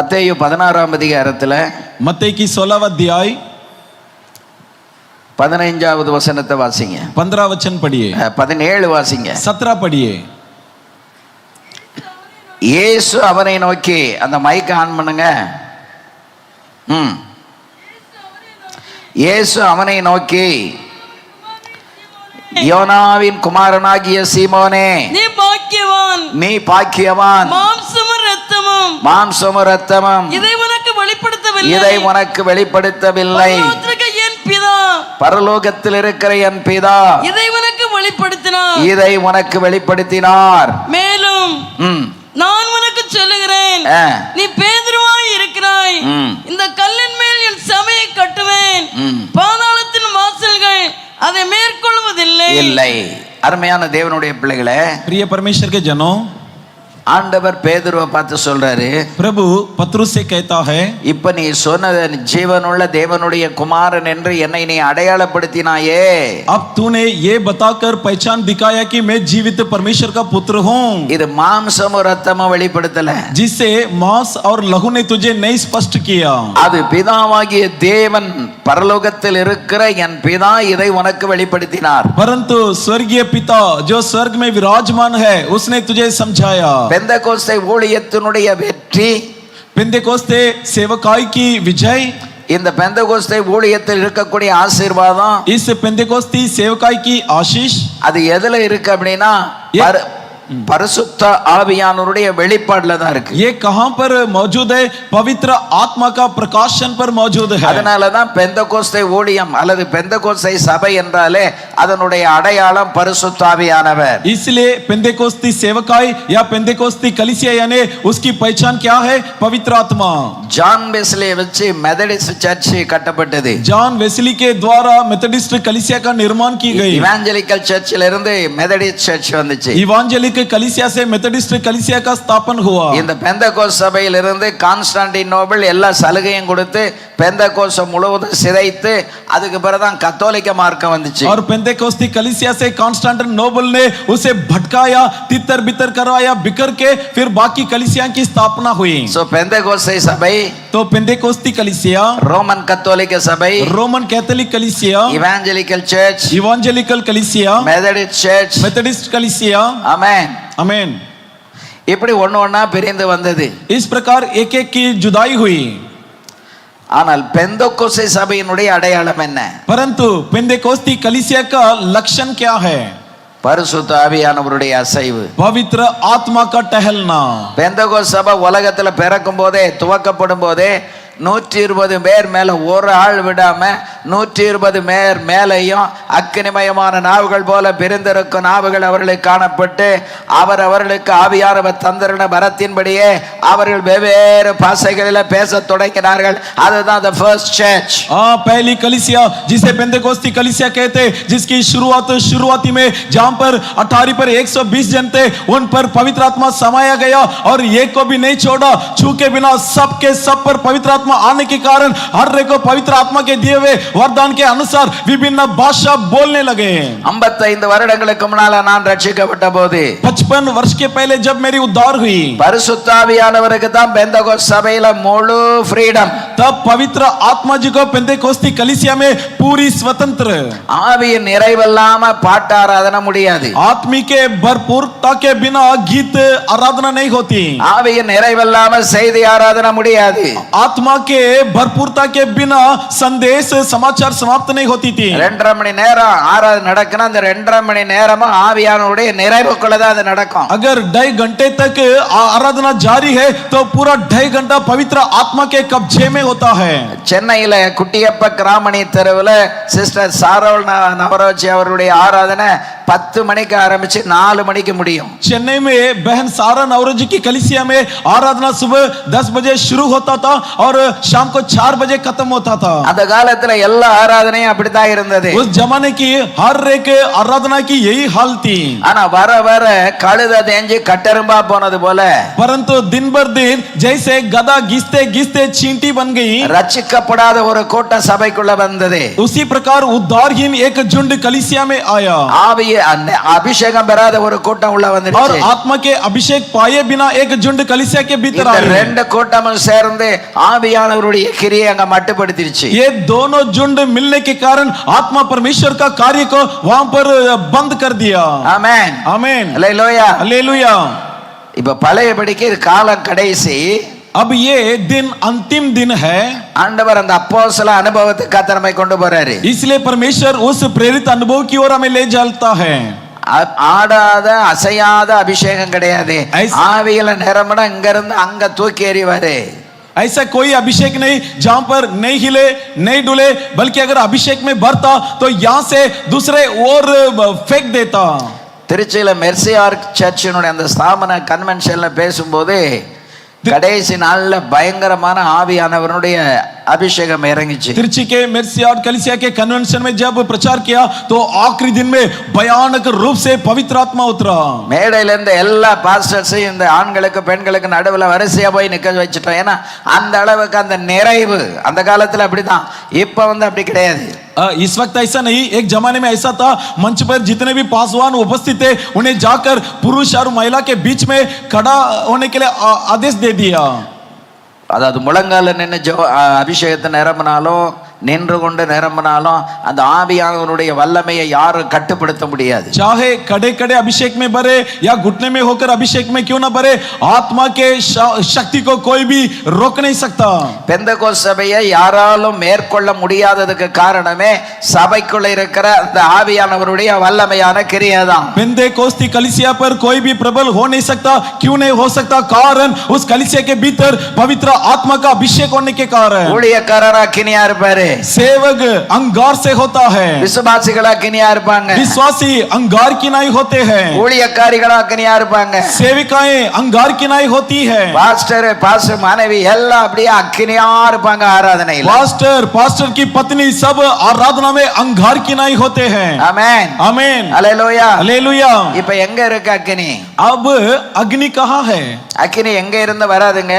மத்தேயு 16ஆம் அதிகாரத்துல मत्ती की 16वां अध्याय 15வது வசனத்தை வாசிங்க. 15 वचन पढ़िए. 17 வாசிங்க. 17 पढ़िए. இயேசு அவனை நோக்கி, அந்த மைக் ஆன் பண்ணுங்க. இயேசு அவனை நோக்கி, யோனாவின் குமாரனாகிய சீமோனே, நீ பாக்கியவான், மாம்சமும் இரத்தமும் இதை உனக்கு வெளிப்படுத்தவில்லை, பரலோகத்தில் இருக்கிற என் பிதா இதை உனக்கு வெளிப்படுத்தினார். மேலும் நான் உனக்கு சொல்லுகிறேன், நீ பேதுருவாய் இருக்கிறாய், இந்த கல்லின் மேல் என் சபையை கட்டுவேன், பாதாளத்தின் வாசல்கள் அதை மேற்கொள்வதில்லை. அருமையான தேவனுடைய பிள்ளைகளே, प्रिय परमेश्वर के जनों, ஆண்டவர் பேதுருவை பார்த்து சொல்றாரு, प्रभु पतरस से कहता है, இப்ப நீ சொன்னது ஜீவனுள்ள தேவனுடைய குமாரன் என்று என்னை நீ அடையாளப்படுத்தினாயே, अब तूने ये बताकर पहचान दिखाया कि मैं जीवित परमेश्वर का पुत्र हूँ. இது மாம்சமும் இரத்தமும் வெளிப்படுத்தல, जिससे मांस और लहू ने तुझे नहीं स्पष्ट किया. அது பிதாவாகிய தேவன், பரலோகத்தில் இருக்கிற என் பிதா இதை உனக்கு வெளிப்படுத்தினார். परंतु स्वर्गीय पिता जो स्वर्ग में विराजमान है उसने तुझे समझाया. பெந்தெகோஸ்தே ஊழியத்தினுடைய வெற்றி, पेंतेकोस्ते सेवकाई की विजय, இந்த பெந்தெகோஸ்தே ஊழியத்தில் இருக்கக்கூடிய ஆசீர்வாதம், इस पेंतेकोस्ती सेवकाई की आशीष, அது எதுல இருக்கு அப்படின்னா பரிசுத்த ஆவியானவருடைய வெளிப்பாடுல தான் இருக்கு. ये कहां पर मौजूद है? पवित्र आत्मा का प्रकाशन पर मौजूद है. அதனால தான் பெந்தெகோஸ்தே ஊழியம் அல்லது பெந்தெகோஸ்தே சபை என்றாலே அதனுடைய அடையாளம் பரிசுத்த ஆவியானவர். इसलिए पेंतेकोस्ती सेवकाई या पेंतेकोस्ती कलीसिया यानी उसकी पहचान क्या है? पवित्र आत्मा. ஜான் வெஸ்லியை வச்சு மெத்தடிஸ்ட் சர்ச் கட்டப்பட்டது. जॉन वेस्ली के द्वारा मेथोडिस्ट कलीसिया का निर्माण की गई. इवांजेलिकल சர்ச்சில் இருந்து மெத்தடிஸ்ட் சர்ச் வந்துச்சு. इवांजेलिक कलीसिया से मेथोडिस्ट कलीसिया का स्थापन हुआ. இந்த பெந்தெகோஸ்து சபையில் இருந்து கான்ஸ்டான்டினோபிள் எல்லா சலுகையும் கொடுத்து பெந்தெகோஸ்து முழுவதும் சிதைத்து அதுக்கு பிறகுதான் கத்தோலிக்க மார்க்கம் வந்துச்சு. और पेंतेकोस्ती कलीसिया से कांस्टेंटिनोपल ने उसे भटकाया, तितर बितर करवाया, बिकर के फिर बाकी कलीसिया की स्थापना हुई. सो பெந்தெகோஸ்து சபை, तो पेंतेकोस्ती कलीसिया, ரோமன் கத்தோலிக்க சபை, रोमन कैथोलिक कलीसिया, इवांजेलिकल चर्च, इवांजेलिकल कलीसिया, मेथोडिस्ट चर्च, मेथोडिस्ट कलीसिया. आमेन आमेन. இப்படி ஒண்ணா பிரிந்து வந்தது. इस प्रकार एक एक की जुदाई हुई. ஆனால் பெந்தெகோஸ்தே சபையினுடைய அடையாளம் என்ன? परंतु पेंतेकोस्ती कलीसिया का लक्षण क्या है? பரிசுத்த ஆவியானவருடைய அசைவு, पवित्र आत्मा का टहलना. பெந்தெகோஸ்து சபை உலகத்துல பிறக்கும் போதே, துவக்கப்படும் போதே 120 பேர் மேல ஒரு ஆள் விடாம 120 பேர் மேலையும் அக்கினிமயமான நாவுகள் போல பிரிந்திருக்கும் நாவுகள் அவர்களுக்கு காணப்பட்டு அவர்களுக்கு ஆவியானவர் தந்திரன வரத்தின்படியே அவர்கள் வெவ்வேறு பாஷைகளில் பேச தொடங்கினார்கள். அதுதான் the first church. पहली कलीसिया जिसे पेंतेकोस्ती कलीसिया कहते, जिसकी शुरुआती में जहां पर 18 पर 120 जन थे, उन पर पवित्र आत्मा समाया गया और एक को भी नहीं छोड़ा, छूके बिना सबके सब पर पवित्र आत्मा आने के कारण हर एक को पवित्र आत्मा के दिए हुए वरदान के अनुसार विभिन्न भाषा बोलने लगे. 55 வருடங்களுக்கு முன்னால நான் ரட்சிக்கப்பட்ட போது, 55 वर्ष के पहले जब मेरी उद्धार हुई, பரிசுத்த ஆவியானவருக்கு தான் பெந்தெகோஸ்து சபையில முழு ஃப்ரீடம். तब पवित्र आत्मा जी को पेंतेकोस्ती कलीसिया में पूरी स्वतंत्र. ஆவியின் நிறைவில்லாம பாட்டு ஆராதனை முடியாது. आत्मी के भरपूरता के बिना गीत आराधना नहीं होती. ஆவியின் நிறைவில்லாம செய்தி ஆராதனை முடியாது. आत्मा के भरपूरता के बिना संदेश समाचार समाप्त नहीं होती थी. 2.5 மணி நேரம் ஆராதனை நடக்குனா அந்த 2.5 மணி நேரமும் ஆவியானவருடைய நிறைவுக்குள்ள தான் அது நடக்கும். अगर 2.5 घंटे तक आराधना जारी है तो पूरा 2.5 घंटा पवित्र आत्मा के कब्जे में होता है. சென்னையில குட்டியப்ப கிராமணி தெருவில் சிஸ்டர் சாரோல் நவரோஜி அவருடைய ஆராதனை 10 மணிக்கு ஆரம்பிச்சு 4 மணிக்கு முடியும். चेन्नई में बहन सारा नवरोजी की कलीसिया में आराधना सुबह 10 बजे शुरू होता था और शाम को 4 बजे खत्म होता था. அந்த காலத்துல எல்லா ஆராதனையும் அப்படிதான் இருந்தது. उस जमाने की हर एक आराधना की यही हाल थी. ஆனா வர வர கழுத தேஞ்சு கட்டெரும்பா போனது போல, परंतु दिन भर दिन जैसे गधा घिसते घिसते चींटी बन गई, ரட்சிக்கப்படாத ஒரு கூட்டம் சபைக்குள்ள வந்தது. उसी प्रकार उद्धारहीन एक झुंड कलीसिया में आया ஆவிய அபிஷேகம் பெறாத ஒரு கூட்டம் உள்ள और வந்துருச்சு. आत्मा के अभिषेक पाए बिना एक झुंड कलीसिया के भीतर இந்த आए। ரெண்டு கூட்டமும் சேர்ந்து ஆவியானவருடைய கிரியை அங்க மட்டுப்படுத்திருச்சு. ये दोनों झुंड मिलने के कारण आत्मा परमेश्वर का कार्य को वहां पर बंद कर दिया। ஆமென் आमीन, அல்லேலூயா. हालेलुया। இப்ப பழையபடிக்கு இது காலம் கடைசி. अब ये दिन अंतिम दिन है, ஆண்டவர் அந்த அப்போஸ்தல அனுபவத்துக்கு கத்தரமை கொண்டு போறாரு. इसलिए परमेश्वर उस प्रेरित अनुभव की ओर हमें ले जाता है। ஆடாத அசையாத அபிஷேகம் கிடையாது. ஆவியில நிரம்பினா இங்க இருந்து அங்க தூக்கி எறிவாரு. ऐसा कोई अभिषेक नहीं जहां पर नहीं हिले नहीं डुले, बल्कि अगर अभिषेक में भरता तो यहां से दूसरे और फेंक देता। திருச்சியில மெர்சியார் சர்ச்சினுடைய அந்த ஸ்தாபன கன்வென்ஷன்ல பேசும்போது கடைசி நாள்ல பயங்கரமான ஆவியானவருடைய அபிஷேகம் இறங்கிச்சு. तिरछी के मेर्सियाड कलीसिया के कन्वेंशन में जब प्रचार किया तो आखिरी दिन में भयानक रूप से पवित्र आत्मा उतरा। மேடையில இருந்த எல்லா பாஸ்டர்ஸையும் இந்த ஆண்களுக்கு பெண்களுக்கு நடுவுல வரிசையா போய் நிக்க வச்சுட்டோம். ஏன்னா அந்த அளவுக்கு அந்த நிறைவு அந்த காலத்துல அப்படிதான், இப்ப அப்படி கிடையாது. इस वक्त ऐसा नहीं, एक जमाने में ऐसा था, मंच पर जितने भी पासवान उपस्थित थे उन्हें जाकर पुरुष और महिला के बीच में खड़ा होने के लिए आदेश दे दिया। அதாவது முழங்கால நின்று அபிஷேகத்தை நிரம்பினாலும் நின்று கொண்டு நிரம்பினாலும் அந்த ஆவியானவருடைய வல்லமையை யாரும் கட்டுப்படுத்த முடியாது. चाहे खड़े खड़े अभिषेक में भरे या घुटने में होकर अभिषेक में क्यों ना भरे, आत्मा के शक्ति को कोई भी रोक नहीं सकता। பெந்தெகோஸ்து சபையை யாராலும் மேற்கொள்ள முடியாததுக்கு காரணமே சபைக்குள்ள இருக்கிற அந்த ஆவியானவருடைய வல்லமையான கிரியை தான். पेंतेकोस्ती कलीसिया पर कोई भी प्रबल हो नहीं सकता। क्यों नहीं हो सकता? कारण उस कलीसिया के भीतर पवित्र आत्मा का अभिषेक होने के कारण। ஊழியக்காரரா கினியா இருப்பாரு, सेवक अंगार से होता है, விசுவாசிகளா கினியா இருப்பாங்க, विश्वासी अंगार की नाई होते हैं, ஊழியக்காரிகளா கினியா இருப்பாங்க, सेविकाएं अंगार की नाई होती है, பாஸ்டர் மனைவி எல்லாம் அப்படியே அக்கினியா இருப்பாங்க ஆராதனையில. पास्टर की पत्नी सब आराधना में अंगार की नाई होते हैं। ஆமென் आमीन, அல்லேலூயா. हालेलुया। இப்ப எங்க இருக்கு அக்கினி? अब अग्नि कहाँ है? அக்கினி எங்க இருந்து வராதுங்க,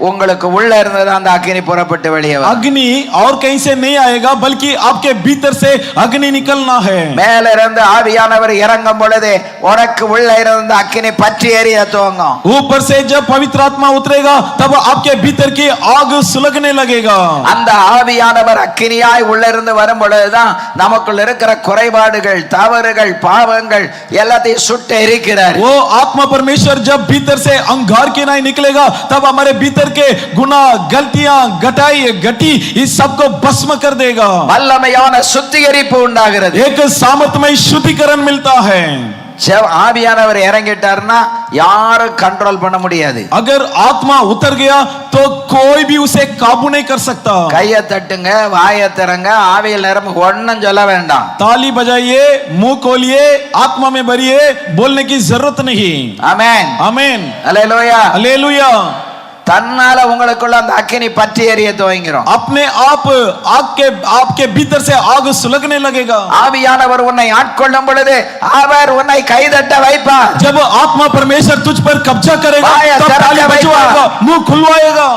உங்களுக்கு உள்ள இருந்து அந்த அக்கினி புறப்பட்டு வெளியே வரும். अग्नि और कहीं से नहीं आएगा, बल्कि आपके भीतर से अग्नि निकलना है। மேல இருந்து ஆவியானவர் இறங்கும் பொழுது உனக்கு உள்ள இருந்து அக்கினி பற்றி எரிய துவங்கும். ऊपर से जब पवित्र आत्मा उतरेगा तब आपके भीतर की आग सुलगने लगेगा। அந்த ஆவியானவர் அக்கினியாய் உள்ள இருந்து வரும் பொழுதுதான் நமக்குள்ள இருக்கிற குறைபாடுகள் தவறுகள் பாவங்கள் எல்லாத்தையும் சுட்டு எரிக்கிறார். वो आत्मा परमेश्वर जब भीतर से अंगार की नाई निकलेगा तब हमारे भीतर के गुनाह गलतियां घटी इस सब को भस्म कर देगा। வல்லமையான சுத்திகரிப்பு உண்டாகிறது. एक सामर्थ्यमय शुद्धिकरण मिलता है। जब ஆவியானவர் இறங்கிட்டார்னா யாரும் கண்ட்ரோல் பண்ண முடியாது. अगर आत्मा उतर गया तो कोई भी उसे काबू नहीं कर सकता। கையை தட்டுங்க, வாயை திறங்க, ஆவியில் நிரம்ப ஒண்ணும் சொல்ல வேண்டாம். ताली बजाइए, मुंह खोलिए, आत्मा में भरिए, बोलने की जरूरत नहीं। ஆமென் आमीन, அல்லேலூயா. हालेलुया। தன்னால உங்களுக்குள்ள அந்த அக்கினி பற்றி எரிய துவங்கிறோம். अपने आप आपके भीतर से आग सुलगने लगेगा। ஆவியானவர் உன்னை ஆட்கொள்ளும் பொழுது அவர் உன்னை கைதட்ட வைப்பார். जब आत्मा परमेश्वर तुझ पर कब्जा करेगा तब ताली बजवाएगा, मुंह खुलवाएगा,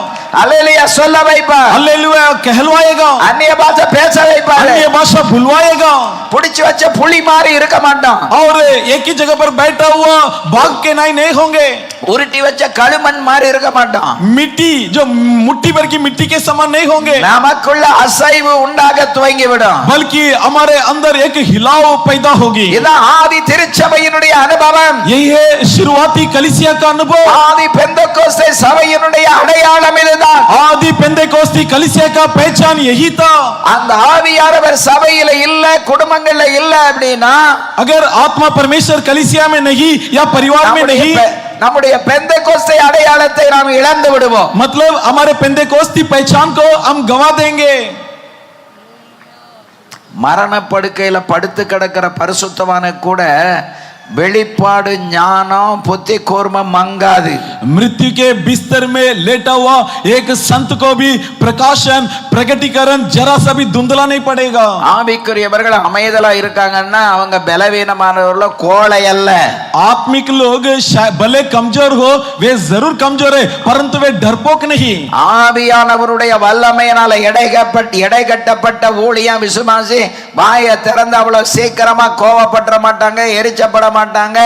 அல்லேலூயா சொல்ல வைப்பார், हालेलुया कहलवाएगा, அந்நிய பாஷை பேச வைப்பார், अन्य भाषा बुलवाएगा, புடிச்சு வச்ச புலி மாதிரி இருக்க மாட்டோம், और एक ही जगह पर बैठा हुआ भाग के नहीं होंगे, உருட்டி வச்ச களிமண் மாதிரி இருக்க மாட்டோம், मिट्टी जो मुट्ठी भर की मिट्टी के समान नहीं होंगे, நமக்குள்ள அசைவு உண்டாக துவங்கி விடும், बल्कि हमारे अंदर एक हिलाव पैदा होगी। இதான் ஆதி திருச்சபையினுடைய அனுபவம். यही है शुरुआती कलीसिया का अनुभव। ஆதி பெந்தெகோஸ்தே சபையினுடைய அடையாளம் இதுதான். आदि पेंतेकोस्ती कलीसिया का पहचान यही था। அந்த ஆவியானவர் சபையில இல்ல, குடும்பங்கள்ல இல்ல அப்படின்னா अगर आत्मा परमेश्वर कलीसिया में नहीं या परिवार में नहीं, நம்முடைய பெந்தெகோஸ்தே அடையாளத்தை நாம் இழந்து விடுவோம். मतलब हमारे पेंतेकोस्ती पहचान को हम गवा देंगे। மரண படுக்கையில படுத்து கிடக்கிற பரிசுத்தவான கூட வெளிப்பாடு ஞானம் புத்தி கூர்மம் மங்காது. मृत्यु के बिस्तर में लेटा हुआ एक संत को भी प्रकाशन प्रकटीकरण जरा सा भी धुंधला नहीं पड़ेगा. ஆவிக்குரியவர்கள் அமைதலா இருக்காங்கன்னா அவங்க பலவீனமானவர்கள கோழை அல்ல. आत्मिक लोग भले कमजोर हो वे जरूर कमजोर है परंतु वे डरपोक नहीं. ஆவியானவருடைய வல்லமையினால எடைகட்டப்பட்ட ஊழியம் விசுவாசி வாயை திறந்து அவ்வளவு சீக்கிரமா கோபப்பட மாட்டாங்க, எரிச்சப்பட மாட்டாங்க,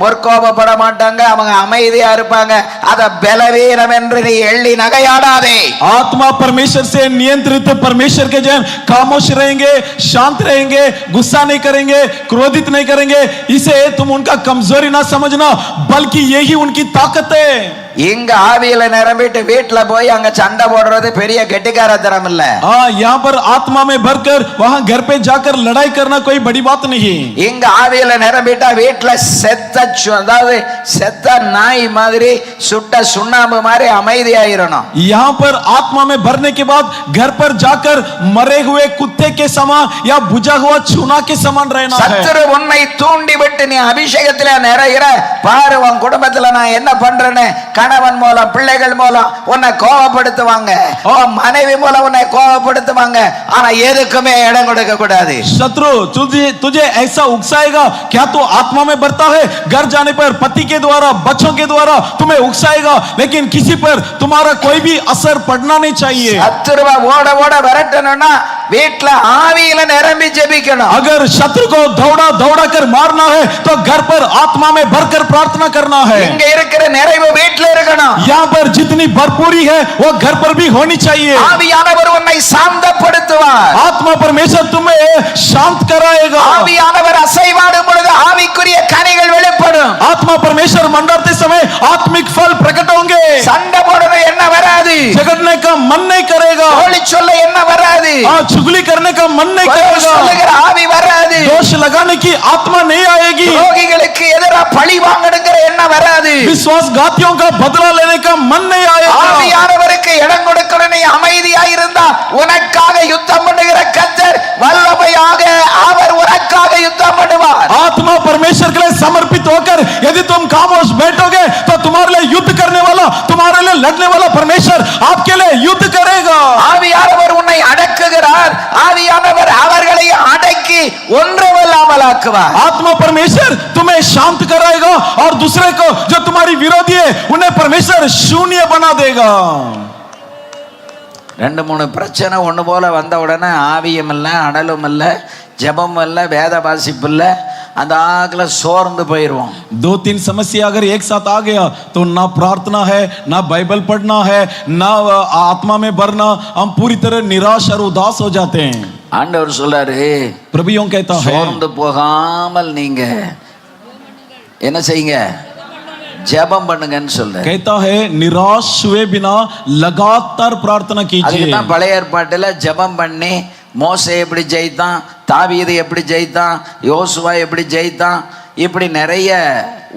முற்கோபப்பட மாட்டாங்க. அவங்க அமைதியா இருப்பாங்க. அத பலவீனம் என்று நீ எள்ளி நகையாடாதே. आत्मा परमेश्वर से नियंत्रित परमेश्वर के जन खामोश रहेंगे, शांत रहेंगे, गुस्सा नहीं करेंगे, क्रोधित नहीं करेंगे. इसे तुम उनका कमजोरी ना समझना बल्कि यही उनकी ताकत है. இங்க ஆவியில நிரம்பிட்டு வீட்டுல போய் அங்க சண்டை போடுறது பெரிய கெட்டிக்காரத்தனம் இல்ல. यहाँ पर आत्मा में भरकर वहां घर पे जाकर लड़ाई करना कोई बड़ी बात नहीं. இங்க ஆவியில நிரம்பிட்டா வீட்டுல அதாவது செத்த நாய் மாதிரி சுட்ட சுண்ணாம்பு மாதிரி அமைதியாயிரணும். यहाँ पर आत्मा में भरने के बाद घर पर जाकर मरे हुए कुत्ते के समान या बुझा हुआ चूना के समान रहना है. சத்துரு உன்னை தூண்டி விட்டு நீ அபிஷேகத்திலே நிறைகிற பாரு, உன் குடும்பத்துல நான் என்ன பண்றேன்னு கணவன் மூலம் பிள்ளைகள் மூலம் உன்னை கோபப்படுத்துவாங்க, மனைவி மூலம் உன்னை கோபப்படுத்துவாங்க. ஆனா எதுக்குமே இடம் கொடுக்க கூடாது. शत्रु तुझे ऐसा उकसाएगा क्या तू आत्मा में भरता है, घर जाने पर पति के द्वारा बच्चों के द्वारा तुम्हें उकसाएगा लेकिन किसी पर तुम्हारा कोई भी असर पड़ना नहीं चाहिए. சத்துருவை ஓட ஓட விரட்டணும்னா வீட்டுல ஆவியில நிரம்பி ஜெபிக்கணும். अगर शत्रु को दौड़ा दौड़ा कर मारना है तो घर पर आत्मा में भरकर प्रार्थना करना है. இங்க இருக்கிற நிறைவு வீட்டுல இருக்கணும். यहाँ पर जितनी भरपूरी है वो घर पर भी होनी चाहिए. ஆவியானவர் உன்னை சாந்தப்படுத்துவார். आत्मा परमेश्वर तुम्हें शांत कराएगा. ஆவியானவர் அசைவாடும் பொழுது ஆவிக்குரிய கனிகள் வெளிப்படும். आत्मा परमेश्वर मंडराते समय आत्मिक फल प्रकट होंगे. சண்டை போடுறது என்ன வராது, झगड़ने का मन नहीं करेगा, கோழி சொல்ல என்ன வராது, चुगली करने का मन नहीं करेगा, சொல்லுகிற ஆவி வராது, दोष लगाने की आत्मा नहीं आएगी, ரோகிகளுக்கு எதிராக பழி வாங்கணுங்கிற என்ன வராது, विश्वासघातियों का बदला लेने का मन नहीं आएगा. ஆவியானவருக்கு இடம் கொடுக்கணும். நீ அமைதியாய் இருந்தா உனக்காக யுத்தம் பண்ணுகிற கர்த்தர் வல்லமையாக அவர் உனக்காக யுத்தம் பண்ணுவார். आत्मा परमेश्वर के लिए समर्पित होकर यदि तुम खामोश बैठोगे तो तुम्हारे लिए युद्ध करने वाला, तुम्हारे लिए लड़ने वाला परमेश्वर आपके लिए युद्ध करेगा. ஆவியானவர் உன்னை அடக்குகிறார். ஆவியானவர் அவர்களை அடக்கி ஒன்றுமில்லாமல் ஆக்குவார். आत्मा परमेश्वर तुम्हें शांत कराएगा और दूसरे को जो तुम्हारी विरोधी है उन्हें परमेश्वर शून्य बना देगा. ரெண்டு மூணு பிரச்சனை ஒன்று போல வந்த உடனே ஆவியம் இல்லை, அடலும் இல்லை, ஜபம் இல்லை, வேத வாசிப்பு இல்லை, அந்த ஆகல சோர்ந்து போயிடுவோம். दो तीन समस्या अगर एक साथ आ गया तो ना प्रार्थना है, ना बाइबल पढ़ना है, ना आत्मा में भरना, हम पूरी तरह निराश और उदास हो जाते हैं. ஆண்டவர் சொல்றாரு, प्रभु यूं कहता है சோர்ந்து போகாமல் நீங்க என்ன செய்யுங்க, ஜெபம் பண்ணுங்கன்னு சொல்ற. कहता है निराश हुए बिना लगातार प्रार्थना कीजिए. அதுதான் பழைய ஏற்பாட்டுல ஜெபம் பண்ணி மோசே எப்படி ஜெயித்தான், தாவீது எப்படி ஜெயித்தான், யோசுவா எப்படி ஜெயித்தான், இப்படி நிறைய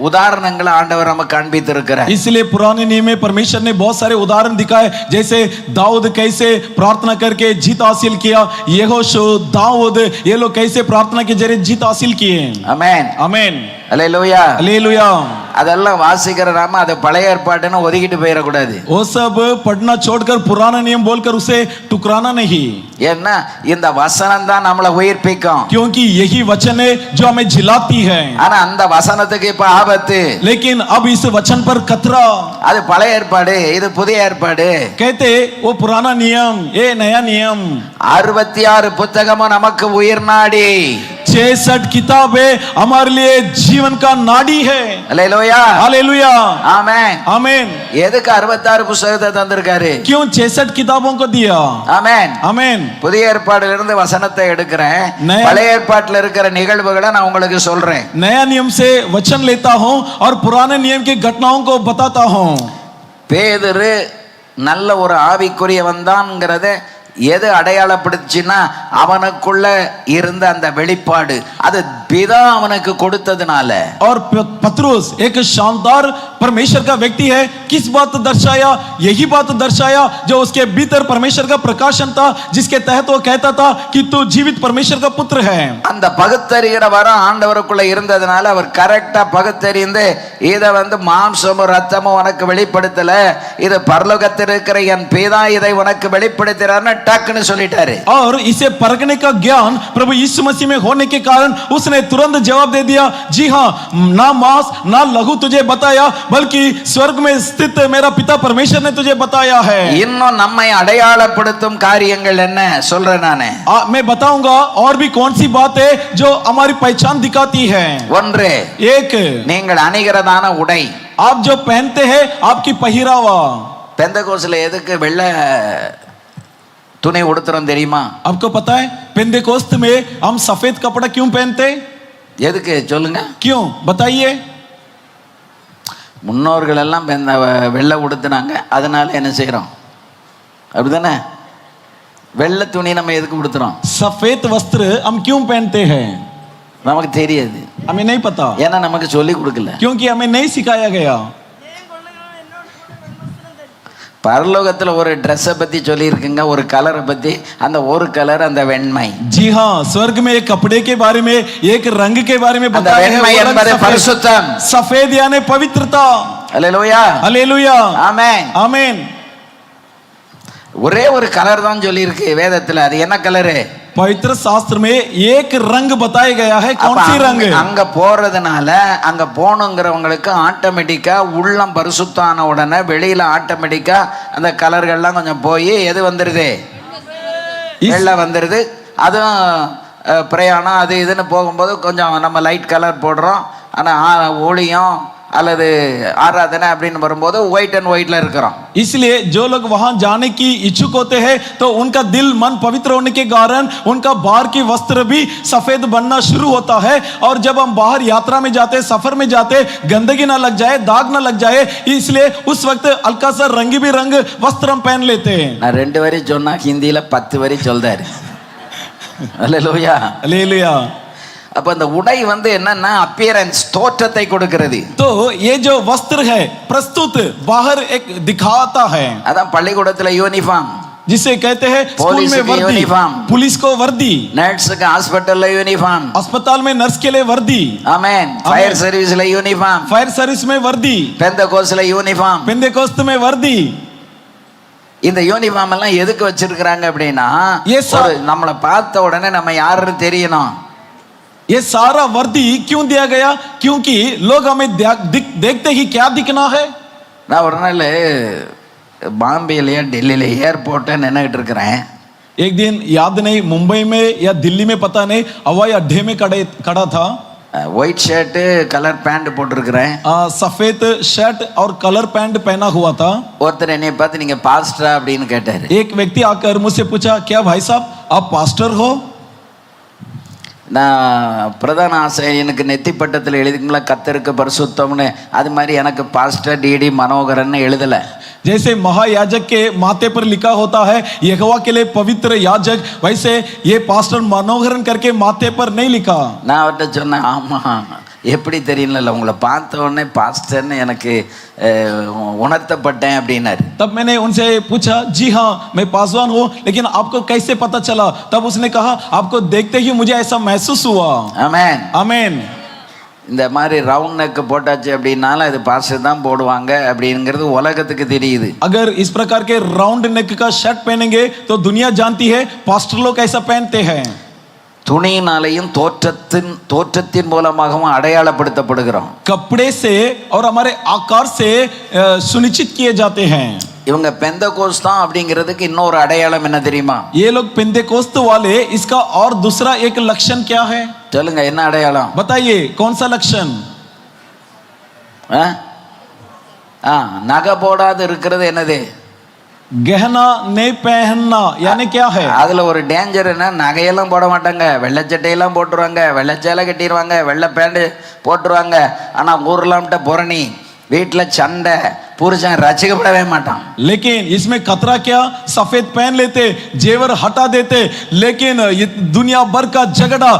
உதாரணங்களை ஆண்டவர் நமக்கு காண்பித்திருக்கிறார். इसलिए पुराने नियम में परमेश्वर ने बहुत सारे उदाहरण दिखाए, जैसे दाऊद कैसे प्रार्थना करके जीत हासिल किया, यहोशू दाऊद ये लोग कैसे प्रार्थना के जरिए जीत हासिल किए. ஆமென் आमीन, அல்லேலூயா. हालेलुया. அதெல்லாம் வாசிக்கிற நாம அதை பழைய ஏற்பாடுன்னு ஒதுக்கிட்டு போயிடக்கூடாது. वो सब पढ़ना छोड़कर पुराना नियम बोलकर उसे टुकराना नहीं. ஏன்னா இந்த வசனம் தான் நம்மளை உயிர்ப்பிக்கும். क्योंकि यही वचन है जो हमें जिलाती है. ஆனா அந்த வசனத்துக்கு இப்ப ஆபத்து. लेकिन अब इस वचन पर खतरा. அது பழைய ஏற்பாடு, இது புதிய ஏற்பாடு. कहते वो पुराना नियम ये नया नियम. 66 புத்தகமும் நமக்கு உயிர் நாடி. 66 किताबें हमारे लिए जीवन का नाड़ी है. அல்லேலூயா. हालेलुया. ஆமென். आमीन. எதுக்கு 66 புத்தகத்தை தந்திருக்காரு? क्यों 66 किताबों को दिया? ஆமென். आमीन. புதிய ஏற்பாடுல இருந்து வசனத்தை எடுக்கிறேன், நய- பழைய ஏற்பாட்டுல இருக்கிற நிகழ்வுகளை நான் உங்களுக்கு சொல்றேன். नया नियम से वचन लेता हूं और पुराने नियम की घटनाओं को बताता हूं. பேதுரு நல்ல ஒரு ஆவிக்குரியவன் தான்ங்கிறத எது அடையாளப்படுத்துச்சுன்னா அவனுக்குள்ள இருந்த அந்த வெளிப்பாடு, அது பிதா அவனுக்கு கொடுத்ததுனால. और पतरस एक शानदार परमेश्वर का व्यक्ति है, किस बात दर्शाया? यही बात दर्शाया जो उसके भीतर परमेश्वर का प्रकाशन था, जिसके तहत वो कहता था कि तू जीवित परमेश्वर का पुत्र है. அந்த பகுத்தறிகிற வரம் ஆண்டவருக்குள்ள இருந்ததுனால அவர் கரெக்டா பகுத்தறிந்து இதை மாம்சமும் ரத்தமும் உனக்கு வெளிப்படுத்தல, இது பரலோகத்தில் இருக்கிற என் பிதா இதை உனக்கு வெளிப்படுத்துறான்னு டக்குன்னு சொல்லிட்டாரு. और इसे परखने का ज्ञान प्रभु यीशु मसीह में होने के कारण उसने तुरंत जवाब दे दिया, जी हाँ, ना मांस ना लहू तुझे बताया, बल्कि स्वर्ग में स्थित मेरा पिता परमेश्वर ने तुझे बताया है. இன்னும் நம்மை அடையாளப்படுத்தும் காரியங்கள் என்ன சொல்றேன் நானே. मैं बताऊंगा और भी कौन सी बात है जो हमारी पहचान दिखाती है. ஒன்று, एक, நீங்கள் அணிகிறதான உடை. आप जो पहनते हैं आपकी पहिरावा. பெந்தகோஸ்ல எதுக்கு வெள்ளை துணி உடுத்துறோம் தெரியுமா? आपको पता है पेंतेकोस्त में हम सफेद कपड़ा क्यों पहनते? எதுக்கு சொல்லுங்க? क्यों बताइए? முன்னோர்கள் எல்லாம் வெள்ளை உடுத்துனாங்க, அதனால என்ன செய்யறோம்? அப்படிதானே? வெள்ளை துணி நம்ம எதுக்கு உடுத்துறோம்? सफेद वस्त्र हम क्यों पहनते हैं? நமக்கு தெரியாது, हमें नहीं पता, ஏன்னா நமக்கு சொல்லி கொடுக்கல, क्योंकि हमें नहीं सिखाया गया. பரலோகத்துல ஒரு ட்ரெஸ்ஸை பத்தி சொல்லி இருக்குங்க, ஒரு கலரை பத்தி, அந்த ஒரு கலர் அந்த வெண்மை. जी हाँ, स्वर्ग में एक कपड़े के बारे में, एक रंग के बारे में बताया है, वो रंग பரிசுத்தம், सफेद यानी पवित्रता. அல்லேலூயா, हालेलुया, ஆமென், आमीन. ஒரே ஒரு கலர் தான் சொல்லி இருக்கு வேதத்துல, அது என்ன கலரு? पवित्र शास्त्र में एक रंग बताया गया है, कौन सी रंग? அங்க போறதுனால அங்க போணுங்கிறவங்களுக்கு ஆட்டோமேட்டிக்கா உள்ளம் பரிசுத்தான உடனே வெளியில ஆட்டோமேட்டிக்கா அந்த கலர்கள்லாம் கொஞ்சம் போய் எது வந்துருது? வெள்ளை வந்துருது. அதுவும் பிரயாணம் அது இதுன்னு போகும்போது கொஞ்சம் நம்ம லைட் கலர் போடுறோம், ஆனால் ஊழியம் அல்லது ஆராதனை அப்படின்னு வரும்போது ஒயிட் அண்ட் ஒயிட்ல இருக்கிறோம். इसलिए जो लोग वहां जाने की इच्छुक होते हैं तो उनका दिल मन पवित्र होने के कारण उनका बाहर की वस्त्र भी सफेद बनना शुरू होता है. और जब हम बाहर यात्रा में जाते, सफर में जाते, गंदगी ना लग जाए, दाग ना लग जाए, इसलिए उस वक्त हल्का सा रंग भी रंग वस्त्र हम पहन लेते हैं. நான் 2 வரி சொன்னா ஹிந்தியில 10 வரி சொல்றாரு. அல்லேலூயா, हालेलुया. அப்ப அந்த உடை என்னன்னா அப்பியரன்ஸ், தோற்றத்தை கொடுக்கிறது. तो ये जो वस्त्र है प्रस्तुत बाहर एक दिखाता है. அதான் பள்ளிக்கூடத்துல யூனிஃபார்ம், जिसे कहते हैं स्कूल में वर्दी, पुलिस को वर्दी, நர்ஸுக்கு ஹாஸ்பிட்டல்ல யூனிஃபார்ம், अस्पताल में नर्स के लिए वर्दी, ஆமென், ஃபயர் சர்வீஸ்ல யூனிஃபார்ம், फायर सर्विस में वर्दी, பெந்தகோஸ்ல யூனிஃபார்ம். पेंतेकोस्त में वर्दी. இந்த யூனிஃபார்ம் எல்லாம் எதுக்கு வச்சிருக்காங்க அப்படின்னா, Yes, sir. நம்மளை பார்த்த உடனே நம்ம யாருன்னு தெரியணும். ये सारा वर्दी क्यों दिया गया? क्योंकि लोग हमें देखते ही क्या दिखना है. நான் ஒரு நாள் பாம்பேலையா டெல்லியில ஏர்போர்ட்டை நின்றுட்டு இருக்கிறேன். एक दिन याद नहीं मुंबई में या दिल्ली में पता नहीं, हवाई अड्डे में खड़ा था. ஒயிட் ஷர்ட்டு கலர் பேண்ட் போட்டிருக்கிறேன். सफेद शर्ट और कलर पैंट पहना हुआ था. ஒருத்தர் என்னை பார்த்து நீங்க பாஸ்டரா அப்படின்னு கேட்டாரு. एक व्यक्ति आकर मुझसे पूछा, क्या भाई साहब आप पास्टर हो? நான் பிரதான ஆசிரியனுக்கு நெத்தி பட்டத்தில் எழுதிங்களா கர்த்தருக்கு பரிசுத்தம்னு, அது மாதிரி எனக்கு பாஸ்டர் டிடி மனோகரன் எழுதலை. जैसे महायाजक के माथे पर लिखा होता है यहोवा के लिए पवित्र याजक, वैसे ये पास्टर मनोहरन करके माथे पर नहीं लिखा. நான் அவர்கிட்ட சொன்னேன், ஆமா எப்படி தெரியல, உங்களை பார்த்த உடனே பாஸ்டர்னு எனக்கு உணர்த்தப்பட்டேன் அப்படின்னாரு. तब मैंने उनसे पूछा, जी हाँ मैं पासवान हूँ, लेकिन आपको कैसे पता चला? तब उसने कहा, आपको देखते ही मुझे ऐसा महसूस हुआ. ஆமென், आमीन. இந்த மாதிரி ரவுண்ட் நெக் போட்டாச்சு அப்படின்னாலும் இது பாஸ்டர் தான் போடுவாங்க அப்படிங்கிறது உலகத்துக்கு தெரியுது. अगर इस प्रकार के राउंड नेक का शर्ट पहनेंगे तो दुनिया जानती है पास्टर लोग ऐसा पहनते हैं. துணியினாலையும் தோற்றத்தின் மூலமாகவும் அடையாளப்படுத்தப்படுகிறோம். कपड़े से और हमारे आकार से सुनिश्चित किए जाते हैं. இவங்க பெந்தகோஸ்தா அப்படிங்கிறதுக்கு இன்னொரு அடையாளம் என்ன தெரியுமா? ये लोग पेंतेकोस्त वाले, इसका और दूसरा एक लक्षण क्या है? சொல்லுங்க, என்ன अடையாளம்? बताइए कौन सा लक्षण? நகை போடாது இருக்கிறது என்னது? गहना नहीं पहनना यानी क्या है? அதுல ஒரு டேஞ்சர் என்ன, நகையெல்லாம் போட மாட்டாங்க, வெள்ளைச்சட்டையெல்லாம் போட்டுருவாங்க, வெள்ளைச்சேலை கட்டிடுவாங்க, வெள்ளை பேண்ட் போட்டுருவாங்க. ஆனா ஊர்லாம்ட்ட புரணி, வீட்டுல சண்டை, புருஷன் ரட்சிக்கப்படவே மாட்டான். लेकिन इसमें खतरा क्या, सफेद पहन लेते, जेवर हटा देते, लेकिन ये दुनिया भर का झगड़ा,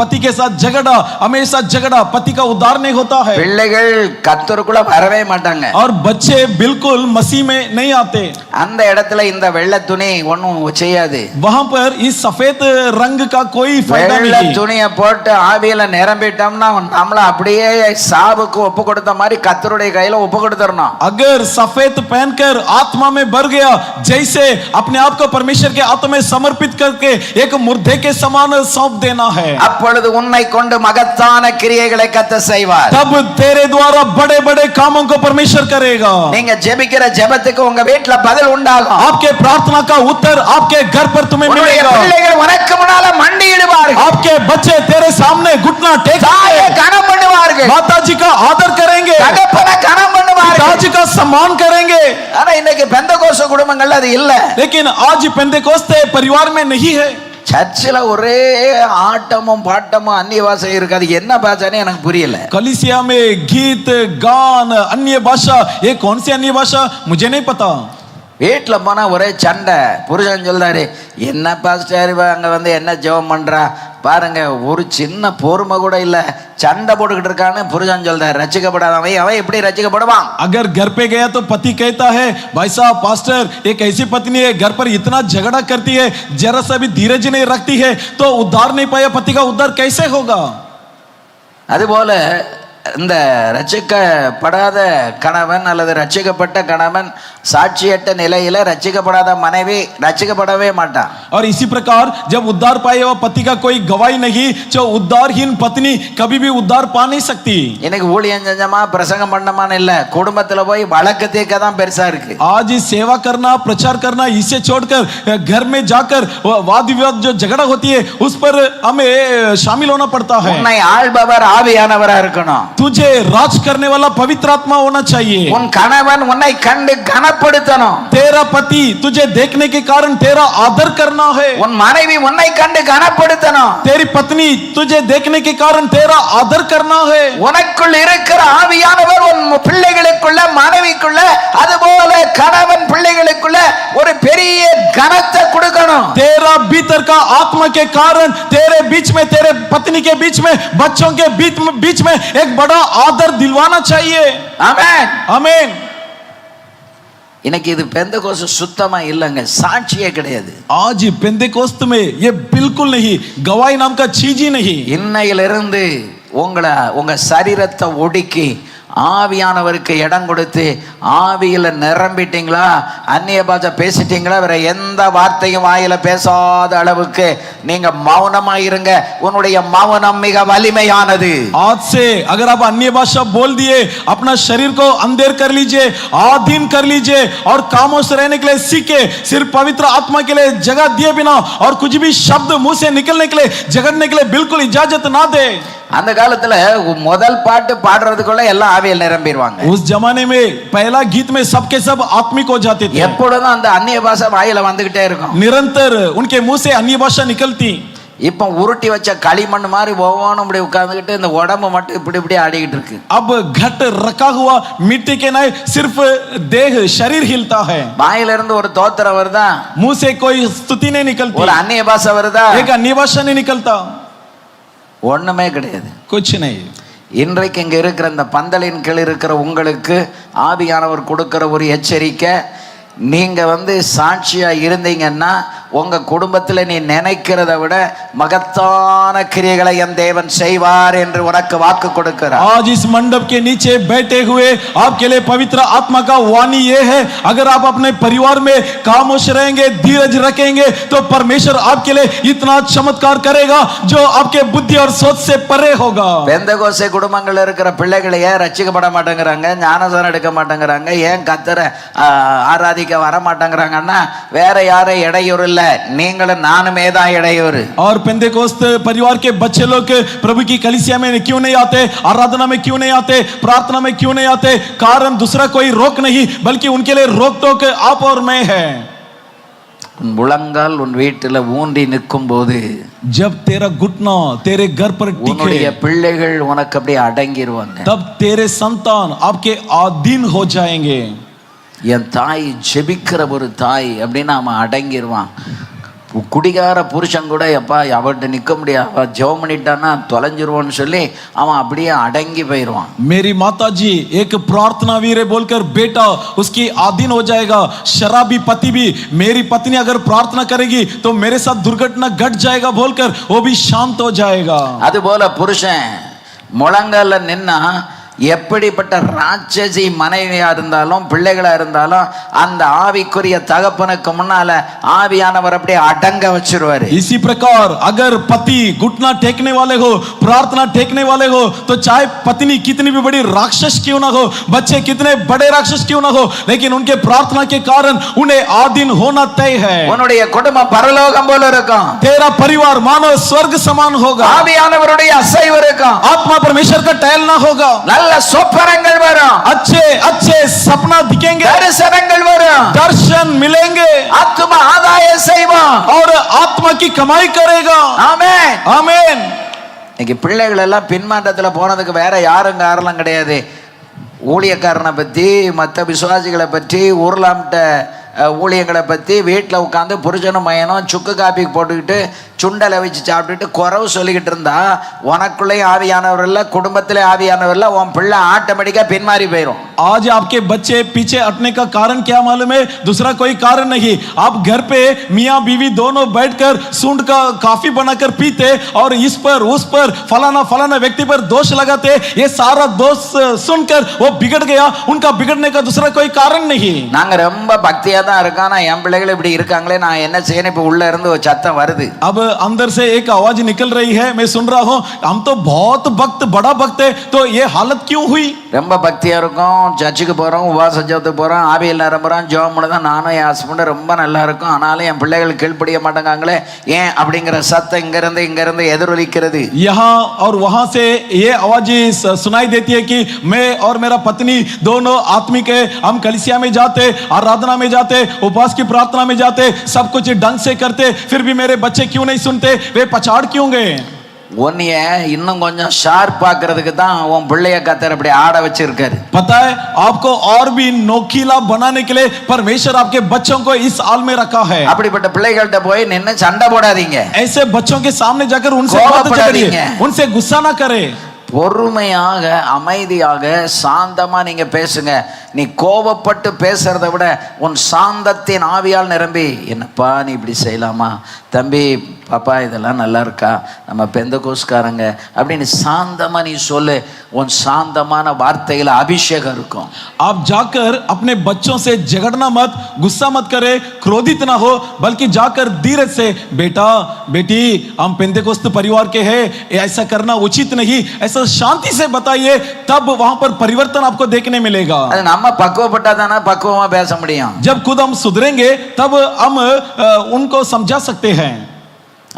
पति के साथ झगड़ा, हमेशा झगड़ा, पति का उद्धार नहीं होता है. பிள்ளைகள் கர்த்தருக்குள்ள வரவே மாட்டாங்க. और बच्चे बिल्कुल मसीह में नहीं आते. அந்த இடத்துல இந்த வெள்ளை துணி ஒண்ணும் செய்யாது. वहां पर इस सफेद रंग का कोई फायदा வெள்ளை नहीं. துணியை போட்டு ஆவியில நிரம்பிட்டோம்னா நம்மள அப்படியே சாவுக்கு ஒப்பு கொடுத்த மாதிரி கர்த்தருடைய கையில ஒப்பு கொடுத்துறணும். अगर सफेद पहनकर आत्मा में भर गया, जैसे अपने आप को परमेश्वर के हाथों में समर्पित करके एक मुर्दे के समान सौंप देना है. அப்பொழுது உன்னை கொண்டு மகத்தான கிரியைகளை கர்த்தர் செய்வார். तब तेरे द्वारा बड़े बड़े कामों को परमेश्वर करेगा. நீங்க ஜெபிக்கிற ஜெபத்துக்கு உங்க வீட்ல பதில் உண்டாகும். आपके प्रार्थना का उत्तर आपके घर पर तुम्हें உன்னுடைய मिलेगा. பிள்ளைகள் உனக்கு முன்னால மண்டியிடுவார்கள். आपके बच्चे तेरे सामने घुटना தாயை टेकेंगे, கனம் பண்ணுவார்கள். माता जी का आदर करेंगे, தகப்பனை கனம் பண்ணுவார்கள். पिताजी का सम्मान करेंगे. ஆனா இன்னைக்கு பெந்தகோஸ்து குடும்பங்கள்ல அது இல்ல. लेकिन आज पेंतेकोस्ते परिवार में नहीं है. சர்ச்சில் ஒரே ஆட்டமும் பாட்டமும் அந்நிய பாஷை இருக்காது. என்ன பாஷான்னு எனக்கு புரியல. कलीसिया में गीत गान अन्य भाषा, ये कौन सी अन्य भाषा मुझे नहीं पता. வீட்டுல போனா ஒரே சண்டை. புருஷன் சொல்றாரு, என்ன பாஸ்டர் அங்க வந்து என்ன ஜெபம் பண்றா பாருங்க, ஒரு சின்ன பொறுமை கூட இல்ல, சண்டை போட்டுக்கிட்டு இருக்கான்னு புருஷன் சொல்றாரு. ரட்சிக்கப்படாதவன் அவன் எப்படி ரட்சிக்கப்படுவான்? अगर घर पे गया तो पति कहता है, भाई साहब पास्टर एक ऐसी पत्नी है घर पर इतना झगड़ा करती है, जरा सा भी धीरज नहीं रखती है, तो उद्धार नहीं पाया, पति का उद्धार कैसे होगा? அதுபோல இந்த ரட்சிக்கப்படாத கணவன் அல்லது ரட்சிக்கப்பட்ட கணவன் சாட்சியற்ற நிலையில ரட்சிக்கப்படாத மனைவி ரட்சிக்கப்படவே மாட்டான். और इसी प्रकार जब उद्धार पाए हुआ पति का कोई गवाही नहीं, जो उद्धारहीन पत्नी कभी भी उद्धार पा नहीं सकती. இன்னைக்கு ஊழியம் செஞ்சமா பிரசங்கம் பண்ணமான்னு இல்ல, குடும்பத்துல போய் வழக்கு தீர்க்க தான் பெருசா இருக்கு. आज सेवा करना प्रचार करना इसे छोड़कर घर में जाकर वाद विवाद जो झगड़ा होती है उस पर हमें शामिल होना पड़ता है. உன்னை ஆள்பவர் ஆவியானவரா இருக்கணும். तुझे राज करने वाला पवित्र आत्मा होना चाहिए. உன் கணவன் உன்னை கண்டு கனப்படுத்தணும். तेरा पति तुझे देखने के कारण तेरा आदर करना है. உன் மனைவி உன்னை கண்டு கனப்படுத்தணும். तेरी पत्नी तुझे देखने के कारण तेरा आदर करना है. உனக்குள் இருக்கிற ஆவியானவர் உன் பிள்ளைகளுக்குள்ள மனைவிக்குள்ள அதுபோல கணவன் பிள்ளைகளுக்குள்ள ஒரு பெரிய கனத்தை கொடுக்கணும். तेरा भीतर का आत्मा के कारण तेरे बीच में, तेरे पत्नी के बीच में, बच्चों के बीच में एक बड़ा आदर दिलवाना चाहिए. ஆமென். आमीन. இன்னைக்கு இது பெந்தகோஸ்து சுத்தமா இல்லைங்க, சாட்சியே கிடையாது. आज पेंतेकोस्त में ये बिल्कुल नहीं, गवाही नाम का चीज ही नहीं. இன்னையிலிருந்து உங்க சரீரத்தை ஒடுக்கி ஆவியானவருக்கு இடம் கொடுத்து ஆவியில நிரம்பிட்டீங்களா, அந்நிய பாஷை பேசிட்டீங்களா, வேற எந்த வார்த்தையும் வாயில பேசாத அளவுக்கு நீங்க மௌனமா இருங்க. உன்னுடைய மௌனம் மிக வலிமையானது. आज से अगर आप अन्य भाषा बोल दिए, अपना शरीर को अंधेर कर लीजिए, आधीन कर लीजिए और खामोश रहने के लिए सीखे, सिर्फ पवित्र आत्मा के लिए जगह दिए बिना और कुछ भी शब्द मुंह से निकलने के लिए, झगड़ने के लिए बिल्कुल इजाजत ना दे. அந்த காலத்துல முதல் பாட்டு பாடுறதுக்குள்ள எல்லாம் ஆவியில் நிரம்பிடுவாங்க. उस जमाने में पहला गीत में सबके सब आत्मिक हो जाते थे. எப்பொழுதும் அந்த அந்நிய பாஷை வாயில வந்துகிட்டே இருக்கும். निरंतर उनके मुंह से अन्य भाषा निकलती. இப்போ உருட்டி வச்ச களிமண் மாதிரி ஒவ்வொன்றும் இப்படி உட்கார்ந்துக்கிட்டு இந்த உடம்பு மட்டும் இப்படி இப்படி ஆடிக்கிட்டு இருக்கு. अब घट रखा हुआ मिट्टी के नहीं, सिर्फ देह शरीर हिलता है. வாயில இருந்து ஒரு தோத்திரம் வருதா, मुंह से कोई स्तुति नहीं निकलती, ஒரு அந்நிய பாஷை வருதா, एक अन्य भाषा नहीं निकलता, ஒண்ணுமே கிடையாது. कुछ नहीं. இன்றைக்கு இங்க இருக்கிற இந்த பந்தலின் கீழ் இருக்கிற உங்களுக்கு ஆவியானவர் கொடுக்கிற ஒரு எச்சரிக்கை, நீங்க சாட்சியா இருந்தீங்கன்னா உங்க குடும்பத்தில் நீ நினைக்கிறத விட மகத்தான கிரியைகளை என் தேவன் செய்வார் என்று உனக்கு வாக்கு கொடுக்கிறார். आज इस मंडप के नीचे बैठे हुए आपके लिए पवित्र आत्मा का वाणी ये है, अगर आप अपने परिवार में खामोश रहेंगे, धीरज रखेंगे, तो परमेश्वर आपके लिए इतना चमत्कार करेगा जो आपके बुद्धि और सोच से परे होगा. பெந்தகோஸ்தே குடும்பங்கள் இருக்கிற பிள்ளைகளை ஏன் ரட்சிக்கப்பட மாட்டேங்கிறாங்க, ஞானஸ்நானம் எடுக்க மாட்டேங்கிறாங்க, ஏன் கர்த்தரை ஆராதிக்க வர மாட்டேங்கிறாங்கன்னா வேற யாரும் இடையூறு இல்ல, நீங்களும் நானுமே தான் இடையூறு. और पेंतेकोस्त परिवार के बच्चे लोग प्रभु की कलीसिया में क्यों नहीं आते, आराधना में क्यों नहीं आते, प्रार्थना में क्यों नहीं आते? कारण दूसरा कोई रोक नहीं, बल्कि उनके लिए रोक टोक आप और मैं है. உன் முழங்கால் உன் வீட்டில் ஊன்றி நிற்கும் போது जब तेरा घुटना तेरे घर पर உன்னுடைய टिके பிள்ளைகள் உனக்கு அப்படியே அடங்கிடுவாங்க. तब तेरे संतान आपके अधीन हो जाएंगे. என் தாய் ஜெபிக்கிற ஒரு தாய் அப்படின்னு அவன் அடங்கிடுவான். குடிகார புருஷன் கூட எப்பா அவர்கிட்ட நிற்க முடியாது, ஜெபம் பண்ணிட்டான்னா தொலைஞ்சிருவோன்னு சொல்லி அவன் அப்படியே அடங்கி போயிடுவான். मेरी माता जी एक प्रार्थना वीर बोलकर बेटा उसकी अधीन हो जाएगा. शराबी पति भी मेरी पत्नी अगर प्रार्थना करेगी तो मेरे साथ दुर्घटना घट जाएगा बोलकर वो भी शांत हो जाएगा. அதுபோல புருஷன் முழங்கால நின்னா எப்படிப்பட்ட ராட்சசி மனைவியா இருந்தாலும் பிள்ளைகளா இருந்தாலும் அந்த ஆவிக்குரிய தகப்பனுக்கு முன்னால ஆவியானவர் அப்படியே அடங்க வச்சிருவாரு. इसी प्रकार अगर पति घुटना टेकने वाले हो, प्रार्थना टेकने वाले हो, तो चाहे पत्नी कितनी भी बड़ी राक्षस क्यों ना हो, बच्चे कितने बड़े राक्षस क्यों ना हो, लेकिन उनके प्रार्थना के कारण उन्हें आधीन होना तय है. உன்னுடைய குடும்பம் பரலோகம் போல இருக்கும். तेरा परिवार मानो स्वर्ग समान होगा. ஆவியானவருடைய அசைவு இருக்கும். आत्मा परमेश्वर का टहलना होगा. நல்ல சொப்பனங்கள் வரும். अच्छे अच्छे सपना दिखेंगे. தரிசனங்கள் வரும். दर्शन मिलेंगे. ஆத்தும ஆதாய செய்வோம். और आत्मा की कमाई करेगा. ஆமென். आमीन. இன்னைக்கு பிள்ளைகள் எல்லாம் பின்மாற்றத்தில் போனதுக்கு வேற யாரும் காரணம் கிடையாது. ஊழியக்காரனை பற்றி, மற்ற விசுவாசிகளை பற்றி, ஊர்லாம்ட்ட ஊழியங்களை பற்றி வீட்டில் உட்காந்து புருஷனும் மயனும் சுக்கு காப்பி போட்டுக்கிட்டு சுண்டலை வச்சு சாப்பிட்டுட்டு குறவு சொல்லிக்கிட்டு இருந்தா உனக்குள்ளேயும் ஆவியானவர் இல்லை, குடும்பத்திலே ஆவியானவர் இல்லை, உன் பிள்ளை ஆட்டோமேட்டிக்காக பின்மாறி போயிடும். आज आपके बच्चे पीछे हटने का कारण क्या मालूम है? दूसरा कोई कारण नहीं. आप घर पे मियाँ बीवी दोनों बैठकर सूंड का काफी बनाकर पीते और इस पर उस पर फलाना फलाना व्यक्ति पर दोष लगाते. ये सारा दोष सुनकर वो बिगड़ गया. उनका बिगड़ने का दूसरा कोई कारण नहीं. நாங்க ரொம்ப பக்தியா தான் இருக்கோம். நான் என் பிள்ளைகள் இப்படி இருக்காங்களே, நான் என்ன செய்யணும்? இப்போ உள்ள இருந்து ஒரு சத்தம் வருது. अब अंदर से एक आवाज निकल रही है, मैं सुन रहा हूँ हम तो बहुत भक्त, बड़ा भक्त है, तो ये हालत क्यों हुई? ரொம்ப பக்தியா இருக்கும், சர்ச்சுக்கு போறோம், உபவாச ஜெபத்துக்கு போறோம், ஆவியில் நிரம்புறோம், ஜெபம் பண்ணதான் நானும் என் ஹஸ்பண்டும் ரொம்ப நல்லா இருக்கும். ஆனாலும் என் பிள்ளைகள் கீழ்ப்படிய மாட்டேங்காங்களே ஏன் அப்படிங்கிற சத்தம் இங்கிருந்து எதிரொலிக்கிறது. यहाँ और वहां से ये आवाज सुनाई देती है कि मैं और मेरा पत्नी दोनों आत्मिक है, हम कलीसिया में जाते, आराधना में जाते, उपवास की प्रार्थना में जाते, सब कुछ ढंग से करते, फिर भी मेरे बच्चे क्यों नहीं सुनते, वे पछाड़ क्यों गए? உன்னைய இன்னும் கொஞ்சம் ஷார்ப் ஆக்குறதுக்கு தான் உன் பிள்ளைய கத்தர் அப்படி ஆட வச்சிருக்காரு. पता है आपको और भी नोखीला बनाने के लिए परमेश्वर आपके बच्चों को इस हाल में रखा है. அப்படிப்பட்ட பிள்ளைகள்கிட்ட போய் நின்னு சண்டை போடாதீங்க. ऐसे बच्चों के सामने जाकर उनसे मत झगड़िए, उनसे गुस्सा ना करे. பொறுமையாக அமைதியாக சாந்தமா நீங்க பேசுங்க. நீ கோபப்பட்டு பேசுறத விட உன் சாந்தத்தின் ஆவியால் நிரம்பி, என்னப்பா நீ இப்படி செய்யலாமா, தம்பி பாப்பா இதெல்லாம் நல்லா இருக்கா, நம்ம பெந்தகோஸ்காரங்க அப்படின்னு சாந்தமா நீ சொல்லு. உன் சாந்தமான வார்த்தையில அபிஷேகம் இருக்கும். आप जाकर अपने बच्चों से झगड़ना मत, गुस्सा मत करे, क्रोधित ना हो, बल्कि जाकर धीरज से, बेटा बेटी हम पेंतेकोस्त परिवार के हैं, ऐसा करना उचित नहीं, ऐसा शांति से बताइए, तब वहां पर परिवर्तन आपको देखने मिलेगा. அது நம்ம பக்குவப்பட்டா தானே பக்குவமா பேச முடியும். जब खुद हम सुधरेंगे तब हम उनको समझा सकते हैं.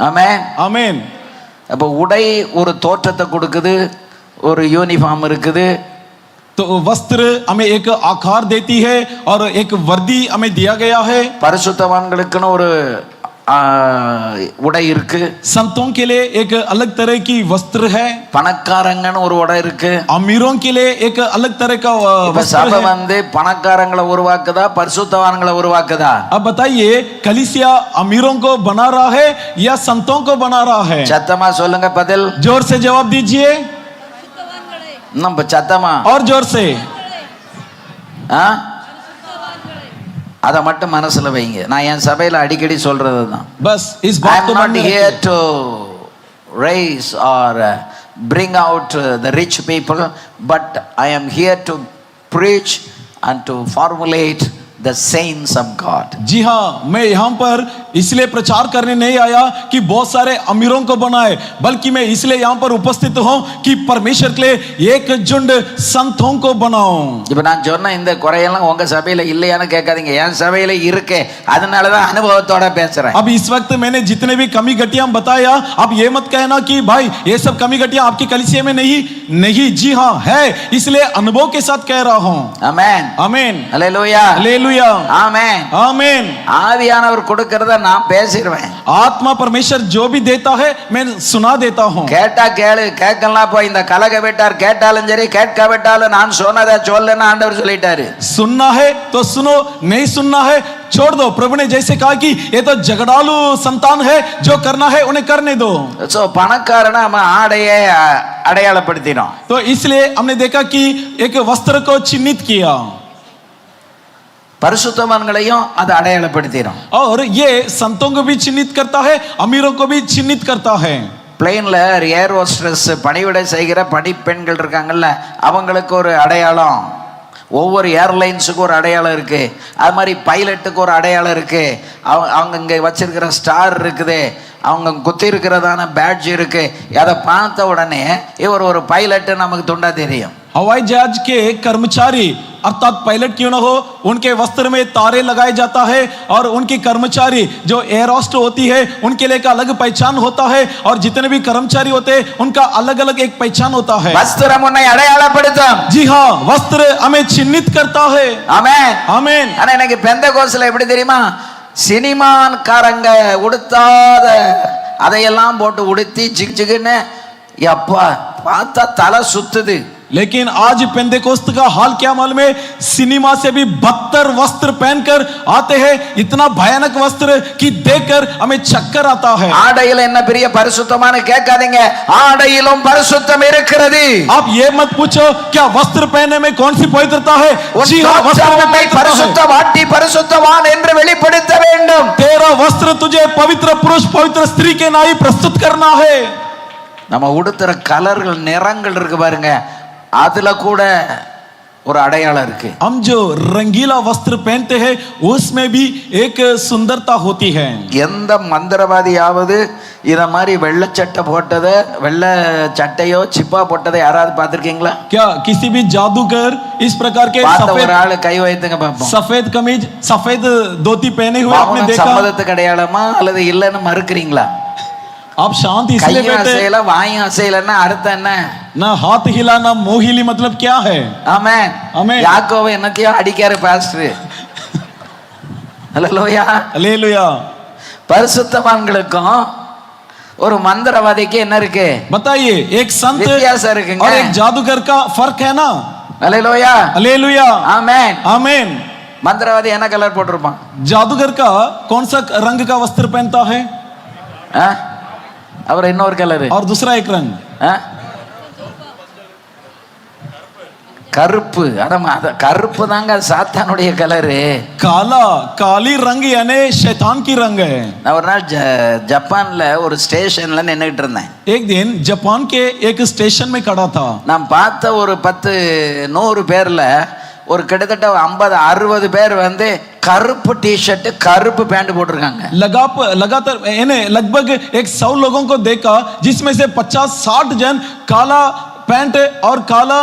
ஆமென். आमीन. அப்போ உடை ஒரு தோற்றத்தை கொடுக்குது, ஒரு யூனிஃபார்ம் இருக்குது. तो वस्त्र हमें एक आकार देती है और एक वर्दी हमें दिया गया है. பரிசுத்தவான்களுக்குன்னு ஒரு உடை இருக்கு. संतों के लिए एक अलग तरह की वस्त्र है. பணக்காரங்கன்னு ஒரு உடை இருக்கு. अमीरों के लिए एक अलग तरह का இப்ப वस्त्र சபை है. வந்து பணக்காரங்களை உருவாக்குதா பரிசுத்தவான்களை உருவாக்குதா? अब बताइए कलीसिया अमीरों को बना रहा है या संतों को बना रहा है? சத்தமா சொல்லுங்க பதில். जोर से जवाब दीजिए. இன்னும் சத்தமா और जोर से. அதை மட்டும் மனசுல வைங்க. நான் என் சபையில அடிக்கடி சொல்றது தான். बस इस I बात am को not मन में here रखिए. to raise or bring out the rich people, but I am here to preach and to formulate the saints of God. जी हाँ, मैं यहाँ पर इसलिए प्रचार करने नहीं आया कि बहुत सारे अमीरों को बनाए, बल्कि मैं इसलिए यहाँ पर उपस्थित हूँ कि परमेश्वर के लिए एक झुंड संतों को बनाऊं. இப்போ நான் சொன்ன இந்த குறையெல்லாம் உங்க சபையில இல்லையான்னு கேட்காதீங்க. என் சபையில இருக்கே, அதனாலதான் அனுபவத்தோட பேசுறேன். अब इस वक्त मैंने जितने भी कमी घटियां बताया, अब ये मत कहना कि भाई ये सब कमी घटियां आपकी कलीसिया में नहीं. जी हाँ है, इसलिए अनुभव के साथ कह रहा हूँ. ஆமென். आमीन. அல்லேலூயா. हालेलुया. हालेलुया ஆமென். आमीन। ஆவியானவர் கொடுக்கறத நான் பேசிடுவேன். आत्मा परमेश्वर जो भी देता है मैं सुना देता हूँ। கேட்டா கேளு, கேட்கலாம் போய் இந்த கலக விட்டார், கேட்டாலும் சரி கேட்காவிட்டாலும் நான் சொன்னதை சொல்லுன்னு ஆண்டவர் சொல்லிட்டாரு. सुनना है तो सुनो, नहीं सुनना है छोड़ दो। प्रभु ने जैसे कहा कि ये तो झगड़ालू संतान है, जो करना है उन्हें करने दो। சோ பணக்காரனா நம்ம ஆடையை அடையாளப்படுத்தினோம். तो इसलिए हमने देखा कि एक वस्त्र को चिन्हित किया பரிசுத்தவான்களையும் அதை அடையாளப்படுத்தினோம். और ये संतों को भी चिन्हित करता है, अमीरों को भी चिन्हित करता है। பிளேன்ல ஏர் ஹோஸ்டஸ் பணிவிடை செய்கிற பணிப்பெண்கள் இருக்காங்கல்ல, அவங்களுக்கு ஒரு அடையாளம், ஒவ்வொரு ஏர்லைன்ஸுக்கு ஒரு அடையாளம் இருக்கு. அது மாதிரி பைலட்டுக்கு ஒரு அடையாளம் இருக்கு. அவங்க இங்க வச்சிருக்கிற ஸ்டார் இருக்குது, அவங்க குத்தி இருக்கிறதான பேட்ஜ் இருக்கு. அதை பார்த்த உடனே இவர் ஒரு பைலட்டு நமக்கு துண்டா தெரியும். हवाई जहाज के कर्मचारी अर्थात पायलट क्यों ना हो, उनके वस्त्र में तारे लगाए जाता है और उनके कर्मचारी जो एयर होस्ट होती है उनके लिए एक अलग पहचान होता है और जितने भी कर्मचारी होते हैं उनका अलग अलग एक पहचान होता है। வஸ்திரம் உன்னை அடையாளப்படுத்தும். जी हाँ, वस्त्र हमें चिन्हित करता है। ஆமென் आमीन। ஆனா எனக்கு பெந்தகோஸ்ல எப்படி தெரியுமா, சினிமான்காரங்க உடுத்தாத அதையெல்லாம் போட்டு உடுத்தி ஜிக் ஜிகுன்னு எப்பா பார்த்தா தலை சுத்துது. लेकिन आज पेंतेकोस्त का हाल क्या मालूम है, सिनेमा से भी बदतर वस्त्र पहनकर आते हैं, इतना भयानक वस्त्र कि देखकर हमें चक्कर आता है। ஆடையில என்ன பெரிய பரிசுத்தமான கேட்காதீங்க, ஆடையிலும் பரிசுத்தம் இருக்கிறது. आप ये मत पूछो क्या वस्त्र पहनने में कौन सी पवित्रता है। जी हाँ, वस्त्र में पवित्रता है। பரிசுத்தவாட்டி பரிசுத்தவான் என்று வெளிப்படுத்த வேண்டும். तेरा वस्त्र तुझे पवित्र पुरुष पवित्र स्त्री के नाई प्रस्तुत करना है। நம்ம உடுத்துற கலர்கள் நிறங்கள் இருக்கு பாருங்க, அதுல கூட ஒரு அடையாளம் இருக்கு. हम जो रंगीला वस्त्र पहनते हैं उसमें भी एक सुंदरता होती है। எந்த மந்திரவாதியாவது இத மாதிரி வெள்ளை சட்டை போட்டதை, வெள்ளை சட்டையோ சிப்பா போட்டதை யாராவது பார்த்திருக்கீங்களா? क्या किसी भी जादूगर इस प्रकार के பார்த்த ஒரு ஆளு கை வைத்துங்க பாப்போம். सफेद कमीज सफेद धोती पहने हुए आपने देखा? சம்மதத்துக்கு அடையாளமா அல்லது இல்லன்னு மறுக்கிறீங்களா? आप शांत इसलिए கையும் बैठे அசையல வாயும் அசையலன்னா அர்த்தம் என்ன? ना हाथ हिला ना मुंह हिली, मतलब क्या है? ஆமென். ஆமென். யாக்கோபு என்னத்தையோ அடிக்காரு பாஸ்டர். ஹalleluya. हालेलुया। பரிசுத்தவான்களுக்கும் ஒரு மந்திரவாதிக்கு என்ன இருக்கு? बताइए, एक संत வித்தியாசம் இருக்குங்க. और एक जादूगर का फर्क है ना? ஹalleluya. हालेलुया। ஆமென். आमीन। மந்திரவாதி என்ன கலர் போட்டிருப்பான்? जादूगर का कौन सा रंग का वस्त्र पहनता है? அவர் இன்னொரு கலர் और दूसरा एक रंग கருப்பு. கருப்பு தாங்க சாத்தானுடைய கலரு. काला काली रंग यानी शैतान की रंग है। நான் ஒரு நாள் ஜப்பான்ல ஒரு ஸ்டேஷன்ல நின்னுட்டு இருந்தேன். एक दिन जापान के एक स्टेशन में खड़ा था। நான் பார்த்த ஒரு 10-100 பேர்ல ஒரு கிட்டத்தட்ட 50-60 பேர் வந்து கருப்பு டி-ஷர்ட் கருப்பு பேண்ட் போட்டிருக்காங்க. लगातार लगभग 100 लोगों को देखा जिसमें से 50-60 जन काला पैंट और काला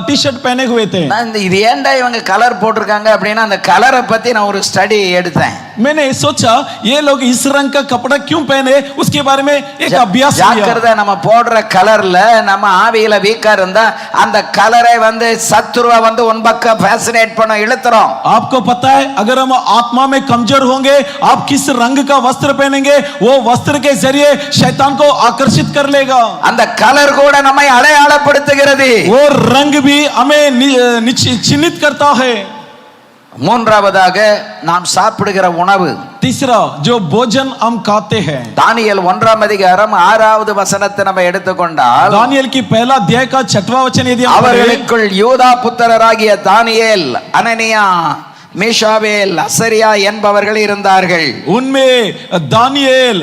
टी शर्ट पहने हुए थे। இது ஏன்டா இவங்க கலர் போட்டிருக்காங்க அப்படினா அந்த கலரை பத்தி நான் ஒரு ஸ்டடி எடுத்தேன். मैंने सोचा ये लोग इस रंग का कपड़ा क्यों पहने, उसके बारे में एक अभ्यास किया। ஜாக்கிரதை, நம்ம போடுற கலர்ல நம்ம ஆவியில வீக்கா இருந்தா அந்த கலரை வந்து சத்துருவா வந்து உன் பக்கம் ஃபேசினேட் பண்ண இழுத்துறோம். आपको पता है अगर हम आत्मा में कमजोर होंगे, आप किस रंग का वस्त्र पहनेंगे वो वस्त्र के जरिए शैतान को आकर्षित कर लेगा। அந்த கலர் கூட நம்மை அடையாளப்படுத்துகிறது. वो रंग भी हमें चिन्हित करता है। மூன்றாவதாக நாம் சாப்பிடுகிற உணவு. तीसरा जो भोजन हम खाते हैं। தானியேல் 1ஆம் அதிகாரம் 6வது வசனத்தை நம்ம எடுத்துக்கொண்டால், दानियेल की पहला अध्याय का 6वां वचन यदि हम पढ़ें, அவர்களுக்குள் யூதா புத்திரராகிய தானியேல், அனனியா, மீஷாவேல், அசரியா என்பவர்கள் இருந்தார்கள். उनमें दानियेल,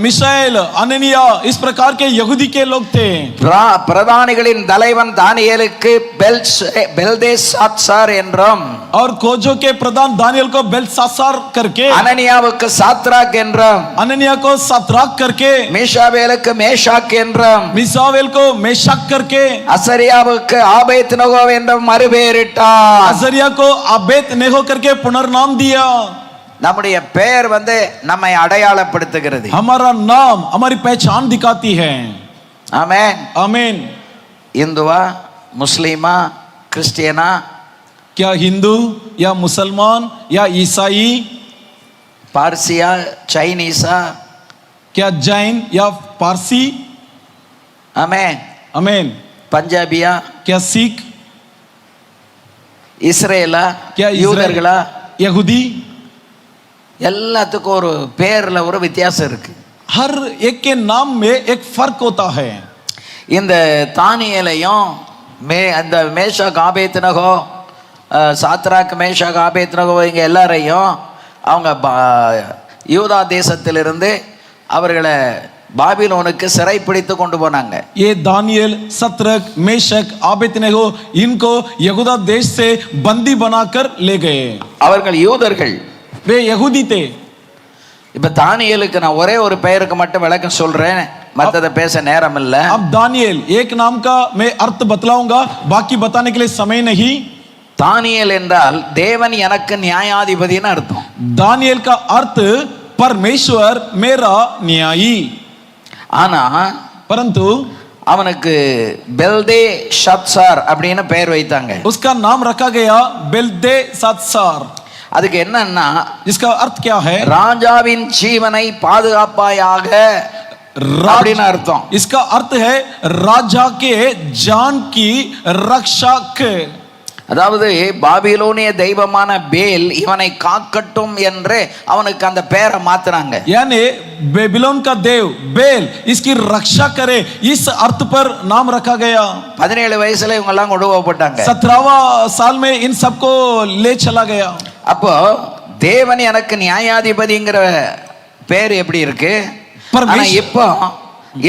मिशाएल, अननिया इस प्रकार के यहूदी के लोग थे। பிரதானிகளின் தலைவன் தானியேலுக்கு பெல்தேசாத்சார் என்றும், और खोजों के प्रधान दानियेल को बेलसासार करके, அனனியாவுக்கு சாத்ராக் என்றும், अननिया को साद्राक करके, மீஷாவேலுக்கு மேஷாக் என்றும், मिसावेल को मेशक करके, அசரியாவுக்கு ஆபேத்நேகோ என்றும் மறுபெயரிட்டார். अजरिया को आबेदनेगो करके पुनर्नाम दिया। நம்முடைய பெயர் வந்து நம்மை அடையாளப்படுத்துகிறது. हमारा नाम हमारी पहचान दिखाती है। ஆமென். आमीन। இந்துவா, முஸ்லிமா, கிறிஸ்டியனா, क्या हिंदू या मुसलमान या ईसाई, பார்சியா, சைனீஸா, क्या जैन या पारसी, ஆமென், आमेन, பஞ்சாபியா, क्या सिख, இஸ்ரேலா, क्या யூதர்களா, यहूदी, எல்லாத்துக்கும் ஒரு பேர்ல ஒரு வித்தியாசம் இருக்கு. हर एक के नाम में एक फर्क होता है. இந்த தானியேலையும் அந்த Meshach Abednego, Shadrach Meshach Abednego இங்க எல்லாரையும் அவங்க யூதா தேசத்திலிருந்து அவர்களை பாபிலோனுக்கு சிறை பிடித்து கொண்டு போனாங்க. ये दानियल, सत्रक, मेशक, आबेदनेगो इनको यहूदा देश से बंदी बनाकर ले गए. அவர்கள் யூதர்கள், वे यहूदी थे. இப்ப தானியேலுக்கு நான் ஒரே ஒரு பெயருக்கு மட்டும் விளக்கம் சொல்றேன், மத்தத பேச நேரம் இல்ல. अब दानियल एक नाम का मैं अर्थ बतलाऊंगा, बाकी बताने के लिए समय नहीं. தானியேல் என்றால் தேவன் எனக்கு நியாயாதிபதின்னு அர்த்தம். दानियल का अर्थ परमेश्वर मेरा न्यायी. ஆனா परंतु அவனுக்கு பெல்தே ஷத்சார் அப்படின்னு பெயர் வைத்தாங்க. उसका नाम रखा गया बेल्दे सात्सार. அதுக்கு என்னன்னா, इसका अर्थ क्या है? ராஜாவின் ஜீவனை பாதுகாப்பாயாக அப்படின்னு அர்த்தம். इसका अर्थ है राजा के जान की रक्षा के. அதாவது பாபிலோனிய தெய்வமான பேல் இவனை காக்கட்டும் என்று அவனுக்கு அந்த பெயரை மாத்துறாங்க. यानी बेबीलोन का देव बेल इसकी रक्षा करे, इस अर्थ पर नाम रखा गया. 17 வயசுல இவங்க எல்லாம் கொண்டு போகப்பட்டாங்க. 17वां साल में इन सबको ले चला गया. அப்போ தேவன் எனக்கு நியாயாதிபதிங்கிற பேர் எப்படி இருக்கு? ஆனா இப்போ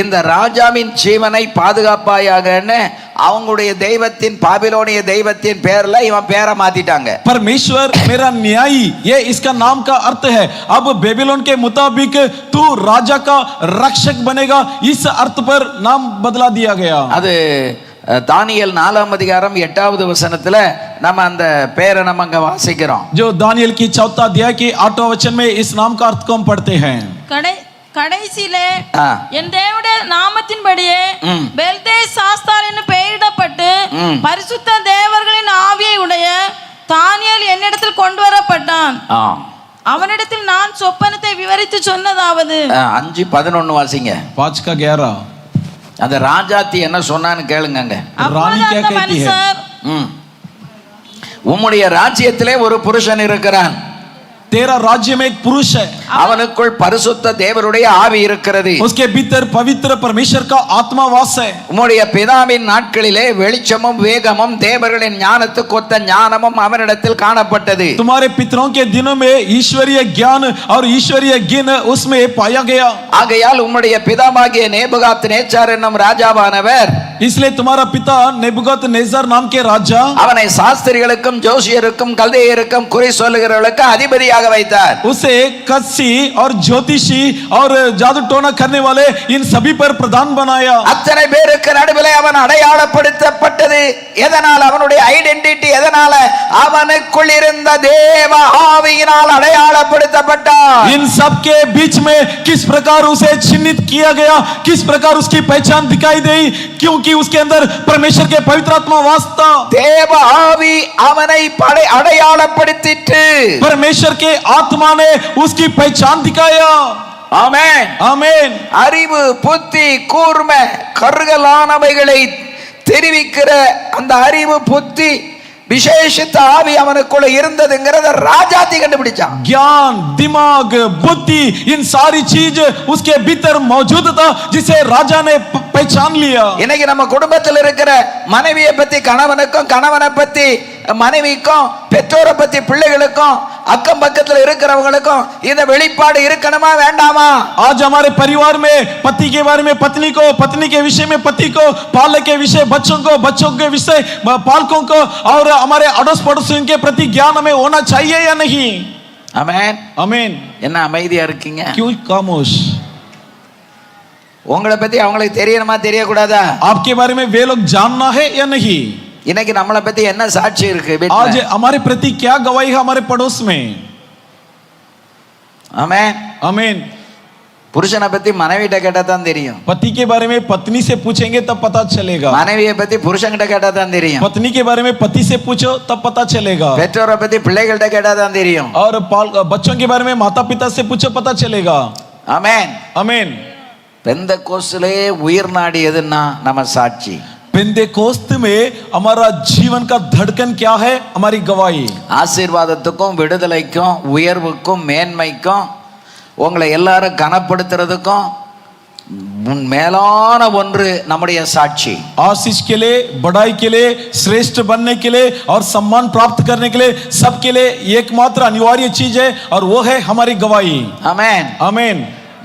இந்த ராஜாவின் ஜீவனை பாதுகாப்பாயாகன்னு அவங்களுடைய தெய்வத்தின் பாபிலோனிய தெய்வத்தின் பேர்ல இவன் பேரை மாத்திட்டாங்க. परमेश्वर मेरा न्यायी, ये इसका नाम का अर्थ है. अब बेबीलोन के मुताबिक तू राजा का रक्षक बनेगा, इस अर्थ पर नाम बदला दिया गया. அது தானியேல் 4ஆம் அதிகாரம் 8வது வசனத்துல நம்ம அந்த பேரை நம்ம அங்க வாசிக்கிறோம். जो दानियल की 4 अध्याय के 8वें वचन में इस नाम का अर्थ को हम पढ़ते हैं. கடைசியிலே என் தேவனுடைய நாமத்தின்படியே பெல்தே சாஸ்தார் என்று பெயரிடப்பட்டு பரிசுத்த தேவர்களின் ஆவியை உடைய தானியேல் என்னிடத்தில் கொண்டு வரப்பட்டான். அவனிடத்தில் நான் சொப்பனத்தை விவரித்து சொன்னதாவது. 5:11 வாசிங்க. 5 का 11. அந்த ராஜாத்தி என்ன சொன்னான்னு கேளுங்க. ராணி क्या कहती है? உம்முடைய ராஜ்யத்திலே ஒரு புருஷன் இருக்கிறான், तेरा राज्य में एक पुरुष है, அவனுக்குள் பரிசுத்த தேவனுடைய ஆவி இருக்கிறது, उसके भीतर पवित्र परमेश्वर का आत्मा वास है. உம்முடைய பிதாவின் நாட்களிலே வெளிச்சமும் வேகமும் தேவர்களின் ஞானத்துக்கு ஒத்த ஞானமும் அவனிடத்தில் காணப்பட்டது. तुम्हारे पितरों के दिनों में ईश्वरीय ज्ञान और ईश्वरीय ज्ञान उसमें पाया गया. ஆகையால் உம்முடைய பிதாவாகிய நேபுகாத்நேச்சார் என்னும் ராஜாவானவர், इसलिए तुम्हारा पिता नेबुकदनेस्सर नाम के राजा அவனை சாஸ்திரிகளுக்கும் ஜோசியருக்கும் கல்தேயருக்கும் குறி சொல்லுகிறவர்களுக்கு அதிபதியாக வைத்தார். उसे कस्सी और ज्योतिषी और जादू टोना करने वाले इन सभी पर प्रधान बनाया. அத்தனை பேருக்கு நடுவிலே அவன் அடையாளப்படுத்தப்பட்டது எதனால்? அவனுடைய ஐடென்டிட்டி எதனால? அவனுக்குள் இருந்த தேவ ஆவியினால் அடையாளப்படுத்தப்பட்டான். इन सब के बीच में किस प्रकार उसे चिन्हित किया गया, किस प्रकार उसकी पहचान दिखाई दी? क्योंकि उसके अंदर परमेश्वर के पवित्र आत्मा वास था. தேவ ஆவி அவனை அடையாளப்படுத்திட்டு, परमेश्वर के आत्मा ने उसकी पहचान दिखाया. ஆமென் आमीन. அறிவு, புத்தி, கூர்ம, கருகலானவைகளை தெரிவிக்கிற அந்த அறிவு, புத்தி, விசேஷித்த ஆவி அவனுக்குள்ள இருந்ததுங்கிறத ராஜாத்தி கண்டுபிடிச்சான். ज्ञान, दिमाग, बुद्धि, इन सारी चीज उसके भीतर मौजूद था, जिसे राजा ने पहचान लिया. இன்னைக்கு நம்ம குடும்பத்தில் இருக்கிற மனைவியை பத்தி கணவனுக்கும், கணவனை பத்தி மனைவிக்கும், பெற்றோரை பத்தி பிள்ளைகளுக்கும், அக்கம் பக்கத்தில் இருக்கிறவங்களுக்கும் இந்த வெளிப்பாடு இருக்கணுமா வேண்டாமா? आज हमारे परिवार में पति के बारे में पत्नी को, पत्नी के विषय में पति को, पालक के विषय बच्चों को, बच्चों के विषय पालकों को, और हमारे अड़ोस पड़ोसियों के प्रति ज्ञान हमें होना चाहिए या नहीं? ஆமென். आमीन. என்ன அமைதியா இருக்கீங்க? क्यों खामोश? உங்களை பத்தி அவங்களுக்கு தெரியணுமா தெரியக்கூடாதா? आपके बारे में वे लोग जानना है या नहीं? இன்னைக்கு நம்மளை பத்தி என்ன சாட்சி இருக்கு? आज हमारे प्रति क्या गवाही है हमारे पड़ोस में? ஆமென். आमीन. புருஷனை பத்தி மனைவிட்ட கேட்டா தான் தெரியும். पति के बारे में पत्नी से पूछेंगे तब पता चलेगा. மனைவியை பத்தி புருஷன்கிட்ட கேட்டா தான் தெரியும். पत्नी के बारे में पति से पूछो तब पता चलेगा. பெற்றோரை பத்தி பிள்ளைகள்கிட்ட கேட்டா தான் தெரியும். और बच्चों के बारे में माता पिता से पूछो पता चलेगा. ஆமென். आमीन. பெந்தெக்கோஸ்திலே உயிர் நாடி எதுன்னா நம்ம சாட்சி. पेंतेकोस्त में हमारा जीवन का धड़कन क्या है? हमारी गवाही. ஆசீர்வாதத்துக்கும் விடுதலைக்கும் உயர்வுக்கும் மேன்மைக்கும் உங்களை எல்லாரும் கனப்படுத்துறதுக்கும் மேலான ஒன்று நம்முடைய சாட்சி. आशीष के लिए, बढ़ाई के लिए, श्रेष्ठ बनने के लिए और सम्मान प्राप्त करने के लिए सबके लिए एकमात्र अनिवार्य चीज है और वो है हमारी गवाही. ஆமென். आमीन.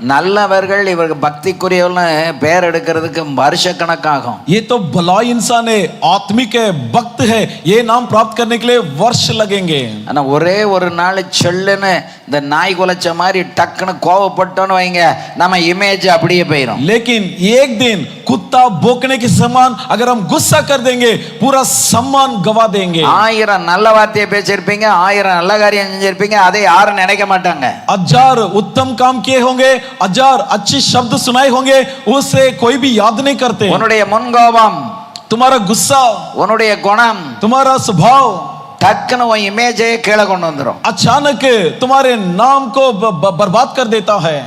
நல்லவர்கள் இவர்கள் பக்திக்குரியவர்கள்னு பேர் எடுக்கிறதுக்கு வருஷ கணக்காகும். ये तो भला इंसान है, आत्मिक है, भक्त है, ये नाम प्राप्त करने के लिए वर्ष लगेंगे. ஆனா ஒரே ஒரு நாள் செல்லுன்னு இந்த நாய் குலைச்ச மாதிரி டக்குன்னு கோவப்பட்டோன்னு வைங்க, நம்ம இமேஜ் அப்படியே போயிடும். लेकिन एक दिन कुत्ता भौंकने के समान अगर हम गुस्सा कर देंगे पूरा सम्मान गवा देंगे. 1000 நல்ல வார்த்தையை பேசியிருப்பீங்க, 1000 நல்ல காரியம் செஞ்சிருப்பீங்க, அதை யாரும் நினைக்க மாட்டாங்க. 1000 उत्तम काम किए होंगे, 1000 अच्छे शब्द सुनाए होंगे, उसे कोई भी याद नहीं करते. உன்னுடைய முன்கோபம், तुम्हारा गुस्सा, உன்னுடைய குணம் तुम्हारा स्वभाव டக்குன்னு உன் இமேஜே கீழே கொண்டு வந்துடும். अचानक तुम्हारे नाम को बर्बाद कर देता है.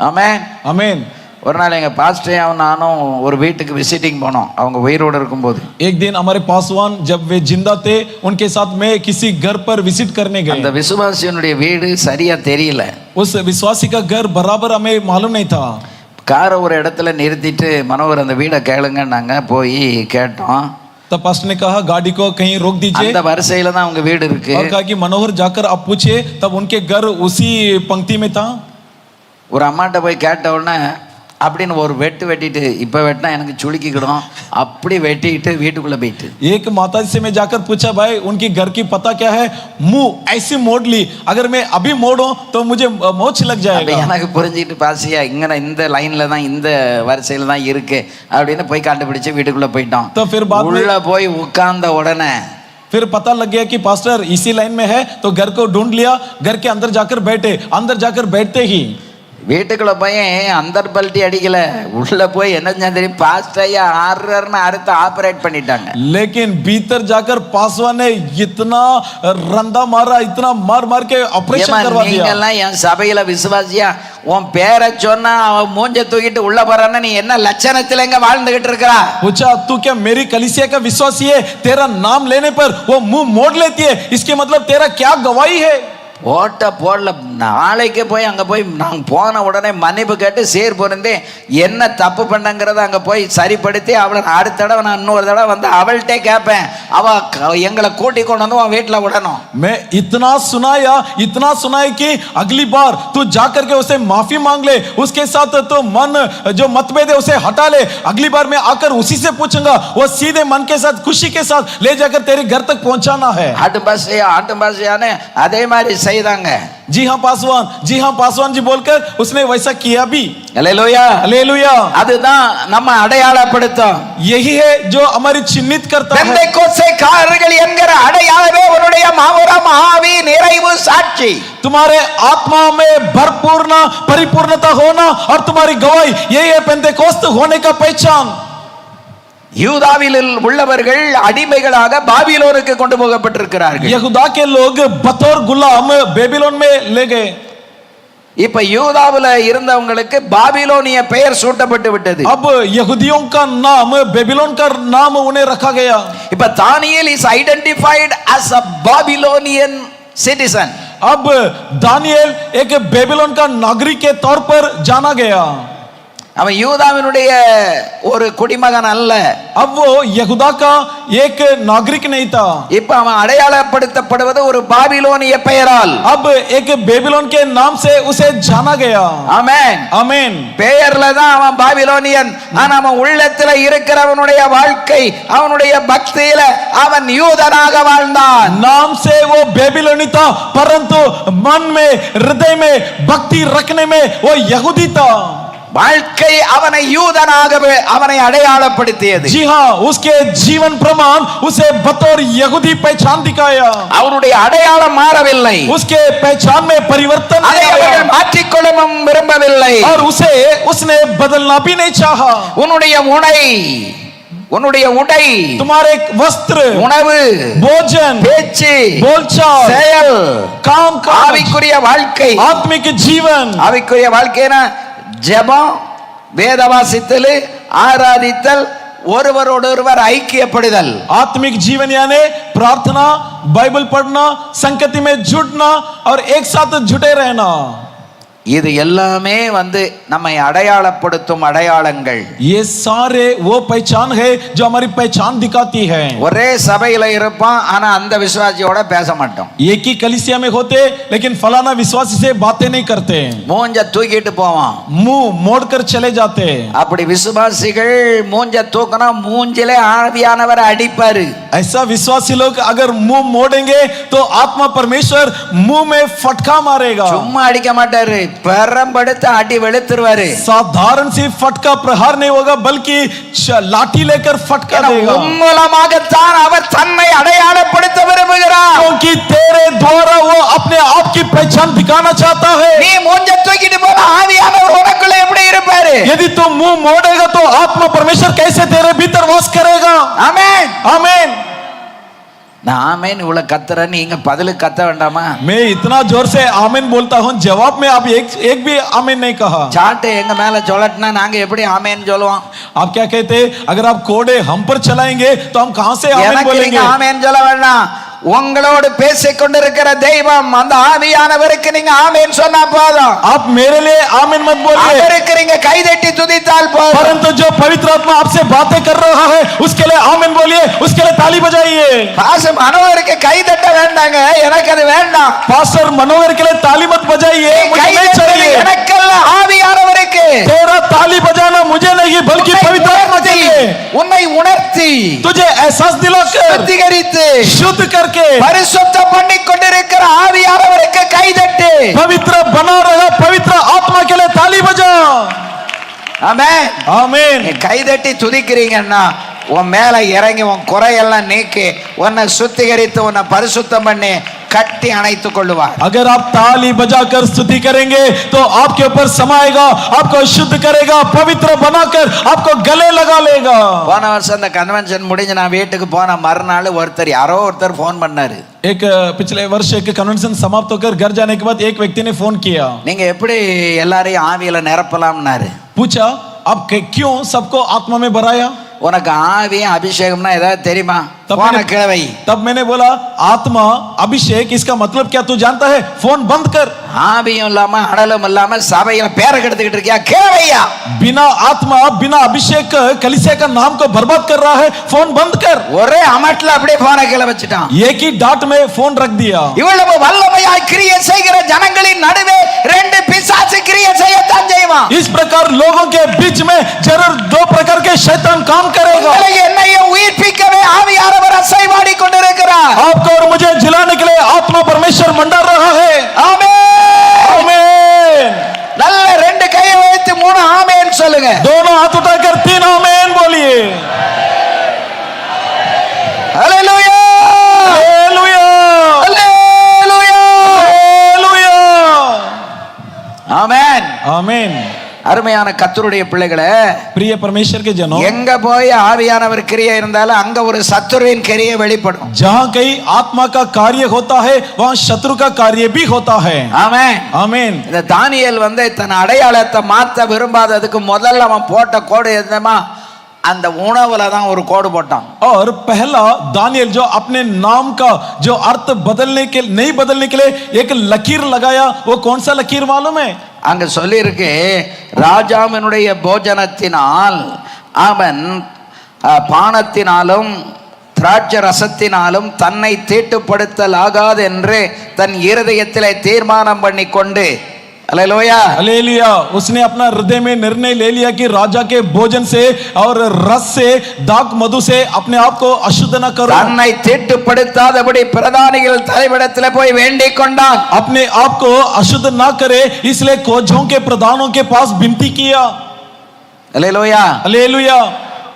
ஆமென். आमीन. ஒரு நாள் எங்க பாஸ்டரையும் நானும் ஒரு வீட்டுக்கு விசிட்டிங் போனோம், அவங்க உயிரோடு இருக்கும்போது. एक दिन हमारे पासवान जब वे जिंदा थे उनके साथ मैं किसी घर पर विजिट करने அந்த गए. விசுவாசியனுடைய வீடு சரியா தெரியல. उस विश्वासी का घर बराबर हमें मालूम नहीं था. காரை ஒரு இடத்துல நிறுத்திட்டு மனோகர் அந்த வீடை கேளுங்கன்னாங்க, போய் கேட்டோம். तब पास्टर ने कहा गाड़ी को कहीं रोक दीजिए அந்த வரிசையில தான் அவங்க வீடு இருக்கு. और कहा कि मनोहर जाकर आप पूछिए. तब उनके घर उसी पंक्ति में था. ஒரு அம்மாட்ட போய் கேட்ட உடனே அப்படின்னு ஒரு வெட்டு வெட்டிட்டு, இப்ப வெட்டினா எனக்கு சுளுக்கிக்கிடும், அப்படி வெட்டிட்டு வீட்டுக்குள்ள போயிட்டு एक माता जी से मैं जाकर पूछा भाई उनकी घर की पता क्या है? मुंह ऐसी मोड़ ली, अगर मैं अभी मोड़ूं तो मुझे मोच लग அப்ப जाएगा. எனக்கு புரிஞ்சுக்கிட்டு, பாசியா இங்க இந்த லைன்ல தான் இந்த வரிசையில தான் இருக்கு அப்படின்னு போய் கண்டுபிடிச்சு வீட்டுக்குள்ள போயிட்டோம். तो फिर बाद में உள்ள போய் உட்கார்ந்த உடனே फिर पता लग गया कि पास्टर इसी लाइन में है, तो घर को ढूंढ लिया, घर के अंदर जाकर बैठे. अंदर जाकर बैठते ही வீட்டுக்குள்ள போய் அந்த பல்ட்டி அடிக்கல, உள்ள போய் என்ன செஞ்சா தெரியும்? பாஸ்டரையா ஆறுன்னு அறுத்து ஆபரேட் பண்ணிட்டாங்க. लेकिन भीतर जाकर पासवान ने इतना रंदा मारा, इतना मार मार के ऑपरेशन करवा दिया. நீங்க எல்லாம் என் சபையில விசுவாசியா உன் பேரை சொன்னா அவன் மூஞ்ச தூக்கிட்டு உள்ள போறான்னு நீ என்ன லட்சணத்துல எங்க வாழ்ந்துகிட்டு இருக்கா? पूछा तू क्या मेरी कलीसिया का विश्वासी है? तेरा नाम लेने पर वो मुंह मोड़ लेती है, इसके मतलब तेरा क्या गवाही है? ஓட்ட போடல. நாளைக்கு போய் அங்க போய் நாங்க போன உடனே மன்னிப்பு கேட்டு சேர் பொருந்தே என்ன தப்பு பண்ணங்கிறத அங்க போய் சரிப்படுத்தி அவளை அடுத்த தடவை நான் இன்னொரு தடவை வந்து அவள்கிட்ட கேட்பேன், அவ எங்களை கூட்டி கொண்டு வந்து அவன் வீட்டுல விடணும். मैं इतना सुनाया कि अगली बार तू जाकर के उसे माफी मांग ले, उसके साथ तो मन जो मतभेद है उसे हटा ले. अगली बार मैं आकर उसी से पूछूंगा, वो सीधे मन के साथ खुशी के साथ ले जाकर तेरे घर तक पहुंचाना है. ஆட்டு பாசியான்னு அதே மாதிரி செய்தாங்க. जी हाँ पासवान जी बोलकर उसने वैसा किया भी. அல்லேலூயா. हालेलुया. அதுதான் நம்ம அடையாளப்படுத்தும். यही है जो हमारी चिन्हित करता है. பெந்தெக்கோஸ்தேக்காரர்கள் என்கிற அடையாளமே உன்னுடைய மாபெரும் ஆவி நிறைவு சாட்சி. तुम्हारे आत्मा में भरपूर्ण परिपूर्णता होना और तुम्हारी गवाही, यही है पेंतेकोस्त होने का पहचान. யூதாவில் உள்ளவர்கள் அடிமைகளாக பாபிலோனுக்கு கொண்டு போகப்பட்டிருக்கிறார்கள். यहूदा के लोग बतौर गुलाम बेबीलोन में ले गए. இப்ப யூதாவுல இருந்தவங்களுக்கு பாபிலோனிய பெயர் சூட்டப்பட்டு விட்டது. अब यहूदियों का नाम बेबीलोन का नाम उन्हें रखा गया. இப்ப தானியேல் is identified as a Babylonian citizen. अब दानियेल एक बेबीलोन का नागरिक के तौर पर जाना गया. அவன் யூதாவினுடைய ஒரு குடிமகன் அல்ல. अब वो यहूदा का एक नागरिक नहीं था. இப்ப அவன் அடையாளப்படுத்தப்படுவது ஒரு பாபிலோனிய பெயரால். अब एक बेबीलोन के नाम से उसे जाना गया. ஆமென். आमीन. பெயர்ல தான் அவன் பாபிலோனியன், ஆனா அவன் உள்ளத்துல இருக்கிறவனுடைய வாழ்க்கை, அவனுடைய பக்தியில அவன் யூதனாக வாழ்ந்தான். नाम से वो बेबीलोनी था, परंतु मन में, हृदय में, भक्ति रखने में वो यहूदी था. வாழ்க்கை அவனை யூதனாகவே அவனை அடையாளப்படுத்தியது. जी हाँ, उसके जीवन प्रमाण उसे बतौर यहूदी पहचान दिखाया. அவருடைய அடையாளம் மாறவில்லை. उसके पहचान में परिवर्तन அதை नहीं आया. அவர்கள் மாற்றிக்கொள்ளவும் விரும்பவில்லை. விரும்பவில்லை. और उसे उसने बदलना भी नहीं चाहा. உன்னுடைய உன்னுடைய உடை, तुम्हारे वस्त्र, உணவு, भोजन, பேச்சு, बोलचाल, செயல், काम काज, ஆவிக்குரிய வாழ்க்கை. आत्मिक जीवन. ஆவிக்குரிய வாழ்க்கைனா ஜெபம், வேத வாசித்தல், ஆராதித்தல், ஒருவரோடு ஒருவர் ஐக்கியப்படுதல். आत्मिक जीवन यानी प्रार्थना, बाइबल पढ़ना, संगति में जुड़ना और एक साथ जुटे रहना. இது எல்லாமே நம்மை அடையாளப்படுத்தும் அடையாளங்கள். ये सारे वो पहचान है जो हमारी पहचान दिखाती है. ஒரே சபையில இருப்பான், ஆனா அந்த விசுவாசியோட பேச மாட்டோம். एक ही कलीसिया में होते लेकिन फलाना विश्वासी से बातें नहीं करते. மூஞ்ச தூக்கிட்டு போவான், मुंह मोड़कर चले जाते. அப்படி விசுவாசிகள் மூஞ்ச தூக்கினா மூஞ்சிலே ஆவியானவர் அடிப்பாரு. ऐसा विश्वासी लोग अगर मुंह मोड़ेंगे तो आत्मा परमेश्वर मुंह में फटका मारेगा. சும்மா அடிக்க மாட்டாரு, பெரம்படுத்த அடி வெளுத்துருவாரு. साधारण सी फटका प्रहार नहीं होगा बल्कि लाठी लेकर फटका देगा. மூலமாகத்தான் அவர் தன்னை அடையாளப்படுத்த விரும்புகிறார். क्योंकि तेरे द्वारा वो अपने आप की पहचान दिखाना चाहता है. நீ மூஞ்ச தூக்கிட்டு போனா ஆவியானவர் உனக்குள்ள எப்படி இருப்பாரு? यदि तुम मुंह मोड़ेगा तो आत्मा परमेश्वर कैसे तेरे भीतर वास करेगा. ஆமென், आमीन. நான் ஆமென் இவ்வளவு கத்துறேன், நீங்க பதிலு கத்த வேண்டாமா? मैं इतना जोर से आमीन बोलता हूँ, जवाब में आप एक भी आमीन नहीं कहा. சாட்டை எங்க மேல சொல்லட்டினா நாங்க எப்படி ஆமென் சொல்லுவோம்? आप क्या कहते? अगर आप कोड़े हम पर चलाएंगे तो हम कहां से आमीन எனக்கு बोलेंगे? நீங்க ஆமென் சொல்ல வேண்டாம். உங்களோடு பேசிக் கொண்டிருக்கிற தெய்வம் அந்த ஆவியானவருக்கு நீங்க ஆமென் சொன்னா போதும். आप मेरे लिए आमीन मत बोलिए, அவருக்கு நீங்க கைதட்டி துதித்தால் போதும். परंतु जो पवित्र आत्मा आपसे बातें कर रहा है उसके लिए आमीन बोलिए, उसके लिए ताली बजाइए. பாசம் மனோகருக்கு கைதட்ட வேண்டாங்க, எனக்கு அது வேண்டாம். पास्टर मनोहर के लिए ताली मत बजाइए, मुझे नहीं கைதட்டது चाहिए. எனக்கல்ல, ஆவியானவருக்கு. तेरा ताली बजाना मुझे नहीं बल्कि पवित्र आत्मा के लिए. உன்னை உணர்த்தி, तुझे एहसास दिलाकर, சுத்திகரித்து, शुद्ध करके, பரிசுத்தம் பண்ணிக் கொண்டிருக்கிற ஆவியானவருக்கு கைதட்டு. पवित्र बना रहा पवित्र आत्मा के लिए ताली बजा. ஆமென். आमीन. நீ கைதட்டி துதிக்கிறீங்கன்னா உன் மேல இறங்கி உன் குறையெல்லாம் நீக்கி உன்னை சுத்திகரித்து உன்னை பரிசுத்தம் பண்ணி கட்டி அணைத்துக் கொள்ளுவார். अगर आप ताली बजाकर स्तुति करेंगे तो आपके ऊपर समाएगा, आपको शुद्ध करेगा, पवित्र बनाकर आपको गले लगा लेगा. போன வருஷம் அந்த கன்வென்ஷன் முடிஞ்சு நான் வீட்டுக்கு போன மறுநாள் யாரோ ஒருத்தர் போன் பண்ணாரு. एक पिछले वर्ष एक कन्वेंशन समाप्त होकर घर जाने के बाद एक व्यक्ति ने फोन किया. நீங்க எப்படி எல்லாரையும் ஆவியில நிரப்பலாம்னாரு. पूछा आप क्यों सबको आत्मा में भराया? உனக்கு ஆவியும் அபிஷேகம்னா ஏதாவது தெரியுமா? तब போன கிழவை. तब मैंने बोला आत्मा अभिषेक इसका मतलब क्या तू जानता है? फोन बंद कर. ஆவியும் இல்லாம அடலும் இல்லாம சபையில பேரை கெடுத்துக்கிட்டு இருக்கியா? கிழவையா. बिना आत्मा बिना अभिषेक कलीसिया का नाम को बर्बाद कर रहा है, फोन बंद कर. ஒரே அமட்ல அப்படியே போன கிழ வச்சுட்டான். एक ही डांट में फोन रख दिया. இவ்வளவு வல்லமையாய் கிரியை செய்கிற ஜனங்களின் நடுவே ரெண்டு பிசாசு கிரியை செய்யத்தான் செய்வான். इस प्रकार लोगों के बीच में जरूर दो प्रकार के शैतान काम करेगा. என்னையும் உயிர்ப்பிக்கவே ஆவியானவர் அசைவாடி கொண்டிருக்கிறார். आपको और मुझे जिलाने के लिए आत्मा परमेश्वर मंडरा रहा है. ஆமென். आमीन. நல்ல ரெண்டு கையை வைத்து மூணு ஆமென் சொல்லுங்க. दोनों हाथ उठाकर तीन आमीन बोलिए. ஹalleluya. हालेलुया. ஹalleluya. हालेलुया. ஆமென். आमीन. அருமையான கர்த்தருடைய பிள்ளைகளே, प्रिय परमेश्वर के जनों, எங்க போய் ஆவியானவர் கிரியை இருந்தாலும் அங்க ஒரு சத்துருவின் கிரியை வெளிப்படும். जहाँ कहीं आत्मा का कार्य होता है वहाँ शत्रु का कार्य भी होता है. ஆமென். आमीन. இந்த தானியேல் தன் அடையாளத்தை மாத்த விரும்பாததுக்கு முதல்ல அவன் போட்ட கோடு என்னமா? அந்த உணவுல தான் ஒரு கோடு போட்டான். और पहला दानियल जो अपने नाम का जो अर्थ बदलने के नहीं बदलने के लिए एक लकीर लगाया, वो कौन सा लकीर मालूम है? அங்க சொல்லி இருக்கு, ராஜாவினுடைய போஜனத்தினால் அவன் பானத்தினாலும் திராட்சை ரசத்தினாலும் தன்னை தீட்டுப்படுத்தல் ஆகாது என்று தன் இருதயத்திலே தீர்மானம் பண்ணி கொண்டு, हालेलुया, हालेलुया, उसने अपना हृदय में निर्णय ले लिया कि राजा के भोजन से और रस से दाख मधु से अपने आप को अशुद्ध न करो. தன்னை தீட்டுப்படுத்தாதபடி பிரதானிகள் தலைவிடத்தில் போய் வேண்டிக் கொண்டான். अपने आप को अशुद्ध न करे इसलिए कोझों के प्रधानों के पास विनती किया. हालेलुया. हालेलुया.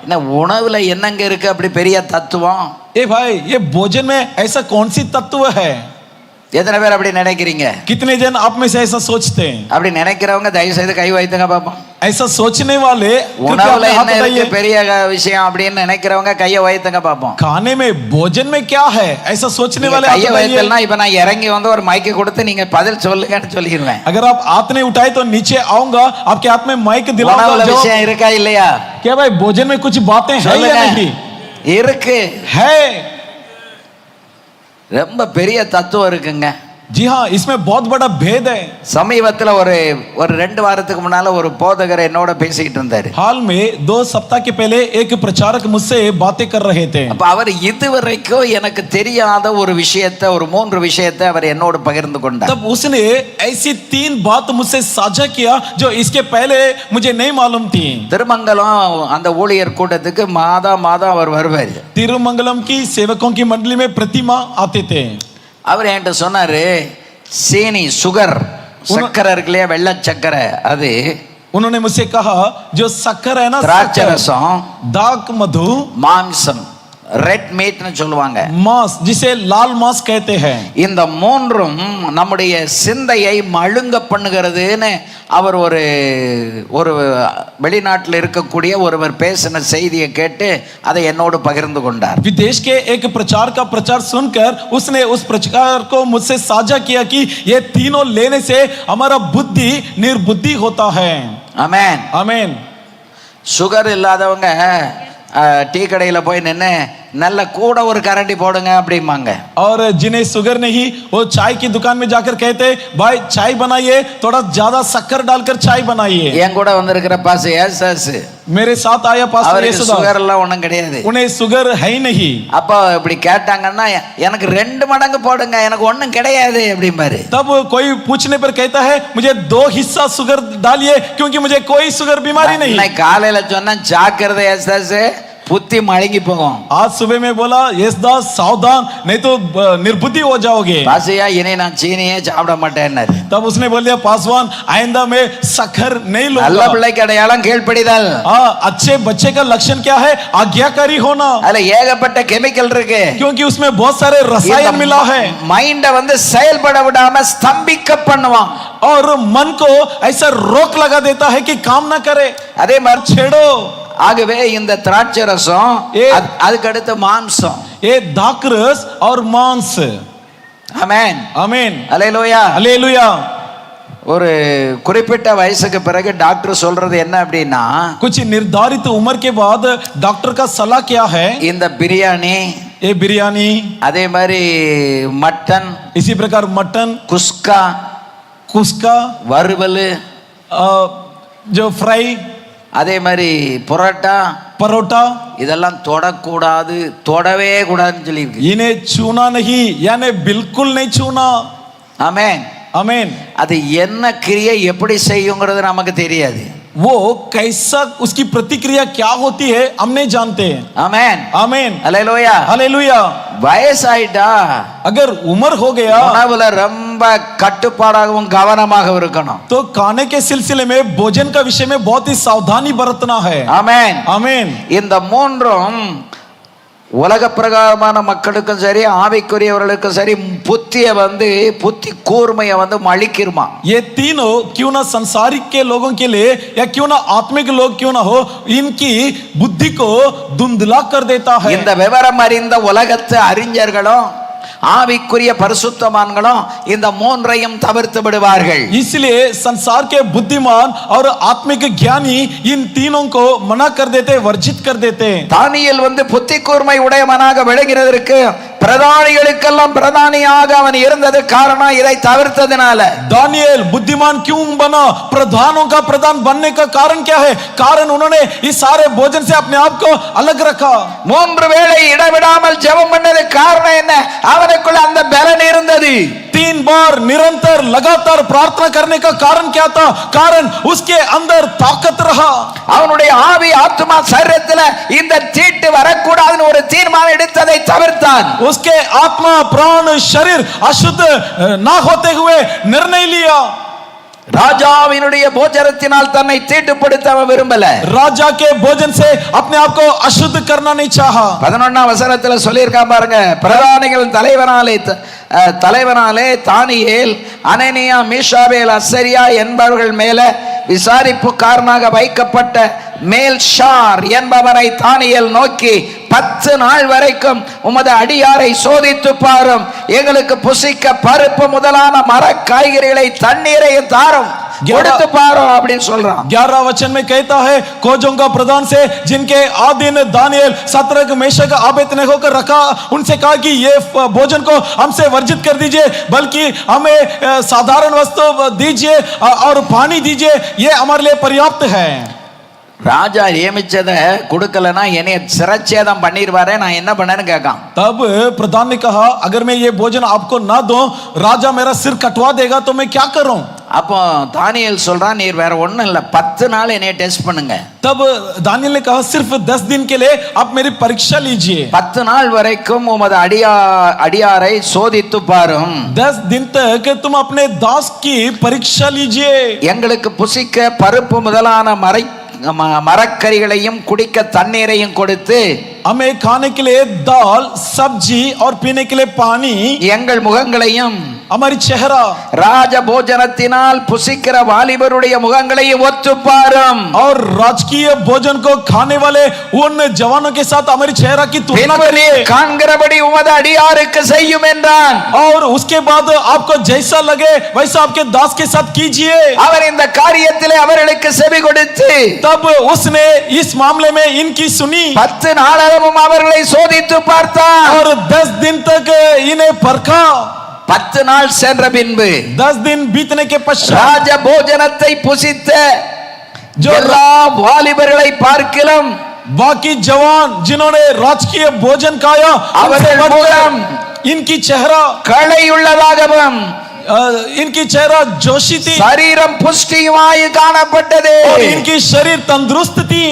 இந்த உணவுல என்னங்க இருக்கு அப்படி பெரிய தத்துவம்? ए भाई, ये भोजन में ऐसा कौन सी तत्व है? எத்தனை பேர் அப்படி நினைக்கிறீங்க? कितने जन आप में से ऐसा सोचते हैं? அப்படி நினைக்கிறவங்க தயவு செய்து கை வைத்துங்க பாப்போம். ऐसा सोचने वाले कृपया உணவுல अपने हाथ என்ன இருக்கு उठाइए। பெரிய விஷயம் அப்படின்னு நினைக்கிறவங்க கையை வைத்துங்க பாப்போம். खाने में भोजन में क्या है ऐसा सोचने वाले हाथ கையை उठाइए। வைத்தல்னா இப்ப நான் இறங்கி வந்து ஒரு மைக்கு கொடுத்து நீங்க பதில் சொல்லுங்கன்னு சொல்லிடுவேன். अगर आप हाथ नहीं उठाए तो नीचे आऊंगा, आपके हाथ में माइक दिलाऊंगा। உணவுல जो விஷயம் இருக்கா இல்லையா? क्या भाई भोजन में कुछ बातें हैं या சொல்லுங்க. नहीं? இருக்கு. है। ரொம்ப பெரிய தத்துவம் இருக்குங்க. जी हाँ, इसमें बहुत बड़ा भेद है। சமீபத்துல ஒரு 2 வாரத்துக்கு முன்னால ஒரு போதகர் என்னோட பேசிக்கிட்டு இருந்தாரு. हाल में 2 सप्ताह के पहले एक प्रचारक मुझसे बातें कर रहे थे। அப்ப அவர் இதுவரைக்கும் எனக்கு தெரியாத ஒரு விஷயத்தை, ஒரு 3 விஷயத்தை அவர் என்னோட பகிர்ந்து கொண்டார். तब उसने ऐसी 3 बात मुझसे साझा किया जो इसके पहले मुझे नहीं मालूम थी। திருமங்கலம் அந்த ஊழியர் கூட்டத்துக்கு மாதம் அவர் வருவார். तिरुमंगलम की सेवकों की मंडली में प्रतिमा आते थे। அவர் என்கிட்ட சொன்னாரு, சீனி சுகர் சக்கரை இருக்கு இல்லையா, வெள்ளை சக்கரை, அது उन्होंने मुझसे कहा जो शक्कर है ना, திராட்சை ரசம், दाक मधु, மாம்சம், ரெட் மீட்னு சொல்லுவாங்க, मांस जिसे लाल मांस कहते हैं, இந்த மூன்றும் நம்முடைய சிந்தையை மழுங்க பண்ணுகிறதுன்னு அவர் ஒரு வெளிநாட்டில் இருக்கக்கூடிய ஒருவர் பேசின செய்தியை கேட்டு அதை என்னோடு பகிர்ந்து கொண்டார். विदेश के एक प्रचार का प्रचार सुनकर उसने उस प्रचार को मुझसे साझा किया कि ये तीनों लेने से हमारा बुद्धि निर्बुद्धि होता है। ஆமென். आमीन। சுகர் இல்லாதவங்க டீ கடையில் போய் நின்று நல்ல கூட ஒரு கரண்டி போடுங்க அப்படிம்பாங்க. और जिन्हें शुगर नहीं वो चाय की दुकान में जाकर कहते भाई चाय बनाइए, थोड़ा ज्यादा शक्कर डालकर चाय बनाइए। என் கூட வந்திருக்கிற பாஸ் ஏசாஸ், मेरे साथ आया पास्टर அவருக்கு येसुदास, சுகர் எல்லாம் ஒண்ணும் கிடையாது. उन्हें शुगर है ही नहीं। அப்போ இப்படி கேட்டாங்கன்னா எனக்கு 2 மடங்கு போடுங்க, எனக்கு ஒண்ணும் கிடையாது அப்படிம்பாரு. तब कोई पूछने पर कहता है मुझे 2 हिस्सा शुगर डालिए क्योंकि मुझे कोई शुगर बीमारी नहीं। நான் காலையில சொன்னா ஜாக்கிரதை ஏசாஸ், புத்தி மழுங்கி போகும். आज सुबह में बोला येसुदास सावधान नहीं तो निर्बुद्धि हो जाओगे। பாசியா இனி நான் சீனியே சாப்பிட மாட்டேன்னாரு. तब उसने बोल दिया पासवान आइंदा में शक्कर नहीं நல்ல लूंगा। பிள்ளைக்கு அடையாளம் கீழ்ப்படிதல். अच्छे बच्चे का लक्षण क्या है? आज्ञाकारी होना। அதுல ஏகப்பட்ட கெமிக்கல் இருக்கு. क्योंकि उसमें बहुत सारे रसायन मिला है மைண்ட வந்து செயல்பட விடாம ஸ்தம்பிக்க பண்ணுவான். और मन को ऐसा रोक लगा देता है कि काम ना करे। அதே மாதிரி छेड़ो। ஆகவே இந்த திராட்சை ரசம், அதுக்கு அடுத்து மாம்சம், ये दाकरस और मांस। ஆமென். आमीन। அல்லேலூயா. हालेलुया। ஒரு குறிப்பிட்ட வயசுக்கு பிறகு டாக்டர் சொல்றது என்ன அப்படின்னா, कुछ निर्धारित उम्र के बाद डॉक्टर का सलाह क्या है? இந்த பிரியாணி, ये बिरयानी, அதே மாதிரி மட்டன், इसी प्रकार मटन, குஸ்கா, कुस्का, வறுவல், जो फ्राई, அதே மாதிரி புரோட்டா, परोटा, இதெல்லாம் தொடக்கூடாது, தொடவே கூடாதுன்னு சொல்லியிருக்கு. इन्हें छूना नहीं, यानी बिल्कुल नहीं छूना। ஆமென். आमीन। அது என்ன கிரியை எப்படி செய்யுங்கிறது நமக்கு தெரியாது. वो कैसा उसकी प्रतिक्रिया क्या होती है हम नहीं जानते। ஆமென். आमीन। அல்லேலூயா. हालेलुया। வயசாயிட்டா अगर उम्र हो गया உணவுல ரொம்ப கட்டுப்பாடாகவும் கவனமாக இருக்கணும். तो खाने के सिलसिले में भोजन का विषय में बहुत ही सावधानी बरतना है। ஆமென். आमीन। இந்த மூன்றும் உலக பிரகாரமான மக்களுக்கும் சரி, ஆவிக்குரியவர்களுக்கும் சரி, புத்தி கூர்மையை வந்து மழிக்கிருமா. ये तीनों क्यों ना संसारिक के लोगों के लिए या क्यों ना आत्मिक लोग क्यों ना हो, इनकी बुद्धि को धुंधला कर देता है। இந்த விவரம் அறிந்த உலகத்து அறிஞர்களும் ஆவிக்குரிய பரிசுத்தவான்களும் இந்த மூன்றையும் தவிர்த்து விடுவார்கள். इसलिए संसार के बुद्धिमान और आत्मिक ज्ञानी इन तीनों को मना कर देते, वर्जित कर देते। தானியேல் வந்து புத்தி கூர்மை உடையவனாக விளங்கினதற்கு பிரதானிகளுக்கெல்லாம் பிரதானியாக அவன் இருந்தது காரணம் இதை தவிர்த்ததுனால। दानियेल बुद्धिमान क्यों बना? प्रधानों का प्रधान बनने का कारण क्या है? कारण उन्होंने इस सारे भोजन से अपने आप को अलग रखा। 3 வேளை இடைவிடாமல் ஜெபம் பண்ணது காரணம் என்ன? அவனுக்குள்ள அந்த பலன் இருந்தது. 3 बार निरंतर लगातार प्रार्थना करने का कारण क्या था? कारण उसके अंदर ताकत रहा। அவனுடைய ஆவி ஆத்மா சரீரத்துல இந்த தீட்டு வரக்கூடாதுன்னு ஒரு தீர்மானம் எடுத்ததை தவிர்த்தான். उसके आत्मा प्राण शरीर अशुद्ध ना होते हुए निर्णय लिया। ராஜாவினுடைய போஜனத்தினால் தன்னை தீட்டுப்படுத்த அவன் விரும்பல. राजा के भोजन से अपने आप को अशुद्ध करना नहीं चाहा। 11ஆம் வசனத்துல சொல்லியிருக்கான் பாருங்க, பிரதானிகள் தலைவனாலே தலைவனாலே தானியேல், அனனியா, மீஷாவேல், அசரியா என்பவர்கள் மேல விசாரிப்புக்காரனாக வைக்கப்பட்ட மேல்ஷார் என்பவனை தானியேல் நோக்கி, 10 நாள் வரைக்கும் உமது அடியாரை சோதித்து பாரும், எங்களுக்கு புசிக்க பருப்பு முதலான மர காய்கறிகளை தண்ணீரையும் தாரும், கொடுத்து பாரும் அப்படின்னு சொல்றான். 11 वचन में कहता है, खोजों का प्रधान से जिनके आदिन दानियेल, सत्रक, मेशक, आबेदनेगो को रखा, उनसे कहा कि ये भोजन को हमसे वर्जित कर दीजिए, बल्कि हमें साधारण वस्तु दीजिए और पानी दीजिए, ये हमारे लिए पर्याप्त है. ராஜா நியமிச்சதை கொடுக்கலன்னா என்னைய சிரச்சேதம் பண்ணிடுவாரே, நான் என்ன பண்ணேன்னு கேட்கான். तब प्रधान ने कहा, अगर मैं ये भोजन आपको ना दूं, राजा मेरा सिर कटवा देगा, तो मैं क्या करूं? அப்போ தானியேல் சொல்றான், நீர் வேற ஒண்ணும் இல்ல, 10 நாள் என்னைய டெஸ்ட் பண்ணுங்க. तब दानियेल ने कहा, सिर्फ 10 दिन के लिए आप मेरी परीक्षा लीजिए. 10 நாள் வரைக்கும் உமது அடியாரை சோதித்து பாரும். 10 दिन तक तुम अपने दास की परीक्षा लीजिए. எங்களுக்கு புசிக்க பருப்பு முதலான மரக்கறிகளையும் குடிக்க தண்ணீரையும் கொடுத்து, हमें खाने के लिए दाल, सब्जी और पीने के लिए पानी, எங்கள் முகங்களையும் हमारी चेहरा, ராஜ போஜனத்தினால் புசிக்கிற வாலிபருடைய முகங்களையும் ஒத்து பாரும், और राजकीय भोजन को खाने वाले उन जवानों के साथ हमारी चेहरा की तुलना करिए. காண்கிறபடி உமது அடியாருக்கு செய்யும் என்றான். और उसके बाद आपको जैसा लगे वैसा आपके दास के साथ कीजिए. அவர் இந்த காரியத்திலே அவர்களுக்கு செவி கொடுத்து, तब उसने इस मामले में इनकी सुनी 10 நாளளவும் அவர்களை சோதித்து பார்த்தார். और 10 दिन तक इन्हें परखा. 10 நாள் சென்ற பின்பு 10 दिन बीतने के पश्चात ராஜ போஜனத்தை புசித்த எல்லா வாலிபர்களை பார்க்கிலும் बाकी जवान जिन्होंने राजकीय भोजन खाया, அவர்கள் முகம் इनकी चेहरा களையுள்ளதாகவும் इनकी चेहरा जोशी थी, சரீரம் புஷ்டியுமாய் காணப்பட்டது. और इनकी शरीर तंदुरुस्त थी.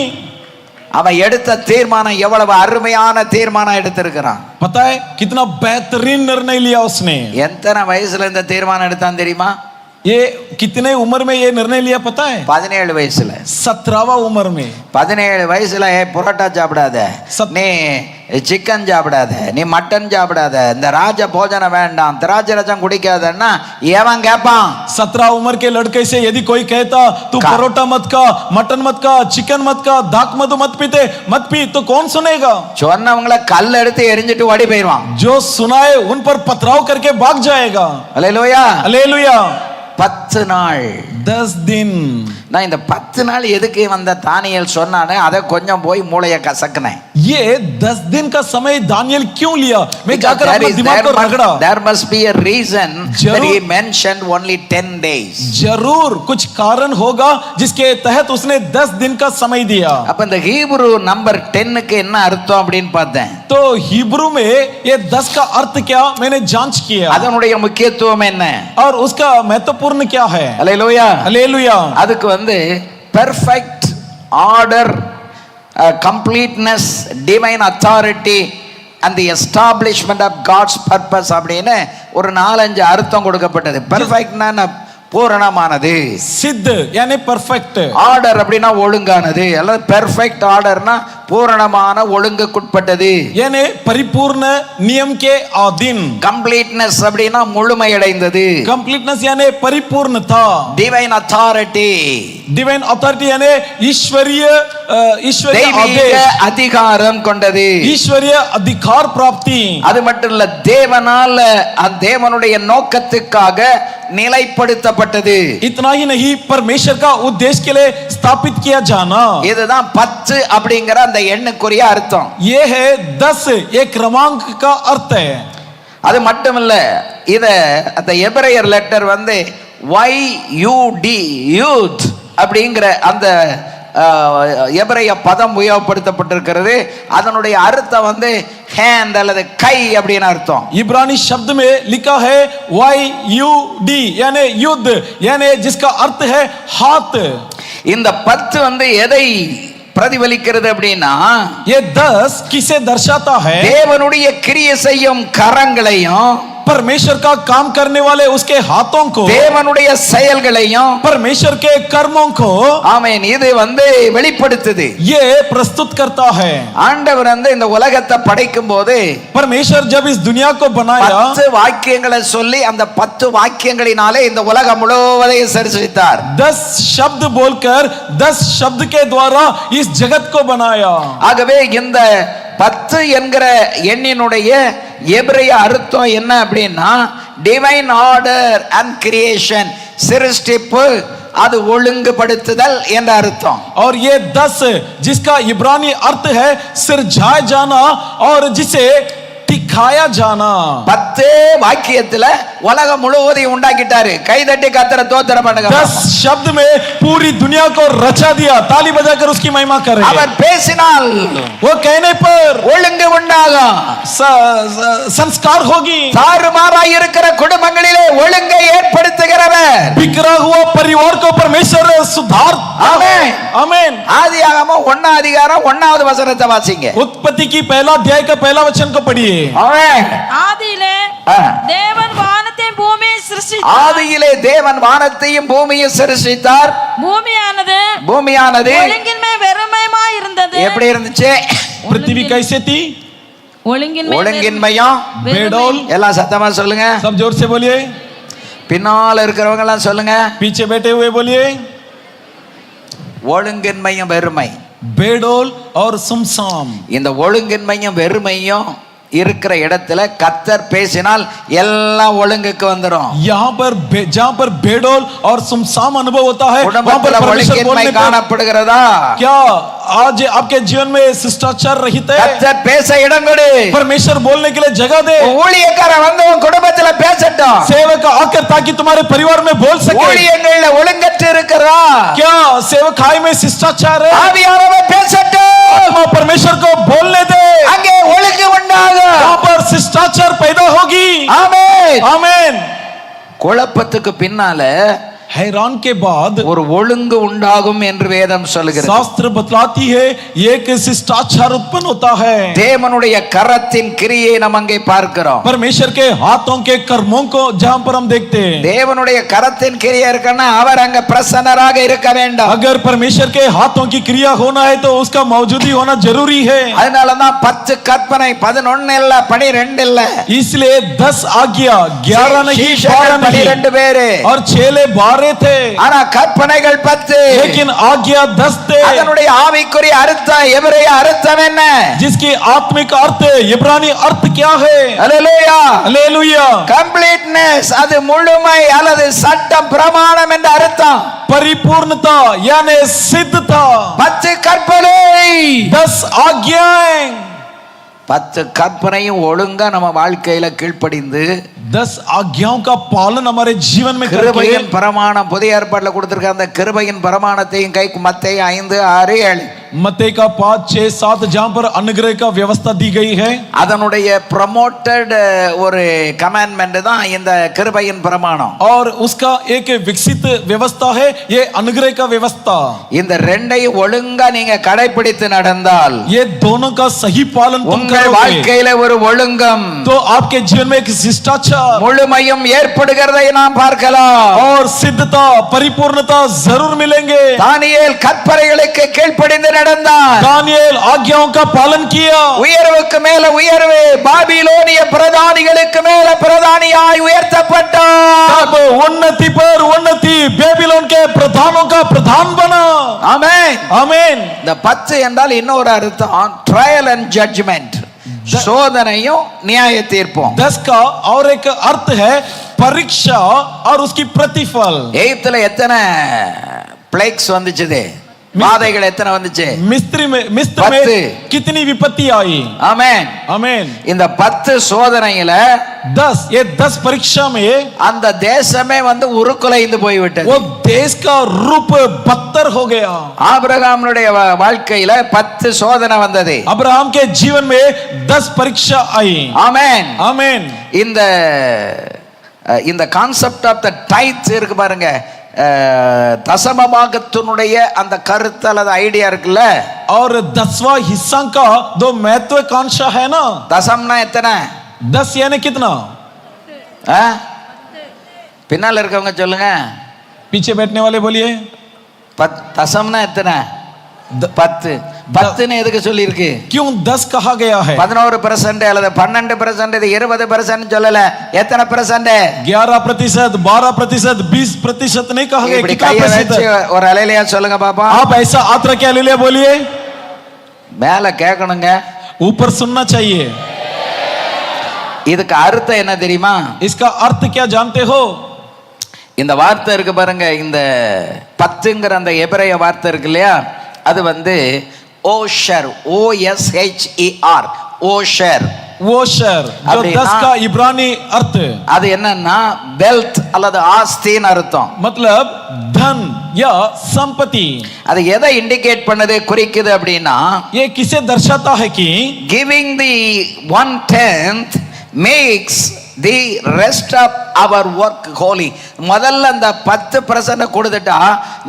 அவன் எடுத்த தீர்மானம் எவ்வளவு அருமையான தீர்மானம் எடுத்திருக்கிறான். पता है कितना बेहतरीन निर्णय लिया उसने. எத்தனை வயசுல இந்த தீர்மானம் எடுத்தான் தெரியுமா? ये कितने उम्र में ये निर्णय लिया पता है? 17 வயசுல. 17वां उम्र में. 17 வயசுல புரோட்டா சாப்பிடாத, நீ சிக்கன் சாப்பிடாத, நீ மட்டன் சாப்பிடாத, இந்த ராஜ போஜனம் வேண்டாம், திராட்சை ரசம் குடிக்காதன்னா எவன் கேட்பான்? 17 उम्र के लड़के से यदि कोई कहता तू परोठा मत खा, मटन मत खा, चिकन मत खा, दाक मधु मत पी, तो कौन सुनेगा? சொன்னவங்கள கல் எடுத்து எரிஞ்சிட்டு ஓடி போயிடுவான். जो सुनाए उन पर पथराव करके भाग जाएगा. அல்லேலூயா, हालेलुया. 10 நாள் 10 दिन. நான் இந்த 10 நாள் எதுக்கு வந்த தானியேல் சொன்னானே, அதை கொஞ்சம் போய் மூளைய கசக்குனேன். ये 10 दिन का समय दानियेल क्यों लिया? मैं जाकर अपने दिमाग को रगड़ा. There must be a reason that he mentioned only 10 days. जरूर कुछ कारण होगा जिसके तहत उसने 10 दिन का समय दिया. அப்ப இந்த ஹீப்ரு நம்பர் 10க்கு என்ன அர்த்தம் அப்படின்னு பார்த்தேன். तो हिब्रू में ये 10 का अर्थ क्या, मैंने जांच किया. அதனுடைய முக்கியத்துவம் என்ன, और उसका महत्वपूर्ण क्या है? அல்லேலூயா, हालेलुया. அதுக்கு perfect order, completeness, divine authority and the establishment of God's purpose அப்படின்னு ஒரு 4-5 அர்த்தம் கொடுக்கப்பட்டது. பெர்ஃபெக்ட்னா பூரணமானது, सिद्ध यानी परफेक्ट. ஆர்டர் அப்படின்னா ஒழுங்கானது, அல்லது பெர்ஃபெக்ட் ஆர்டர்னா பூரணமான ஒழுங்குக்குட்பட்டது, यानी परिपूर्ण नियम के अधीन. கம்ப்ளீட்னஸ் அப்படின்னா முழுமையடைந்தது, कंप्लीटनेस यानी परिपूर्णता. டிவைன் அத்தாரிட்டி, डिवाइन अथॉरिटी यानी ईश्वरीय தெய்வீக அதிகாரம் கொண்டது, ईश्वरीय अधिकार प्राप्ति. அது மட்டும் இல்ல, தேவனால தேவனுடைய நோக்கத்துக்காக நிலைப்படுத்தப்பட்டது. इतना ही नहीं, परमेश्वर का उद्देश्य के लिए स्थापित किया जाना. இதுதான் 10 அப்படிங்கிற அந்த எண்ணுக்குரிய அர்த்தம். ये है 10 एक क्रमांक का अर्थ है. அது மட்டும் இல்ல, இத அந்த எபிரேயர் லெட்டர் YUD யூத் அப்படிங்கிற அந்த எபிரேய பதம் உபயோகப்படுத்தப்பட்டிருக்கிறது. அதனுடைய அர்த்தம் ஹேண்ட் அல்லது கை அப்படின்னு அர்த்தம். इब्रानी शब्द में लिखा है YUD यानी युद्ध, यानी जिसका अर्थ है हाथ. இந்த 10 எதை பிரதிபலிக்கிறது அப்படின்னா, ये 10 किसे दर्शाता है? தேவனுடைய கிரியை செய்யும் கரங்களையும் परमेश्वर का काम करने वाले उसके हाथों को, தேவனுடைய செயல்களையும் परमेश्वर के कर्मों को ஆமென் இது வெளிப்படுத்துது. ये प्रस्तुत करता है. ஆண்டவர் இந்த உலகத்தை படைக்கும் போது परमेश्वर जब इस दुनिया को बनाया 10 வாக்கியங்களை சொல்லி அந்த 10 வாக்கியங்களினாலே இந்த உலகம் முழுவதையும் சிருஷ்டித்தார். 10 शब्द बोलकर 10 शब्द के द्वारा इस जगत को बनाया. ஆகவே இந்த 10 என்கிற எண்ணினுடைய எபிரேய அர்த்தம் என்ன அப்படின்னா டிவைன் ஆர்டர் அண்ட் கிரியேஷன், சிருஷ்டிப்பு, அது ஒழுங்குபடுத்துதல் என்ற அர்த்தம். और ये 10 जिसका इब्रानी अर्थ है सिरजाए जाना और जिसे टिकाया जाना. 10 வாக்கியத்துல உலகம் முழுவதையும் உண்டாக்கிட்டாரு. கைதட்டி கர்த்தரை ஸ்தோத்திரம் பண்ணுங்க. 10 शब्द में पूरी दुनिया को रचा दिया. ताली बजाकर उसकी महिमा करें. அவர் பேசினால் वो कहने पर ஒழுங்கு உண்டாகும், संस्कार होगी. தாறுமாறாய் இருக்கிற குடும்பங்களிலே ஒழுங்கை ஏற்படுத்துகிறவர். बिखरा हुआ परिवार को परमेश्वर सुधार. ஆமென் आमीन. ஆதியாகமம் 1 அதிகாரம் 1வது வசனத்தை வாசிங்க. उत्पत्ति की पहला अध्याय का पहला वचन को पढ़िए. ஆமென். ஆதியிலே தேவன் வானத்தையும் பூமியையும் சிருஷ்டித்தார். ஆதியிலே தேவன் வானத்தையும் பூமியையும் சிருஷ்டித்தார். பூமியானது ஒழுங்கின்மை வெறுமையுமாய் இருந்தது. எப்படி இருந்துச்சு? पृथ्वी कैसे थी? ஒழுங்கின்மையும் बेडौल. எல்லாம் சத்தமா சொல்லுங்க. सब जोर से बोलिए. பின்னால இருக்கிறவங்க எல்லாம் சொல்லுங்க. पीछे बैठे हुए बोलिए. ஒழுங்கின்மையும் வெறுமை. बेडौल और सुमसाम. இந்த ஒழுங்கின்மையும் வெறுமையும் இருக்கிற இடத்துல கர்த்தர் பேசினால் எல்லாம் ஒழுங்குக்கு வந்துரும். यहाँ पर जहाँ पर बेडौल और सुमसाम अनुभव होता है वहाँ पर परमेश्वर बोलने காணப்படுகிறதா? क्या आज आपके जीवन में शिष्टाचार रहित है? கர்த்தர் பேச இடம் கொடு. परमेश्वर बोलने के लिए जगह दे. ஊழியக்காரன் வந்து உன் குடும்பத்துல பேசட்டும். सेवक आकर ताकि तुम्हारे परिवार में बोल सके. ஊழியங்கள்ல ஒழுங்கற்று இருக்கிறா? क्या सेवकाई में शिष्टाचार है? ஆவியானவர் பேசட்டும். आत्मा परमेश्वर को बोलने दे. அங்கே ஒழுங்கு உண்டாகும். वहाँ पर शिष्टाचार पैदा होगी. ஆமென். आमीन. குழப்பத்துக்கு பின்னால हैरान के बाद ஒரு ஒழுங்கு உண்டாகும் என்று வேதம் சொல்கிறது. शास्त्र बतलाती है एक शिष्टाचार उत्पन्न होता है. தேவனுடைய கரத்தின் கிரியை நாம் அங்கே பார்க்கிறோம். परमेश्वर के हाथों के कर्मों को जहाँ पर हम देखते हैं. தேவனுடைய கரத்தின் கிரியை இருக்குன்னா அவர் அங்க பிரசன்னராக இருக்க வேண்டும். अगर परमेश्वर के हाथों की क्रिया होना है तो उसका मौजूदी होना जरूरी है. அதனாலதான் 10 கற்பனை 11 இல்ல 12 இல்ல. इसलिए 10 आज्ञा 11 नहीं 12 பேரு और 6 12 थे. ஆனா கற்பனைகள் 10. लेकिन आज्ञा 10 थे. அதனுடைய ஆவிக்குரிய அர்த்தம் எபிரேய அர்த்தம் என்ன? जिसकी आत्मिक अर्थ इब्रानी अर्थ क्या है? ஹalleluya. हालेलुया. கம்ப்ளீட்னஸ் அது முழுமை அல்லது சட்டம் பிரமாணம் என்ற அர்த்தம். परिपूर्णता यानी सिद्धता. 10 கற்பனை 10 आज्ञाएं. 10 கற்பனையும் ஒழுங்கா நம்ம வாழ்க்கையில கீழ்ப்படிந்து 10 आज्ञाओं का पालन हमारे जीवन में करके கிருபையின் பிரமாணம் புதிய ஏற்பாட்டில் கொடுத்திருக்க அந்த கிருபையின் பிரமாணத்தையும் கை மத்தேயு 5 6 7 मत्ती का 5 6 7 जहां पर अनुग्रह का व्यवस्था दी गई है. அதனுடைய ப்ரமோட்டட் ஒரு கமாண்ட்மென்ட் தான் இந்த கிருபையின் பிரமாணம். और उसका एक विकसित व्यवस्था है ये अनुग्रह का व्यवस्था. இந்த ரெண்டையும் ஒழுங்கா நீங்க கடைபிடித்து நடந்தால் ये दोनों का सही पालन तुम உங்கள் करोगे வாழ்க்கையில ஒரு ஒழுங்கம் तो आपके जीवन में एक शिष्टाचार முழுமையும் ஏற்படுகிறதை நாம் பார்க்கலாம். और सिद्धता परिपूर्णता जरूर मिलेंगे. தானியேல் கற்பனைகளுக்கு கீழ்ப்படிந்து நடந்தான். दानियेल आज्ञाओं का पालन किया. உயர்வுக்கு மேல உயர்வு பாபிலோனிய பிரதானிகளுக்கு மேல பிரதானியாய் உயர்த்தப்பட்டார். अब उन्नति पर उन्नति बेबीलोन के प्रधानों का प्रधान बना. ஆமென். आमीन. இந்த 10 என்றால் இன்னொரு அர்த்தம் ட்ரையல் அண்ட் ஜட்ஜ்மெண்ட், சோதனையும் நியாய தீர்ப்பும். 10 का और एक अर्थ है परीक्षा और उसकी प्रतिफल. எகிப்துல எத்தனை பிளேக்ஸ் வந்துச்சு? வாதைகள் எத்தனை வந்துச்சு? मिस्र में 10 कितनी विपत्ति आई? ஆமென். आमीन. இந்த 10 சோதனையில 10 ये 10 परीक्षा में அந்த தேசமே உருக்குலைந்து போய்விட்டது. वो देश का रूप बदतर हो गया. ஆபிரகாமுடைய வாழ்க்கையில 10 சோதனை வந்தது. अब्राहम के जीवन में 10 परीक्षा आई. ஆமென். आमीन. இந்த கான்செப்ட் ஆஃப் த டைத் இருக்கு பாருங்க. தசமபாகத்தினுடைய அந்த கருத்து அல்லது ஐடியா இருக்குல்ல. और 10वां हिस्सा का दो महत्वाकांक्षा है ना. தசம்னா எத்தனை? 10 यानी कितना? ஆ? பின்னால இருக்கவங்க சொல்லுங்க. पीछे बैठने वाले बोलिए। தசம்னா எத்தனை? 10. 10ன்னு எதுக்கு சொல்லி இருக்கு? क्यों 10 कहा गया है? 11% அல்லது 12%, இது 20% சொல்லல. எத்தனை %? 11%, 12%, 20% नहीं कहा गया। இப்படி कितना கையை प्रतिशत வச்சு है? ஒரு அலையிலையா சொல்லுங்க பாப்பா. आप ऐसा आत्र क्या ले लिया बोलिए। மேல கேட்கணுங்க. ऊपर सुनना चाहिए। இதுக்கு அர்த்தம் என்ன தெரியுமா? इसका अर्थ क्या जानते हो? இந்த வார்த்தை இருக்கு பாருங்க, இந்த 10ங்கிற அந்த எபிரேய வார்த்தை இருக்கு இல்லையா, அது வந்து ஓஷர், OSHER, ஓஷர். वोशर जो 10 का इब्रानी अर्थ, அது என்னன்னா வெல்த் அல்லது ஆஸ்தின்னு அர்த்தம். मतलब धन या संपत्ति। அது எதை இண்டிகேட் பண்ணுது, குறிக்குது அப்படின்னா, ये किसे दर्शाता है कि giving the 1/10 makes the rest of our work holy. முதல்ல அந்த 10% கொடுத்துட்டா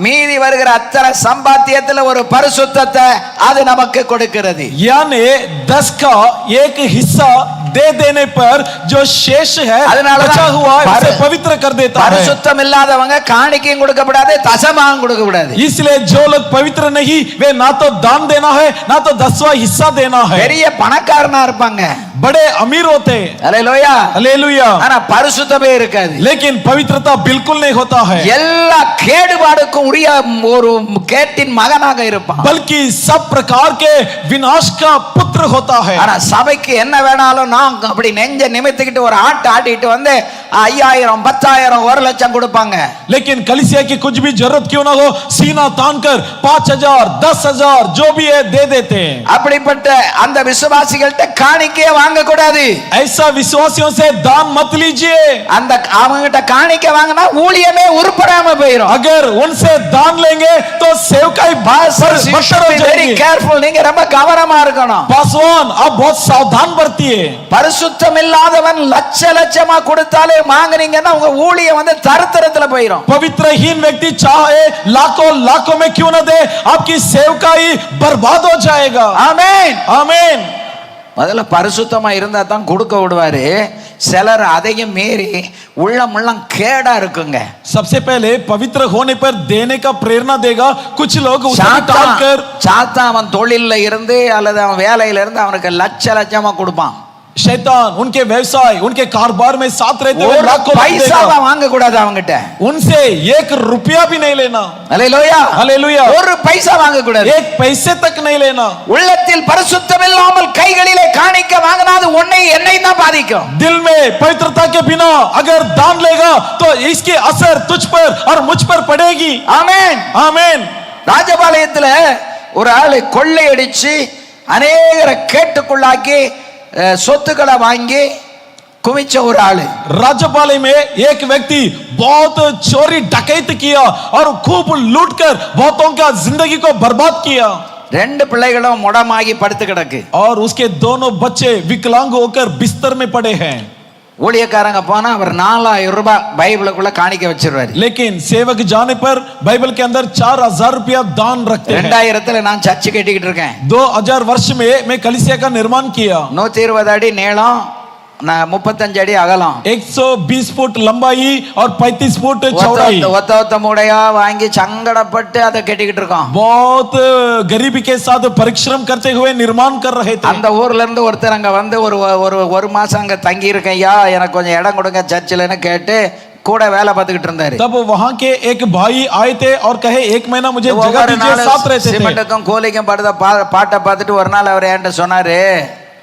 மீதி வருகிற அத்தனை சம்பாத்தியத்தில் ஒரு பரிசுத்தத்தை அது நமக்கு கொடுக்கிறது. यानी 10 का एक हिस्सा दे देने पर जो शेष है बचा हुआ उसे पवित्र कर देता है। பரிசுத்தம் இல்லாதவங்க காணிக்கையும் கொடுக்கப்படாது, தசமாவும் கொடுக்கப்படாது. इसलिए जो लोग पवित्र नहीं वे ना तो दान देना है ना तो 10वां हिस्सा देना है। பெரிய பணக்காரனா இருப்பாங்க, बड़े अमीर होते, அல்லேலூயா, हालेलुया, ஆனா பரிசுத்தமே இருக்காது. लेकिन पवित्रता बिल्कुल नहीं होता है। எல்லா கேடுபாடுக்கும் உரிய ஒரு கேட்டின் மகனாக இருப்பான், बल्कि सब प्रकार के विनाश का पुत्र होता है। ஆனா சபைக்கு என்ன வேணாலும் நான் அப்படி நெஞ்ச நிமித்திக்கிட்டு ஒரு ஆட்டு ஆட்டிட்டு வந்து 5000, 10000, 1 லட்சம் கொடுப்பாங்க. लेकिन कलीसिया की कुछ भी जरूरत क्यों ना हो, सीना तान कर 5000, 10000 जो भी है दे देते हैं। அப்படிப்பட்ட அந்த விசுவாசிகள்ட்ட காணிக்கையை வாங்க கூடாது. ऐसा विश्वासियों से दान मत लीजिए। அந்த அவங்ககிட்ட காணிக்கை வாங்கினா ஊழியமே உருப்படாம போயிடும். अगर उनसे दान लेंगे तो सेवकाई बदतर हो வெரி जाएगी। கேர்ஃபுல், நீங்க ரொம்ப கவனமா இருக்கணும். पासवान आप बहुत सावधान बरतिए। பரிசுத்தம் இல்லாதவன் லட்சமா கொடுத்தாலே வாங்குனீங்கன்னா உங்க ஊழியம் வந்து தரித்திரத்துல போயிடும். पवित्रहीन व्यक्ति चाहे लाखों लाखों में क्यों न दे, आपकी सेवकाई बर्बाद हो जाएगा। ஆமென், आमीन। முதல்ல பரிசுத்தமா இருந்தா தான் கொடுக்க விடுவாரு. சிலர் அதையும் மீறி உள்ளம் கேடா இருக்குங்க. सबसे पहले पवित्र होने पर देने का प्रेरणा देगा, कुछ लोग उसे टाल कर சாத்தான் அவன் தொழில்ல இருந்து அல்லது அவன் வேலையில இருந்து அவனுக்கு லட்சமா கொடுப்பான். शैतान उनके व्यवसाय उनके कारोबार में साथ रहते हुए लाखों பைசா வாங்க கூடாது அவங்கிட்ட, उनसे 1 रुपया भी नहीं लेना। அல்லேலூயா, हालेलुया, ஒரு பைசா வாங்க கூடாது, 1 पैसे तक नहीं लेना। உள்ளத்தில் பரிசுத்தம் இல்லாமல் கைகளிலே காணிக்க வாங்கினா அது உன்னை என்னை தான் பாதிக்கும். दिल में पवित्रता के बिना अगर दान लेगा तो इसकी असर तुझ पर और मुझ पर पड़ेगी। ஆமென், आमीन। ராஜபாளையத்துல ஒரு ஆளு கொள்ளையடிச்சு அநேகரை கேட்டுக்குள்ளாக்கி சொத்துக்களை வாங்கி குவிச்ச ஒரு ஆளு. राज्यपाल में एक व्यक्ति बहुत चोरी डकैती किया और खूब लूटकर बहुतों का जिंदगी को बर्बाद किया। 2 பிள்ளைகளும் முடமாகி படுத்து கிடக்கு. और उसके दोनों बच्चे विकलांग होकर बिस्तर में पड़े हैं। ஊழியக்காரங்க போனா அவர் 4000 ரூபாய் பைபிளுக்குள்ள காணிக்க வச்சிருவாரு. लेकिन सेवक जाने पर बाइबल के अंदर 4000 रुपया दान रखते हैं। 2000 நான் சர்ச் கட்டிக்கிட்டு இருக்கேன். 2000 वर्ष में मैं कलीसिया का निर्माण किया। 120 அடி நீளம், 35 அடி அகலம், 120 फुट लंबाई और 35 फुट चौड़ाई। ஒத்த மூடையா வாங்கி சங்கடப்பட்டு அதை கட்டிக்கிட்டு இருக்கோம். बहुत गरीबी के साथ परिश्रम करते हुए निर्माण कर रहे थे। அந்த ஊர்ல இருந்து ஒருத்தர் அங்க வந்து ஒரு மாசம் அங்க தங்கி இருக்கேன்யா, எனக்கு கொஞ்சம் இடம் கொடுங்க சர்ச்சில்னு கேட்டு கூட வேலை பார்த்துக்கிட்டு இருந்தாரு. तब वहां के एक भाई आए थे और कहे 1 महीना मुझे जगह दीजिए, साथ रहते थे। சிமெண்ட்டுக்கும் கூலிக்கும் படுத்த பாட்டை பார்த்துட்டு ஒரு நாள் அவர் என்கிட்ட சொன்னாரு,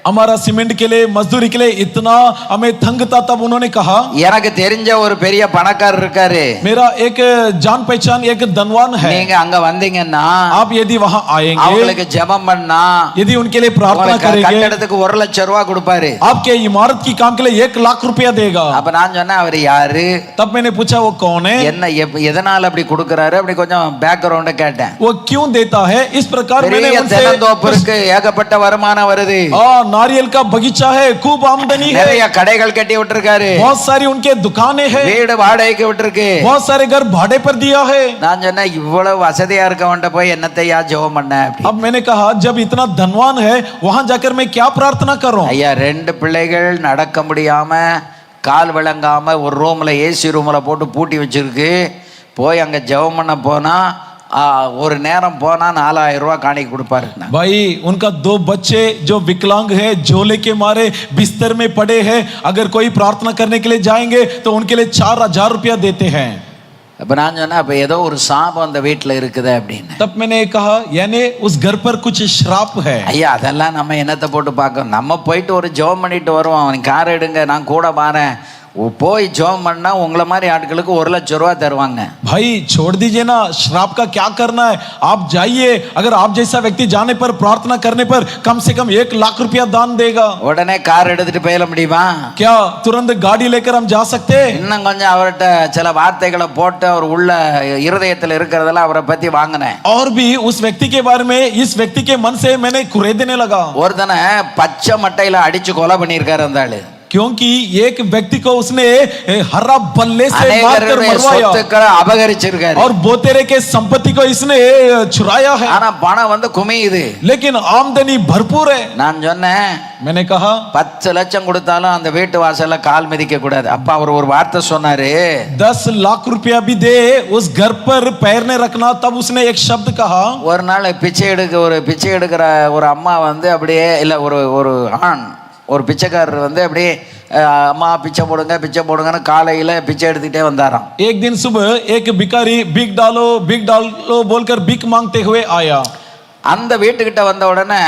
हमारा सीमेंट के लिए मजदूरी के लिए इतना हमें तंग था। तब उन्होंने कहा, எனக்கு தெரிஞ்ச ஒரு பெரிய பணக்காரர் இருக்காரு, मेरा एक जान पहचान एक धनवान है, நீங்க அங்க வந்தீங்கன்னா आप यदि वहां आएंगे, அவங்களுக்கு ஜெபம் பண்ணா यदि उनके लिए प्रार्थना करेंगे, கட்டடத்துக்கு 1 லட்சம் ரூபாய் கொடுப்பாரு, आपके इमारत की काम के लिए 1 लाख रुपया देगा। அப்ப நான் சொன்னேன் அவர் யாரு, तब मैंने पूछा वो कौन है, என்ன எதனால அப்படி கொடுக்கறாரு, அப்படி கொஞ்சம் பேக்ரவுண்ட கேட்டேன். वो क्यों देता है। इस प्रकार मैंने उनसे, தென்னந்தோப்புக்கு ஏகப்பட்ட வருமானம் வருது, नारियल का बगीचा है, खूब आमदनी है, நிறைய கடைகள் கட்டி விட்டுருக்காரு, बहुत सारी उनके दुकानें हैं, வீடு வாடகைக்கு விட்டுருக்கு, बहुत सारे घर भाड़े पर दिया है। நான் சொன்னேன் இவ்வளவு வசதியா இருக்கவன்ட்ட போய் என்னத்தையா ஜெபம் பண்ண. अब मैंने कहा जब इतना धनवान है वहां जाकर मैं क्या प्रार्थना करूं। ஐயா 2 பிள்ளைகள் நடக்க முடியாம கால் விளங்காம ஒரு ரூம்ல ஏசி ரூம்ல போட்டு பூட்டி வச்சிருக்கு. போய் அங்க ஜெபம் பண்ண போனா ஒரு நேரம் போனா 4000 ரூபாய் காணிக்கை கொடுப்பாரு. भाई उनका 2 बच्चे जो विकलांग है, झोले के मारे बिस्तर में पड़े हैं, अगर कोई प्रार्थना करने के लिए जाएंगे तो उनके लिए 4000 रुपया देते हैं. அப்ப நான் சொன்னேன், அப்ப ஏதோ ஒரு சாபம் அந்த வீட்டுல இருக்குது அப்படின்னு. तब मैंने कहा यानी उस घर पर कुछ श्राप है. ஐயா அதெல்லாம் நம்ம என்னத்தை போட்டு பார்க்கணும், நம்ம போயிட்டு ஒரு ஜெபம் பண்ணிட்டு வருவோம். அவன் கார் எடுங்க நான் கூட பாறேன், போய் ஜெபம் பண்ணா உங்களை மாதிரி ஆட்களுக்கு 1 லட்சம் ரூபாய் தருவாங்க. भाई छोड़ दीजिए ना, श्राप का क्या करना है, आप जाइए, अगर आप जैसा व्यक्ति जाने पर प्रार्थना करने पर कम से कम 1 लाख रुपया दान देगा. உடனே கார் எடுத்துட்டு போயிட முடியுமா? क्या तुरंत गाड़ी लेकर हम जा सकते हैं? இன்னும் கொஞ்சம் அவர்கிட்ட சில வார்த்தைகளை போட்டு அவர் உள்ள இருதயத்தில் இருக்கிறதெல்லாம் அவரை பத்தி வாங்கினேன். और भी उस व्यक्ति के बारे में, इस व्यक्ति के मन से मैंने कुरे देने लगा. ஒருத்தனை பச்சை மட்டையில அடிச்சு கொலை பண்ணியிருக்காரு அந்த ஆளு. क्योंकि एक व्यक्ति को उसने हरा बल्ले से मारकर मरवाया அபகரிச்சிருக்காரு और बोतेरे के संपत्ति को इसने चुराया है. ஆனா பணம் வந்து குமியுது, लेकिन आमदनी भरपूर है. நான் சொன்னேன், मैंने कहा 10 லட்சம் கொடுத்தாலும் அந்த வீட்டு வாசல்ல கால் மிதிக்க கூடாது. அப்ப அவர் ஒரு வார்த்தை சொன்னாரு, 10 लाख रुपया भी दे उस घर पर पैर नहीं रखना. तब उसने एक शब्द कहा. ஒரு நாள் பிச்சை எடுக்கிற ஒரு அம்மா வந்து அப்படியே இல்ல ஒரு ஆண் ஒரு பிச்சைக்காரர் வந்து அப்படியே அம்மா பிச்சை போடுங்கன்னு காலையில பிச்சை எடுத்துக்கிட்டே வந்தாராம். एक दिन सुबह एक भिखारी भीख डालो बोलकर भीख मांगते हुए आया. அந்த வீட்டுக்கிட்ட வந்த உடனே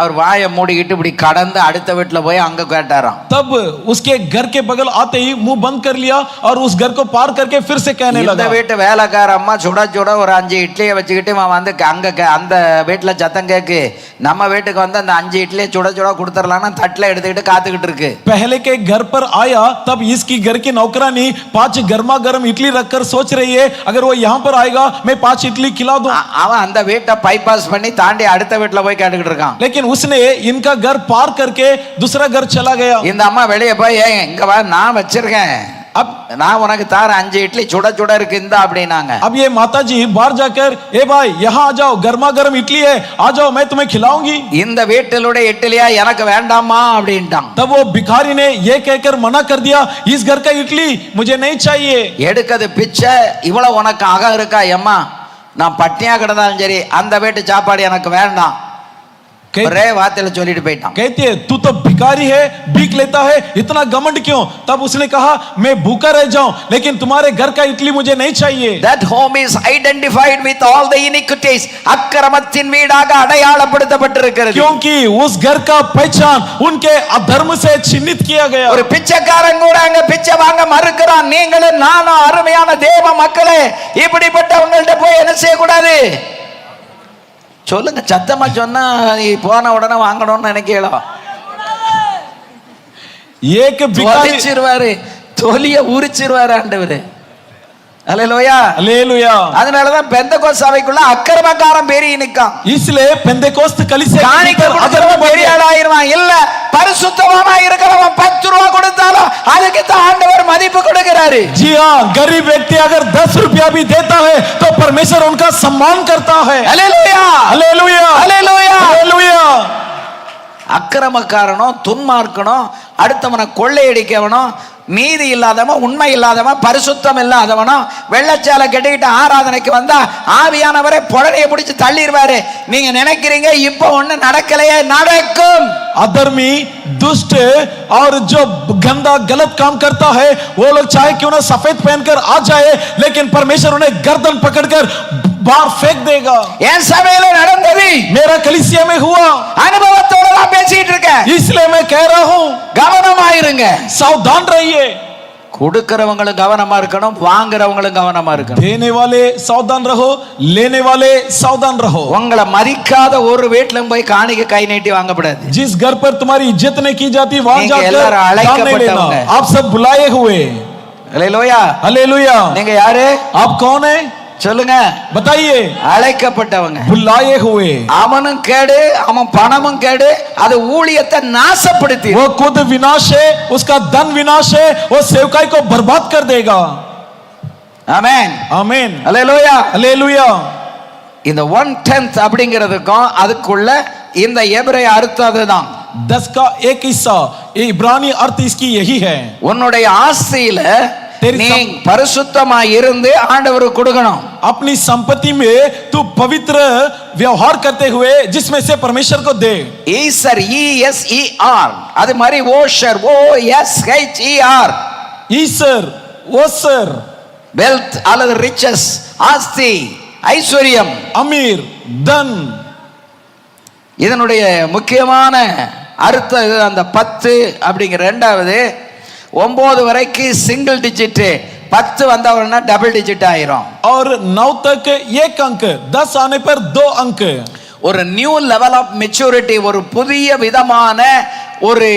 அவர் வாயை மூடிக்கிட்டு இப்படி கடந்து அடுத்த வீட்டுல போய் அங்க கேட்டாராம். तब उसके घर के बगल आते ही मुंह बंद कर लिया और उस घर को पार करके फिर से कहने लगा. இந்த வீட்டு வேலைக்கார அம்மா சுட ஒரு 5 இட்லியை வச்சுக்கிட்டு வந்து அங்க அந்த வீட்டுல சத்தம் கேக்கு, நம்ம வீட்டுக்கு வந்து அந்த 5 இட்லியை சுட கொடுத்துடலாம்னு தட்டுல எடுத்துக்கிட்டு காத்துக்கிட்டு இருக்கு. पहले के घर पर आया तब इसकी घर की नौकरानी 5 गर्मा गर्म इडली रखकर सोच रही है, अगर वो यहाँ पर आएगा मैं 5 इडली खिला दूं. அவன் அந்த வீட்டை பைபாஸ் பண்ணி தாண்டி அடுத்த வீட்டுல போய் கேட்டுக்கிட்டு இருக்கான். लेकिन उसने इनका घर पार करके दूसरा घर चला गया. இந்த அம்மா வெளியே போய் இங்க வா, நான் வச்சிருக்கேன், अब நான் உனக்கு தார 5 இட்லி சுட இருக்கு இந்தா அப்படினாங்க. अब ये माताजी बाहर जाकर, ए भाई यहाँ आ जाओ, गर्मा गर्म इडली है, आ जाओ मैं तुम्हें खिलाऊंगी. இந்த வீட்டிலுடைய இட்லியா எனக்கு வேண்டாமா அப்படின்ட்டான். तब वो भिखारी ने ये कहकर मना कर दिया, इस घर का इडली मुझे नहीं चाहिए. எடுக்கிறது பிச்சை, இவ்வளவு உனக்கு அகம் இருக்கா அம்மா, நான் பட்டினியா கிடந்தாலும் சரி அந்த வீட்டு சாப்பாடு எனக்கு வேண்டாம். ஒரே வார்த்தையில சொல்லிட்டு போயிட்டான். कहती है तू तो भिखारी है, भीख लेता है, इतना घमंड क्यों? तब उसने कहा मैं भूखा रह जाऊं लेकिन तुम्हारे घर का इडली मुझे नहीं चाहिए. That home is identified with all the iniquities. அக்கிரமத்தின் வீடாக அடையாளப்படுத்தப்பட்டிருக்கிறது. क्योंकि उस घर का पहचान उनके अधर्म से चिन्हित किया गया. ஒரு பிச்சைக்காரன் கூட அங்க பிச்சை வாங்க மறுக்கிறான். நீங்களும் நானும் அருமையான தேவ மக்களே இப்படிப்பட்டவங்கள்ட்ட போய் என்ன செய்ய கூடாது? சொல்லுங்க, சத்தமா சொன்னா போன உடனே வாங்கணும்னு நினைக்கலாம். एक भिखारी தொலிய உரிச்சிருவாரு ஆண்டவரே. அல்லேலூயா हालेलुया. அதனாலதான் பெந்தெகோஸ்து சபைக்குள்ள அக்கிரமக்காரன் பெரிய நிக்கான். इसलिए पेंतेकोस्त कलीसिया காணிக்கை கொடுக்கிறவன் பெரிய ஆளாயிருவான். இல்ல பரிசுத்தவானா இருக்கிறவன் 10 ரூபாய் கொடுத்தாலும் அதுக்கு தான் ஆண்டவர் மதிப்பு கொடுக்கிறாரு. जी हाँ, गरीब व्यक्ति अगर 10 रुपया भी देता है तो परमेश्वर उनका सम्मान करता है. அல்லேலூயா हालेलुया அல்லேலூயா हालेलुया. அக்கிரமக்காரனோ துன்மார்க்கனோ அடுத்தவனை கொள்ளையடிக்கவனோ நீதி இல்லாதவன் உண்மை இல்லாதவன் பரிசுத்தம் இல்லாதவனோ வெள்ளச்சாலை கட்டிக்கிட்டு ஆராதனைக்கு வந்தா ஆவியானவரை புடனையை பிடிச்சு தள்ளிடுவாரு. நீங்க நினைக்கிறீங்க இப்ப ஒண்ணு நடக்கலையே, நடக்கும். अधर्मी, दुष्ट और जो गंदा गलत काम करता है वो लोग चाहे क्यों ना सफेद पहनकर आ जाए, लेकिन परमेश्वर उन्हें गर्दन पकड़कर बाहर फेंक देगा. என் சபையில நடந்தது, मेरा कलीसिया में हुआ, அனுபவத்தோட நான் பேசிட்டு இருக்கேன். इसलिए मैं कह रहा हूं கவனமாயிருங்க, सावधान रहिए. கொடுக்கிறவங்களும் கவனமா இருக்கணும், வாங்குறவங்களும் கவனமா இருக்கணும். देने वाले सावधान रहो, लेने वाले सावधान रहो. உங்களை மதிக்காத ஒரு வீட்ல போய் காணிக்கை கை நீட்டி வாங்கக்கூடாது. जिस घर पर तुम्हारी इज्जत नहीं की जाती वहां நீங்க जाकर எல்லாரும் दान नहीं அழைக்கப்பட்டவங்க. लेना. आप सब बुलाए हुए. அல்லேலூயா हालेलुया. நீங்க யாரு? आप कौन है? சொல்லுங்க. बताइए. அழைக்கப்பட்டவங்க. बुलाए हुए. அவனும் கேடு, அவன் பணமும் கேடு, அது ஊழியத்தை நாசப்படுத்தி. वो खुद विनाश है, उसका धन विनाश है, वो सेवकाई को बर्बाद कर देगा. ஆமென் आमीन. அல்லேலூயா. हालेलुया. இந்த 1/10 அப்படிங்கிறதுக்கும் அதுக்குள்ள இந்த எபிரேய அர்த்தம் அதுதான். 10 का एक हिस्सा, ये इब्रानी अर्थ इसकी यही है। உன்னுடைய ஆஸ்தியில तेरी நீ பரிசுத்தமா இருந்து ஆண்டவருக்கு கொடுக்கணும். अपनी संपत्ति में तू पवित्र व्यवहार करते हुए जिसमें से परमेश्वर को दे। ஈசர் ESER அது மாதிரி ஓஷர் OSHER ईसर, ओसर, வெல்த் அல்லது ரிச்சஸ் ஆஸ்தி ஐஸ்வர்யம். अमीर, धन। இதனுடைய முக்கியமான அர்த்தம் இது. அந்த 10 அப்படிங்கிற ரெண்டாவது 9 வரைக்கும் சிங்கிள் டிஜிட், 10 வந்தவனா டபுள் டிஜிட் ஆயிரும். और 9 तक एक अंक, 10 आने पर 2 अंक। ஒரு நியூ லெவல் ஆஃப் மெச்சூரிட்டி, ஒரு புதிய விதமான ஒரு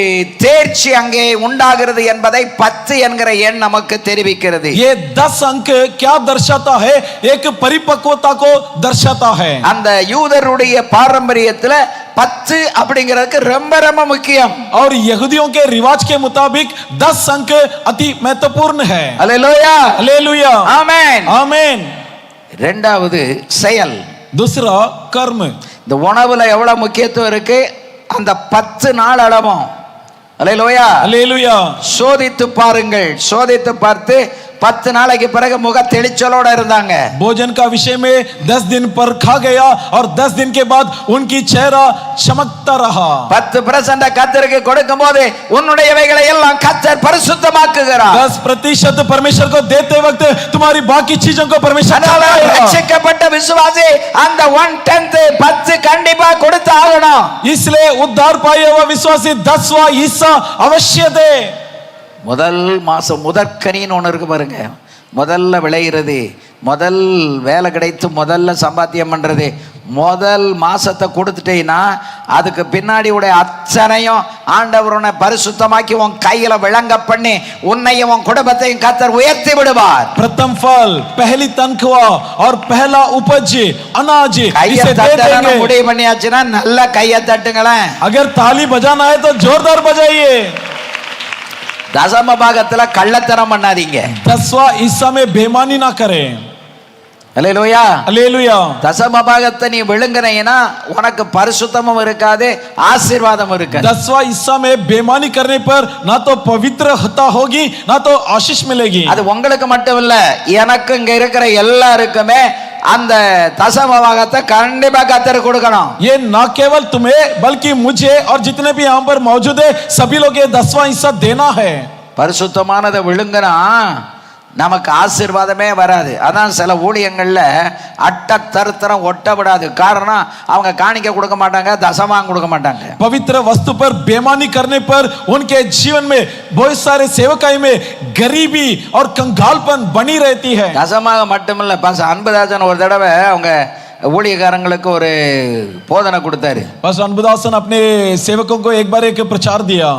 தேர்ச்சி அங்கே உண்டாகிறது என்பதை 10 என்கிற எண் நமக்கு தெரிவிக்கிறது. ये 10 अंक क्या दर्शाता है? एक परिपक्वता को दर्शाता है। அந்த யூதருடைய பாரம்பரியத்துல 10 அப்படிங்கிறதுக்கு ரொம்ப ரொம்ப முக்கியம். और यहूदियों के रिवाज के मुताबिक 10 अंक अति महत्वपूर्ण है। அல்லேலூயா, हालेलुया, ஆமென். आमीन। இரண்டாவது செயல். दूसरा कर्म। இந்த உணவுல எவ்வளவு முக்கியத்துவம் இருக்கு அந்த 10 நாள் அளவும். அல்லேலூயா, हालेलुया। சோதித்து பாருங்கள். சோதித்து பார்த்து 10 நாளைக்கு பிறகு முக தெளிச்சலோட இருந்தாங்க. भोजन का विषय में 10 दिन पर खा गया और 10 दिन के बाद उनकी चेहरा चमकता रहा। 10% கர்த்தருக்கு கொடுக்கும்போது உன்னுடையவைகளை எல்லாம் கர்த்தர் பரிசுத்தமாக்குகிறார். 10% परमेश्वर को देते वक्त तुम्हारी बाकी चीजों को परमेश्वर चलाएगा। ரட்சிக்கப்பட்ட விசுவாசி அந்த 1/10 10 கண்டிப்பா கொடுத்து ஆகணும். इसलिए उद्धार पाए हुआ विश्वासी 10वां हिस्सा अवश्य दे। முதல் மாசம் முதற்கனின்னு ஒன்று இருக்கு பாருங்க. முதல்ல விளையிறது, முதல் வேலை கிடைத்து முதல்ல சம்பாத்தியம் பண்றது, முதல் மாசத்தை கொடுத்துட்டீங்கன்னா அதுக்கு பின்னாடி உடைய அத்தனையும் ஆண்டவர் உன்னை பரிசுத்தமாக்கி உன் கையில விளங்க பண்ணி உன்னையும் உன் குடும்பத்தையும் கர்த்தர் உயர்த்தி விடுவார். प्रथम फल, पहली तनख्वाह और पहला उपज अनाज கையை इसे दे தட்டணும்னு देंगे। முடிவு பண்ணியாச்சுன்னா நல்ல கையை தட்டுங்களேன். अगर ताली बजाना है तो जोरदार बजाइए। தசம பாகத்துல கள்ளத்தனம் பண்ணாதீங்க. 10वां हिस्सा में बेईमानी ना करें। அல்லேலூயா, हालेलुया। தசம பாகத்தை நீ விழுங்கினீன்னா உனக்கு பரிசுத்தமும் இருக்காது, ஆசீர்வாதம் இருக்காது. 10वां हिस्सा में बेईमानी करने पर ना तो पवित्रता होगी ना तो आशीष मिलेगी। அது உங்களுக்கு மட்டும் இல்ல, எனக்கு இங்க இருக்கிற எல்லாருக்குமே அந்த தசம பாகத்தை கண்டிப்பா கர்த்தர் கொடுக்கணும். ये ना केवल तुम्हें बल्कि मुझे और जितने भी यहाँ पर मौजूद है सभी लोग ये 10वां हिस्सा देना है। பரிசுத்தமானதை விழுங்கினா நமக்கு ஆசீர்வாதமே வராது. அதான் சில ஊழியங்கள்ல அட்ட தருத்தரம் ஒட்ட விடாது. காரணம் அவங்க காணிக்க கொடுக்க மாட்டாங்க, தசமாங்க கொடுக்க மாட்டாங்க. पवित्र वस्तु पर बेईमानी करने पर उनके जीवन में बहुत सारे सेवकाई में गरीबी और कंगालपन बनी रहती है। தசமாக மட்டுமில்ல, பாஸ் அன்புதாசன் ஒரு தடவை அவங்க ஊழியக்காரங்களுக்கு ஒரு போதனை கொடுத்தாரு. बस अनबुदासन अपने सेवकों को एक बार एक प्रचार दिया।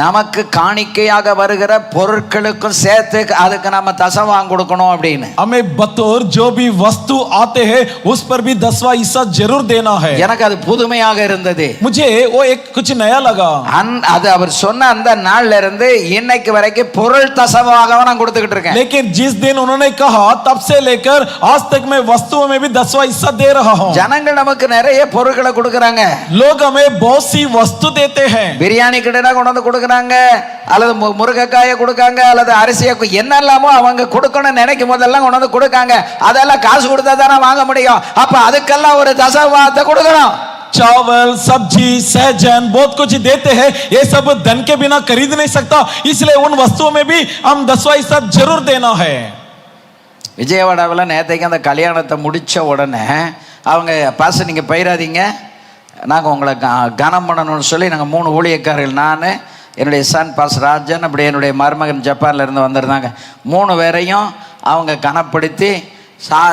நமக்கு காணிக்கையாக வருகிற பொருட்களுக்கும் சேர்த்து அதுக்கு நம்ம தசமாங்க கொடுக்கணும் அப்படின்னு. हमें बतौर जो भी वस्तु आते हैं उस पर भी 10वां हिस्सा जरूर देना है। எனக்கு அது புதுமையாக இருந்தது. मुझे वो एक कुछ नया लगा। அது அவர் சொன்ன அந்த நாள்ல இருந்து இன்னைக்கு வரைக்கும் பொருள் தசமாக நான் கொடுத்துக்கிட்டு இருக்கேன். लेकिन जिस दिन उन्होंने कहा तब से लेकर आज तक मैं वस्तुओं में भी 10वां हिस्सा दे रहा हूँ। ஜனங்கள் நமக்கு நிறைய பொருட்களை கொடுக்கறாங்க. लोग हमें बहुत सी वस्तु देते हैं। பிரியாணி கடைனா கொண்டு வந்து கொடுக்கறாங்க, அல்லது முருங்கைக்காயை கொடுக்காங்க, அல்லது அரிசியை என்னெல்லாமோ அவங்க கொடுக்கணும்னு நினைக்கும் போதெல்லாம் கொண்டு வந்து கொடுக்காங்க. அதெல்லாம் காசு கொடுத்தா தானே வாங்க முடியும். அப்ப அதுக்கெல்லாம் ஒரு தசமத்தை கொடுக்கணும். चावल, सब्जी, सहजन बहुत कुछ देते हैं। ये सब धन के बिना खरीद नहीं सकता, इसलिए उन वस्तुओं में भी हम 10वां हिस्सा जरूर देना है। விஜயவாடாவில் நேற்றைக்கு அந்த கல்யாணத்தை முடிச்ச உடனே அவங்க பாச நீங்க பயிராதீங்க, நாங்கள் உங்களை கனம் பண்ணணும்னு சொல்லி நாங்கள் 3 ஊழியக்காரர்கள், நான், என்னுடைய சன் பாஸ் ராஜன், அப்படி என்னுடைய மருமகன் ஜப்பான்ல இருந்து வந்திருந்தாங்க. 3 பேரையும் அவங்க கனப்படுத்தி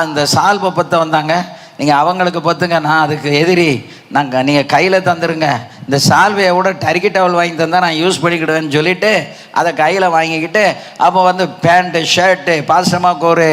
இந்த சால்வை பற்ற வந்தாங்க. நீங்கள் அவங்களுக்கு பத்துங்க, நான் அதுக்கு எதிரி. நீங்கள் கையில் தந்துருங்க, இந்த சால்வையை விட டர்க்கி டவல் வாங்கி தந்தால் நான் யூஸ் பண்ணிக்கிடுவேன்னு சொல்லிவிட்டு அதை கையில் வாங்கிக்கிட்டு அப்போ வந்து பேண்ட்டு, ஷர்ட்டு, பாசமாக்கு ஒரு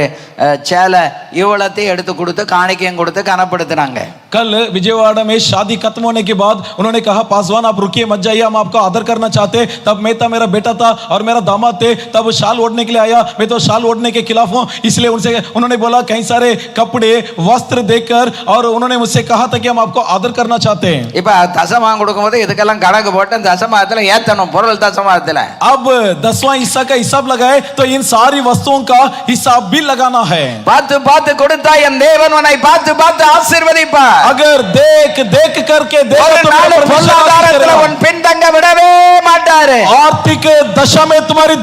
சேலை இவ்வளோத்தையும் எடுத்து கொடுத்து காணிக்கையும் கொடுத்து கனப்படுத்தினாங்க. कल विजयवाड़ा में शादी खत्म होने के बाद उन्होंने कहा पासवान आप रुकिए मत जाइए, हम आपको आदर करना चाहते। तब मैं था, मेरा बेटा था और मेरा दामाद थे। तब शाल ओढ़ने के लिए आया, मैं तो शाल ओढ़ने के खिलाफ हूँ, इसलिए उनसे उन्होंने बोला कई सारे कपड़े वस्त्र देकर और उन्होंने मुझसे कहा था कि हम आपको आदर करना चाहते हैं। இப்போ தசமாக கொடுக்கும் பண்ணும்போது இதுக்கெல்லாம் கணக்கு போட்டு தசமாத்துல ஏத்தணும், பொருள் தசமாத்துல. अब 10वां हिस्सा का हिसाब लगाए तो इन सारी वस्तुओं का हिसाब भी लगाना है. பார்த்து பார்த்து கொடுத்தா என் தேவன் உன்னை பார்த்து பார்த்து ஆசீர்வதிப்பார். अगर देख देख करके ஒரு देखो तो நாள் परमेश्वर பொருளாதாரத்துல आशीष உன் பின்தங்க விடவே மாட்டாரு. करेगा. आर्थिक दशा में तुम्हारी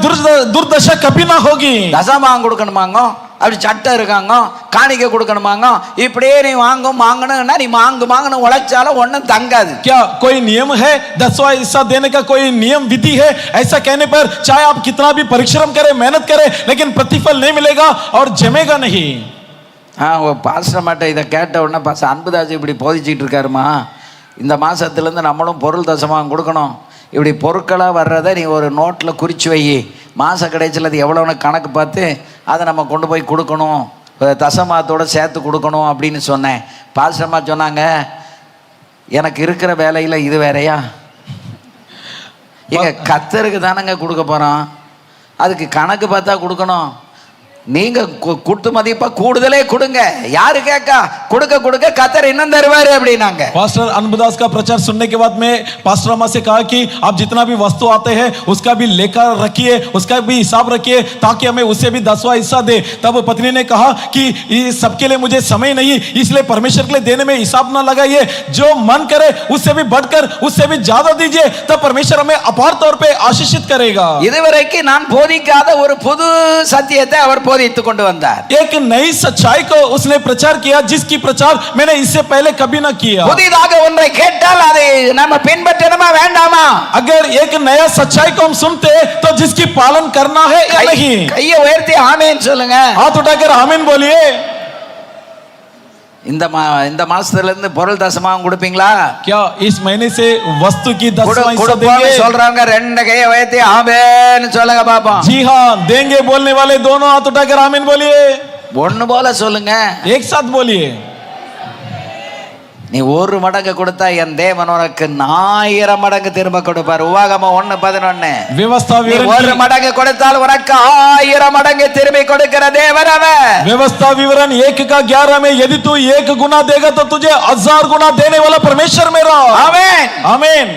दुर्दशा कभी ना होगी. தசமாம் கொடுக்கணுமாங்க, அப்படி சட்டம் இருக்காங்க, காணிக்க கொடுக்கணுமாங்க, இப்படியே நீ வாங்கணும்னா நீ வாங்கணும் உழைச்சாலும் ஒன்னும் தங்காது. क्या कोई नियम है 10वां हिस्सा देने का? कोई नियम विधि है? ऐसा कहने पर चाहे आप कितना भी परिश्रम करें, मेहनत करें, लेकिन प्रतिफल नहीं मिलेगा और जमेगा नहीं. பாஸ்டர் மாட்ட இதை கேட்ட உடனே பாஸ்டர் அன்புதாஸ் இப்படி போதிச்சுட்டு இருக்காருமா, இந்த மாசத்துலேருந்து நம்மளும் பொருள் தசமாக கொடுக்கணும், இப்படி பொருட்களாக வர்றதை நீ ஒரு நோட்டில் குறித்து வை, மாத கடைசியில் அது எவ்வளோன்னு கணக்கு பார்த்து அதை நம்ம கொண்டு போய் கொடுக்கணும், தசமாத்தோடு சேர்த்து கொடுக்கணும் அப்படின்னு சொன்னேன். பாஸ்டர்மா சொன்னாங்க, எனக்கு இருக்கிற வேலையில் இது வேறையா, எங்க கத்தருக்கு தானங்க கொடுக்க போகிறோம், அதுக்கு கணக்கு பார்த்தா கொடுக்கணும், நீங்க குட்டு மதிப்பா கூடுதலே கொடுங்க, யாரு கேட்கா, கொடுக்க கொடுக்க கத்தர் இன்னும் தருவாரு அப்படின்னாங்க. पास्टर अनबुदास का प्रचार सुनने के बाद में पास्टर अम्मा से कहा कि आप जितना भी वस्तु आते हैं उसका भी लेकर रखिए, उसका भी हिसाब रखिए ताकि हमें उससे भी 10वां हिस्सा दे. तब पत्नी ने कहा कि इस सबके लिए मुझे समय नहीं, इसलिए परमेश्वर के लिए देने में हिसाब ना लगाइए, जो मन करे उससे भी बढ़कर उससे भी ज्यादा दीजिए, तब परमेश्वर हमें अपार तौर पे आशीषित करेगा. இதுவரைக்கும் நான் போதிக்காத ஒரு புது சத்தியத்தை அவர் போதித்துக் கொண்டு வந்தார். एक नई सच्चाई को उसने प्रचार किया जिसकी प्रचार मैंने इससे पहले कभी ना किया. புதிதாக ஒன்றை கேட்டால் அதை நம்ம பின்பற்றணுமா வேண்டாமா? अगर एक नया सच्चाई को हम सुनते तो जिसकी पालन करना है या नहीं? கையை உயர்த்தி ஆமென் சொல்லுங்க. हाथ उठाकर आमीन बोलिए. இந்த மாசத்துல இருந்து பொருள் தசமாவும் கொடுப்பீங்களா? क्या इस महीने से वस्तु की 10वां हिस्सा देंगे? சொல்றாங்க, ரெண்டு கையை உயர்த்தி ஆமென் சொல்லுங்க பாப்போம். जी हाँ, देंगे बोलने वाले दोनों हाथ उठाकर आमीन बोलिए. ஒண்ணு போல சொல்லுங்க, एक साथ बोलिए. நீ ஒரு மடங்கு கொடுத்தா என் தேவன் உனக்கு 1000 மடங்கு திரும்ப கொடுப்பார். உபாகமம் 1:11. व्यवस्था நீ विवरण ஒரு மடங்கு கொடுத்தால் உனக்கு 1000 மடங்கு திரும்பி கொடுக்கிற தேவன் அவர். व्यवस्था विवरण 1:11 में यदि तू 1 गुना देगा तो तुझे 1000 गुना देने वाला परमेश्वर मेरा. ஆமென். आमीन.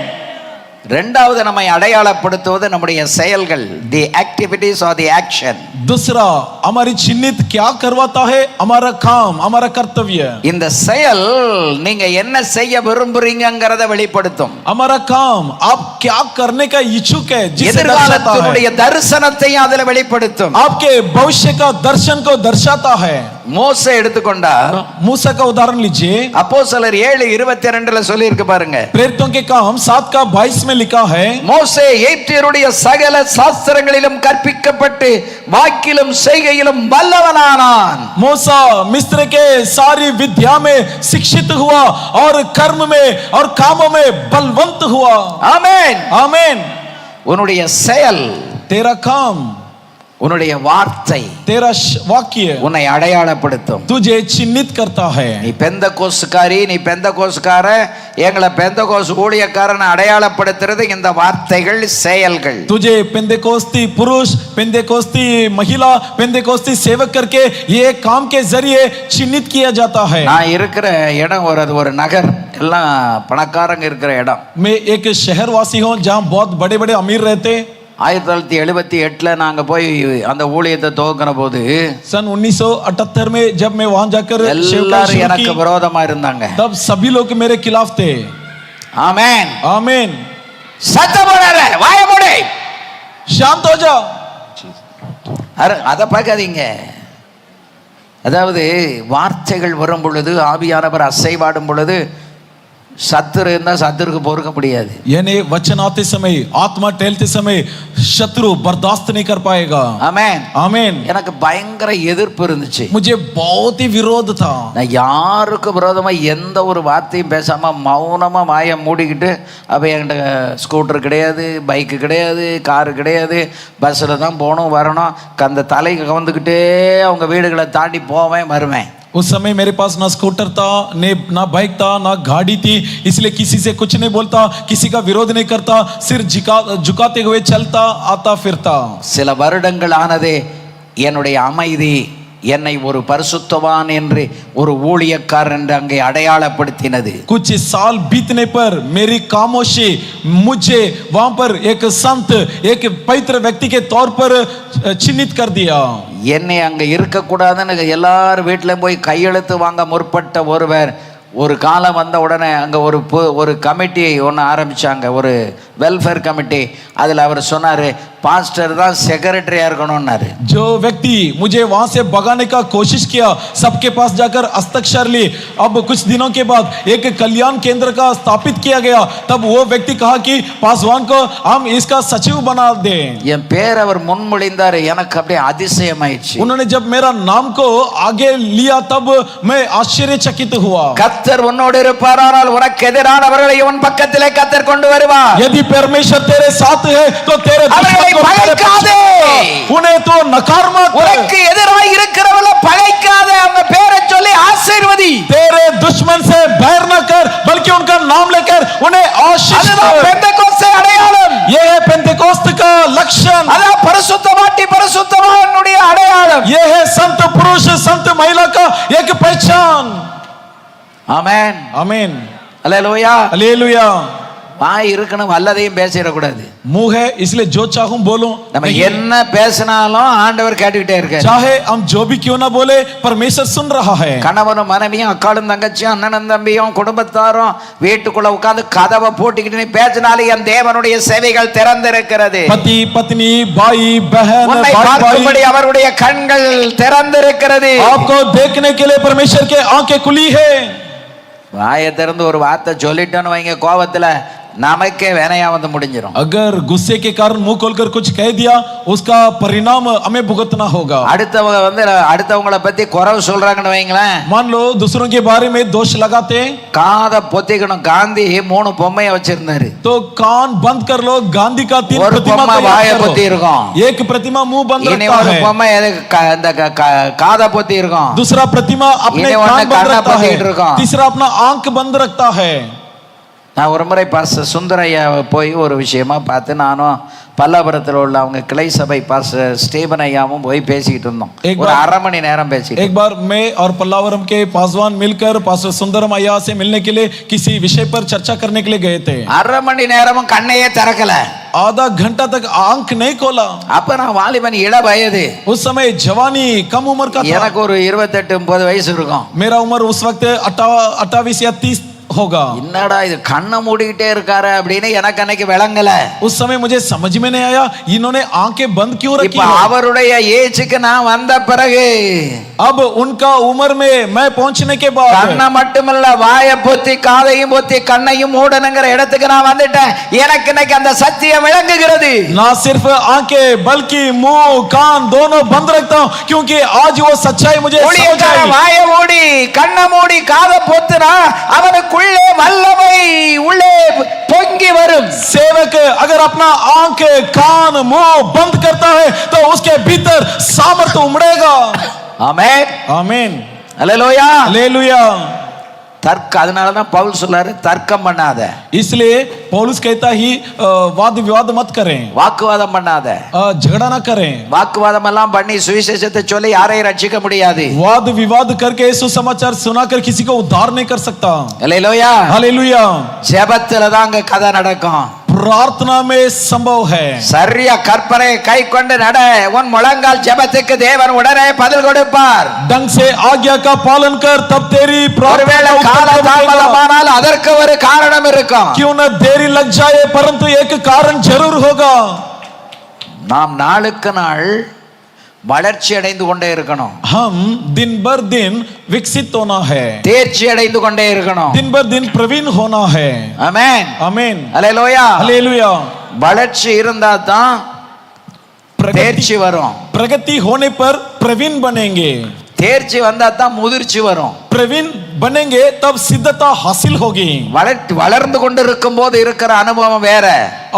இரண்டாவது நம்மை அடையாளப்படுத்துவது நம்முடைய செயல்கள், the activities are the action. दूसरा हमारी चिन्हित क्या करवाता है? हमारा काम, हमारा कर्तव्य. இந்த செயல் நீங்க என்ன செய்ய விரும்புறீங்கங்கறத வெளிப்படுத்தும். हमारा काम आप क्या करने का इच्छुक है जिसे दर्शाता எதிர்காலத்தினுடைய है. தரிசனத்தையும் அதுல வெளிப்படுத்தும். आपके भविष्य का दर्शन को दर्शाता है. மோசே எடுத்துக்கொண்டா मूसा का उदाहरण लीजिए. அப்போஸ்தலர் 7:22 சொல்லி இருக்கு பாருங்க. प्रेरितों के काम 7:22 में लिखा है, மோசே எகிப்தியருடைய சகல சாஸ்திரங்களிலும் கற்பிக்கப்பட்டு வாக்கிலும் செய்கையிலும் வல்லவனானான். मूसा मिस्र के सारी विद्या में शिक्षित हुआ और कर्म में और कामों में बलवंत हुआ. ஆமென். आमीन. உன்னுடைய செயல், तेरा काम, உன்னுடைய வார்த்தை तेरा वाक्य உன்னை அடையாளப்படுத்தும். तुझे चिन्हित करता है. நீ பெந்தகோஸ்காரி, நீ பெந்தகோஸ்கார, எங்களை பெந்தகோஸ் ஊழியக்காரனை அடையாளப்படுத்துறது இந்த வார்த்தைகள், செயல்கள். तुझे पेंतेकोस्ती पुरुष, पेंतेकोस्ती महिला, पेंतेकोस्ती सेवक करके ये काम के जरिए चिन्हित किया जाता है. நான் இருக்கிற இடம் ஒரு நகர், எல்லாம் பணக்காரங்க இருக்கிற இடம். मैं एक शहरवासी हूँ जहाँ बहुत बड़े बड़े अमीर रहते. 1978 நாங்க போய் அந்த ஊழியத்தை துவக்கின போது सन 1978 में जब मैं वहां जाकर எல்லாரும் எனக்கு விரோதமா இருந்தாங்க. तब सभी लोग मेरे खिलाफ थे. ஆமென். आमीन. சத்தம் போடாத, வாயை மூடு. शांत हो जाओ. அத பார்க்காதீங்க. அதாவது வார்த்தைகள் வரும் பொழுது, ஆவியானவர் அசைவாடும் பொழுது, சத்துரு இருந்தா சத்துருக்கு பொறுக்க முடியாது. यानी वचन आते समय, आत्मा टहलते समय शत्रु बर्दाश्त नहीं कर पाएगा. ஆமென். आमीन. எனக்கு பயங்கர எதிர்ப்பு இருந்துச்சு. मुझे बहुत ही विरोध था. நான் யாருக்கு விரோதமா எந்த ஒரு வார்த்தையும் பேசாம மௌனமா வாயை மூடிக்கிட்டு, அப்ப என்கிட்ட ஸ்கூட்டர் கிடையாது, பைக்கு கிடையாது, காரு கிடையாது, பஸ்ஸில் தான் போகணும் வரணும், அந்த தலைக்கு கவர்ந்துக்கிட்டே அவங்க வீடுகளை தாண்டி போவேன் வருவேன். उस समय मेरे पास ना स्कूटर था, ना बाइक था, ना गाड़ी थी, इसलिए किसी से कुछ नहीं बोलता, किसी का विरोध नहीं करता, सिर झुकाते हुए चलता आता फिरता. சில வருடங்கள் ஆனது என்னுடைய அமைதி என்னை ஒரு பரிசுத்தவான் என்று ஒரு ஊழியக்காரன் என்று அங்கே அடையாளப்படுத்தினது. कुछ साल बीतने पर मेरी खामोशी मुझे वहां पर एक संत, एक पवित्र व्यक्ति के तौर पर चिन्हित कर दिया. என்னை அங்க இருக்கக்கூடாதுன்னு எல்லாரும் வீட்டிலும் போய் கையெழுத்து வாங்க முற்பட்ட ஒருவர் ஒரு காலம் வந்த உடனே அங்கே ஒரு கமிட்டி ஒன்று ஆரம்பித்தாங்க, ஒரு வெல்ஃபேர் கமிட்டி. அதில் அவர் சொன்னார், பாஸ்டர் தான் செக்ரட்டரியாக இருக்கணும்னாரு. जो व्यक्ति मुझे वहां से भगाने का कोशिश किया, सबके पास जाकर हस्ताक्षर ली. अब कुछ दिनों के बाद एक कल्याण केंद्र का स्थापित किया गया. तब वो व्यक्ति कहा कि पासवान को हम इसका सचिव बना दें. என் பேர் அவர் முன்மொழிந்தார். எனக்கு அப்படியே அதிசயமாயிடுச்சு. उन्होंने जब मेरा नाम को आगे लिया तब मैं आश्चर्यचकित हुआ. கர்த்தர் உன்னோடு இருப்பாரானால் உனக்கு எதிரானவர்களை உன் பக்கத்திலே கர்த்தர் கொண்டு வருவார். यदि परमेश्वर तेरे साथ है तो तेरे दुश्मन को பகைக்காதே, उन्हें तो नकार मत. உனக்கு எதிராக இருக்கிறவள பகைக்காதே, அவங்க பேரை சொல்லி ஆசீர்வதி. तेरे दुश्मन से बैर न कर, बल्कि उनका नाम लेकर उन्हें आशीष அதுதான் दे. பெந்தெகோஸ்தே அடையாளம். ये है पेंतेकोस्त का लक्षण. அதான் பரிசுத்தவாட்டி பரிசுத்தவானுடைய அடையாளம். ये है संत पुरुष संत महिला का एक पहचान. ஆமென். आमीन. அல்லேலூயா. हालेलुया. வாய் இருக்கணும், வல்லதையும் பேசிடக்கூடாது. मुंह है इसलिए जो चाहूं बोलूं. நம்ம என்ன பேசினாலும் ஆண்டவர் கேட்டுக்கிட்டே இருக்காரு. चाहे हम जो भी क्यों ना बोले, परमेश्वर सुन रहा है. கணவனும் மனைவியும் அக்காளும் தங்கச்சியும் அண்ணனும் தம்பியும் குடும்பத்தாரும் வீட்டுக்குள்ள உட்கார்ந்து கதவை போட்டுக்கிட்டு நீ பேசினாலே என் தேவனுடைய செவிகள் திறந்திருக்கிறது. पति पत्नी भाई बहन உன்னை भाई பார்க்கும்படி भाई, அவருடைய கண்கள் திறந்திருக்கிறது. आपको देखने के लिए परमेश्वर के आंखें खुली है. வாயை திறந்து ஒரு வார்த்தை சொல்லிட்டோன்னு வைங்க, கோபத்துல நமக்கே வேணையா வந்து முடிஞ்சிடும். अगर गुस्से के कारण मुंह खोलकर कुछ कह दिया, उसका परिणाम हमें भुगतना होगा. அடுத்தவங்க வந்து அடுத்தவங்கள பத்தி குறைவு சொல்றாங்கன்னு வைங்களேன், मान लो दूसरों के बारे में दोष लगाते, காதை பொத்திக்கணும். காந்தி 3 பொம்மையை வச்சிருந்தாரு. तो कान बंद कर लो. गांधी का 3 ஒரு प्रतिमा பொம்மை तैयार வாயை करो. பொத்தி இருக்கும், एक प्रतिमा मुंह बंद இனி रखता ஒரு है, பொம்மை இந்த காதை பொத்தி இருக்கும், दूसरा प्रतिमा अपने इन्हें कान उन्हें बंद काना रखता है, पकड़ रखा। तीसरा अपना आंख बंद रखता है. நான் ஒரு முறை பாஸ்டர் சுந்தரையாவை போய் ஒரு விஷயமா பார்த்து நானும் பல்லாபுரத்தில் உள்ள அவங்க கிளை சபை பாஸ்டர் ஸ்டீபன் ஐயாவும் போய் பேசிக்கிட்டு இருந்தோம். ஒரு 1/2 மணி நேரம் பேசிட்டு. एक बार मैं और पल्लावरम के पासवान मिलकर पास्टर सुंदरम अय्या से मिलने के लिए किसी विषय पर चर्चा करने के लिए गए थे. 1/2 மணி நேரமும் கண்ணையே திறக்கல. आधा घंटा तक आंख नहीं खोला. அப்ப நான் வாலிபன், இள வயது. उस समय जवानी कम उम्र का था. எனக்கு ஒரு 28-30 வயசு இருக்கும். मेरा उम्र उस वक्त 28 या 30 होगा. என்னடா இது கண்ணை மூடிக்கிட்டே இருக்காரு அப்படின்னு எனக்கு அன்னைக்கு விளங்கல. उस समय मुझे समझ में नहीं आया इन्होंने आंखें बंद क्यों रखी இப்ப है. அவருடைய ஏஜுக்கு நான் வந்த பிறகு अब उनका उम्र में मैं पहुंचने के बाद கண்ணை மட்டுமல்ல வாயை பொத்தி காதையும் பொத்தி கண்ணையும் மூடணுங்கிற இடத்துக்கு நான் வந்துட்டேன். எனக்கு இன்னைக்கு அந்த சத்தியம் விளங்குகிறது. ना सिर्फ आंखें बल्कि मुंह कान दोनों बंद रखता हूं, क्योंकि आज वो सच्चाई मुझे समझ ஊழியக்காரன் आई. வாயை மூடி கண்ணை மூடி காதை பொத்துனா அவனுக்குள்ளே வல்லமை உள்ளே பொங்கி வரும். सेवक अगर अपना आंख कान मुंह बंद करता है तो उसके भीतर सामर्थ्य उमड़ेगा. ஆமென். आमीन. அல்லேலூயா. हालेलुया. அதனால தான் பவுல் சொல்றாரு, தர்க்கம் பண்ணாத, इसलिए पौलुस कहता ही वाद विवाद मत करें, வாக்குவாதம் பண்ணாத. झगड़ा ना करें. வாக்குவாதம் எல்லாம் பண்ணி சுவிசேஷத்தை சொல்லி யாரையும் ரட்சிக்க முடியாது. वाद विवाद करके सुसमाचार सुनाकर किसी को उद्धार नहीं कर सकता. அல்லேலூயா. हालेलुया. ஜெபத்துல தான் அங்க கதை நடக்கும். प्रार्थना में संभव है. சரியா கற்பனை கை கொண்டு நட, உன் முழங்கால் ஜெபத்துக்கு தேவன் உடனே பதில் கொடுப்பார். ढंग से आज्ञा का पालन कर, तब तेरी ஒருவேளை கால தாமதமானால் அதற்கு ஒரு காரணம் இருக்கும். क्यों न देरी लग जाए, परंतु एक कारण जरूर होगा. நாம் நாளுக்கு நாள் வளர்ச்சி அடைந்து கொண்டே இருக்கணும். हम दिन भर दिन विकसित होना है, தேர்ச்சி அடைந்து கொண்டே இருக்கணும். दिन भर दिन प्रवीण होना है. ஆமென். आमीन. அல்லேலூயா. हालेलुया. வளர்ச்சி இருந்தா தான் தேர்ச்சி வரும். प्रगति होने पर प्रवीण बनेंगे. தேர்ச்சி வந்தா தான் முதிர்ச்சி வரும். प्रवीण बनेंगे तब सिद्धता हासिल होगी. வளர்ந்து கொண்டு இருக்கும் போது இருக்கிற அனுபவம் வேற,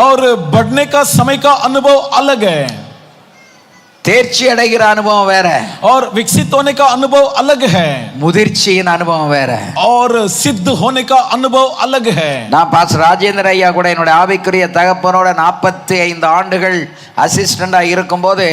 और बढ़ने का समय का अनुभव अलग है. தேர்ச்சி அடைகிற அனுபவம் வேற, और विकसित होने का अनुभव अलग है, முதிர்ச்சியின் அனுபவம் வேற. और सिद्ध होने का अनुभव अलग है. நான் பாஸ்டர் ராஜேந்திர ஐயா கூட என்னுடைய ஆவிக்குரிய தகப்பனோட 45 ஆண்டுகள் அசிஸ்டண்டா இருக்கும்போது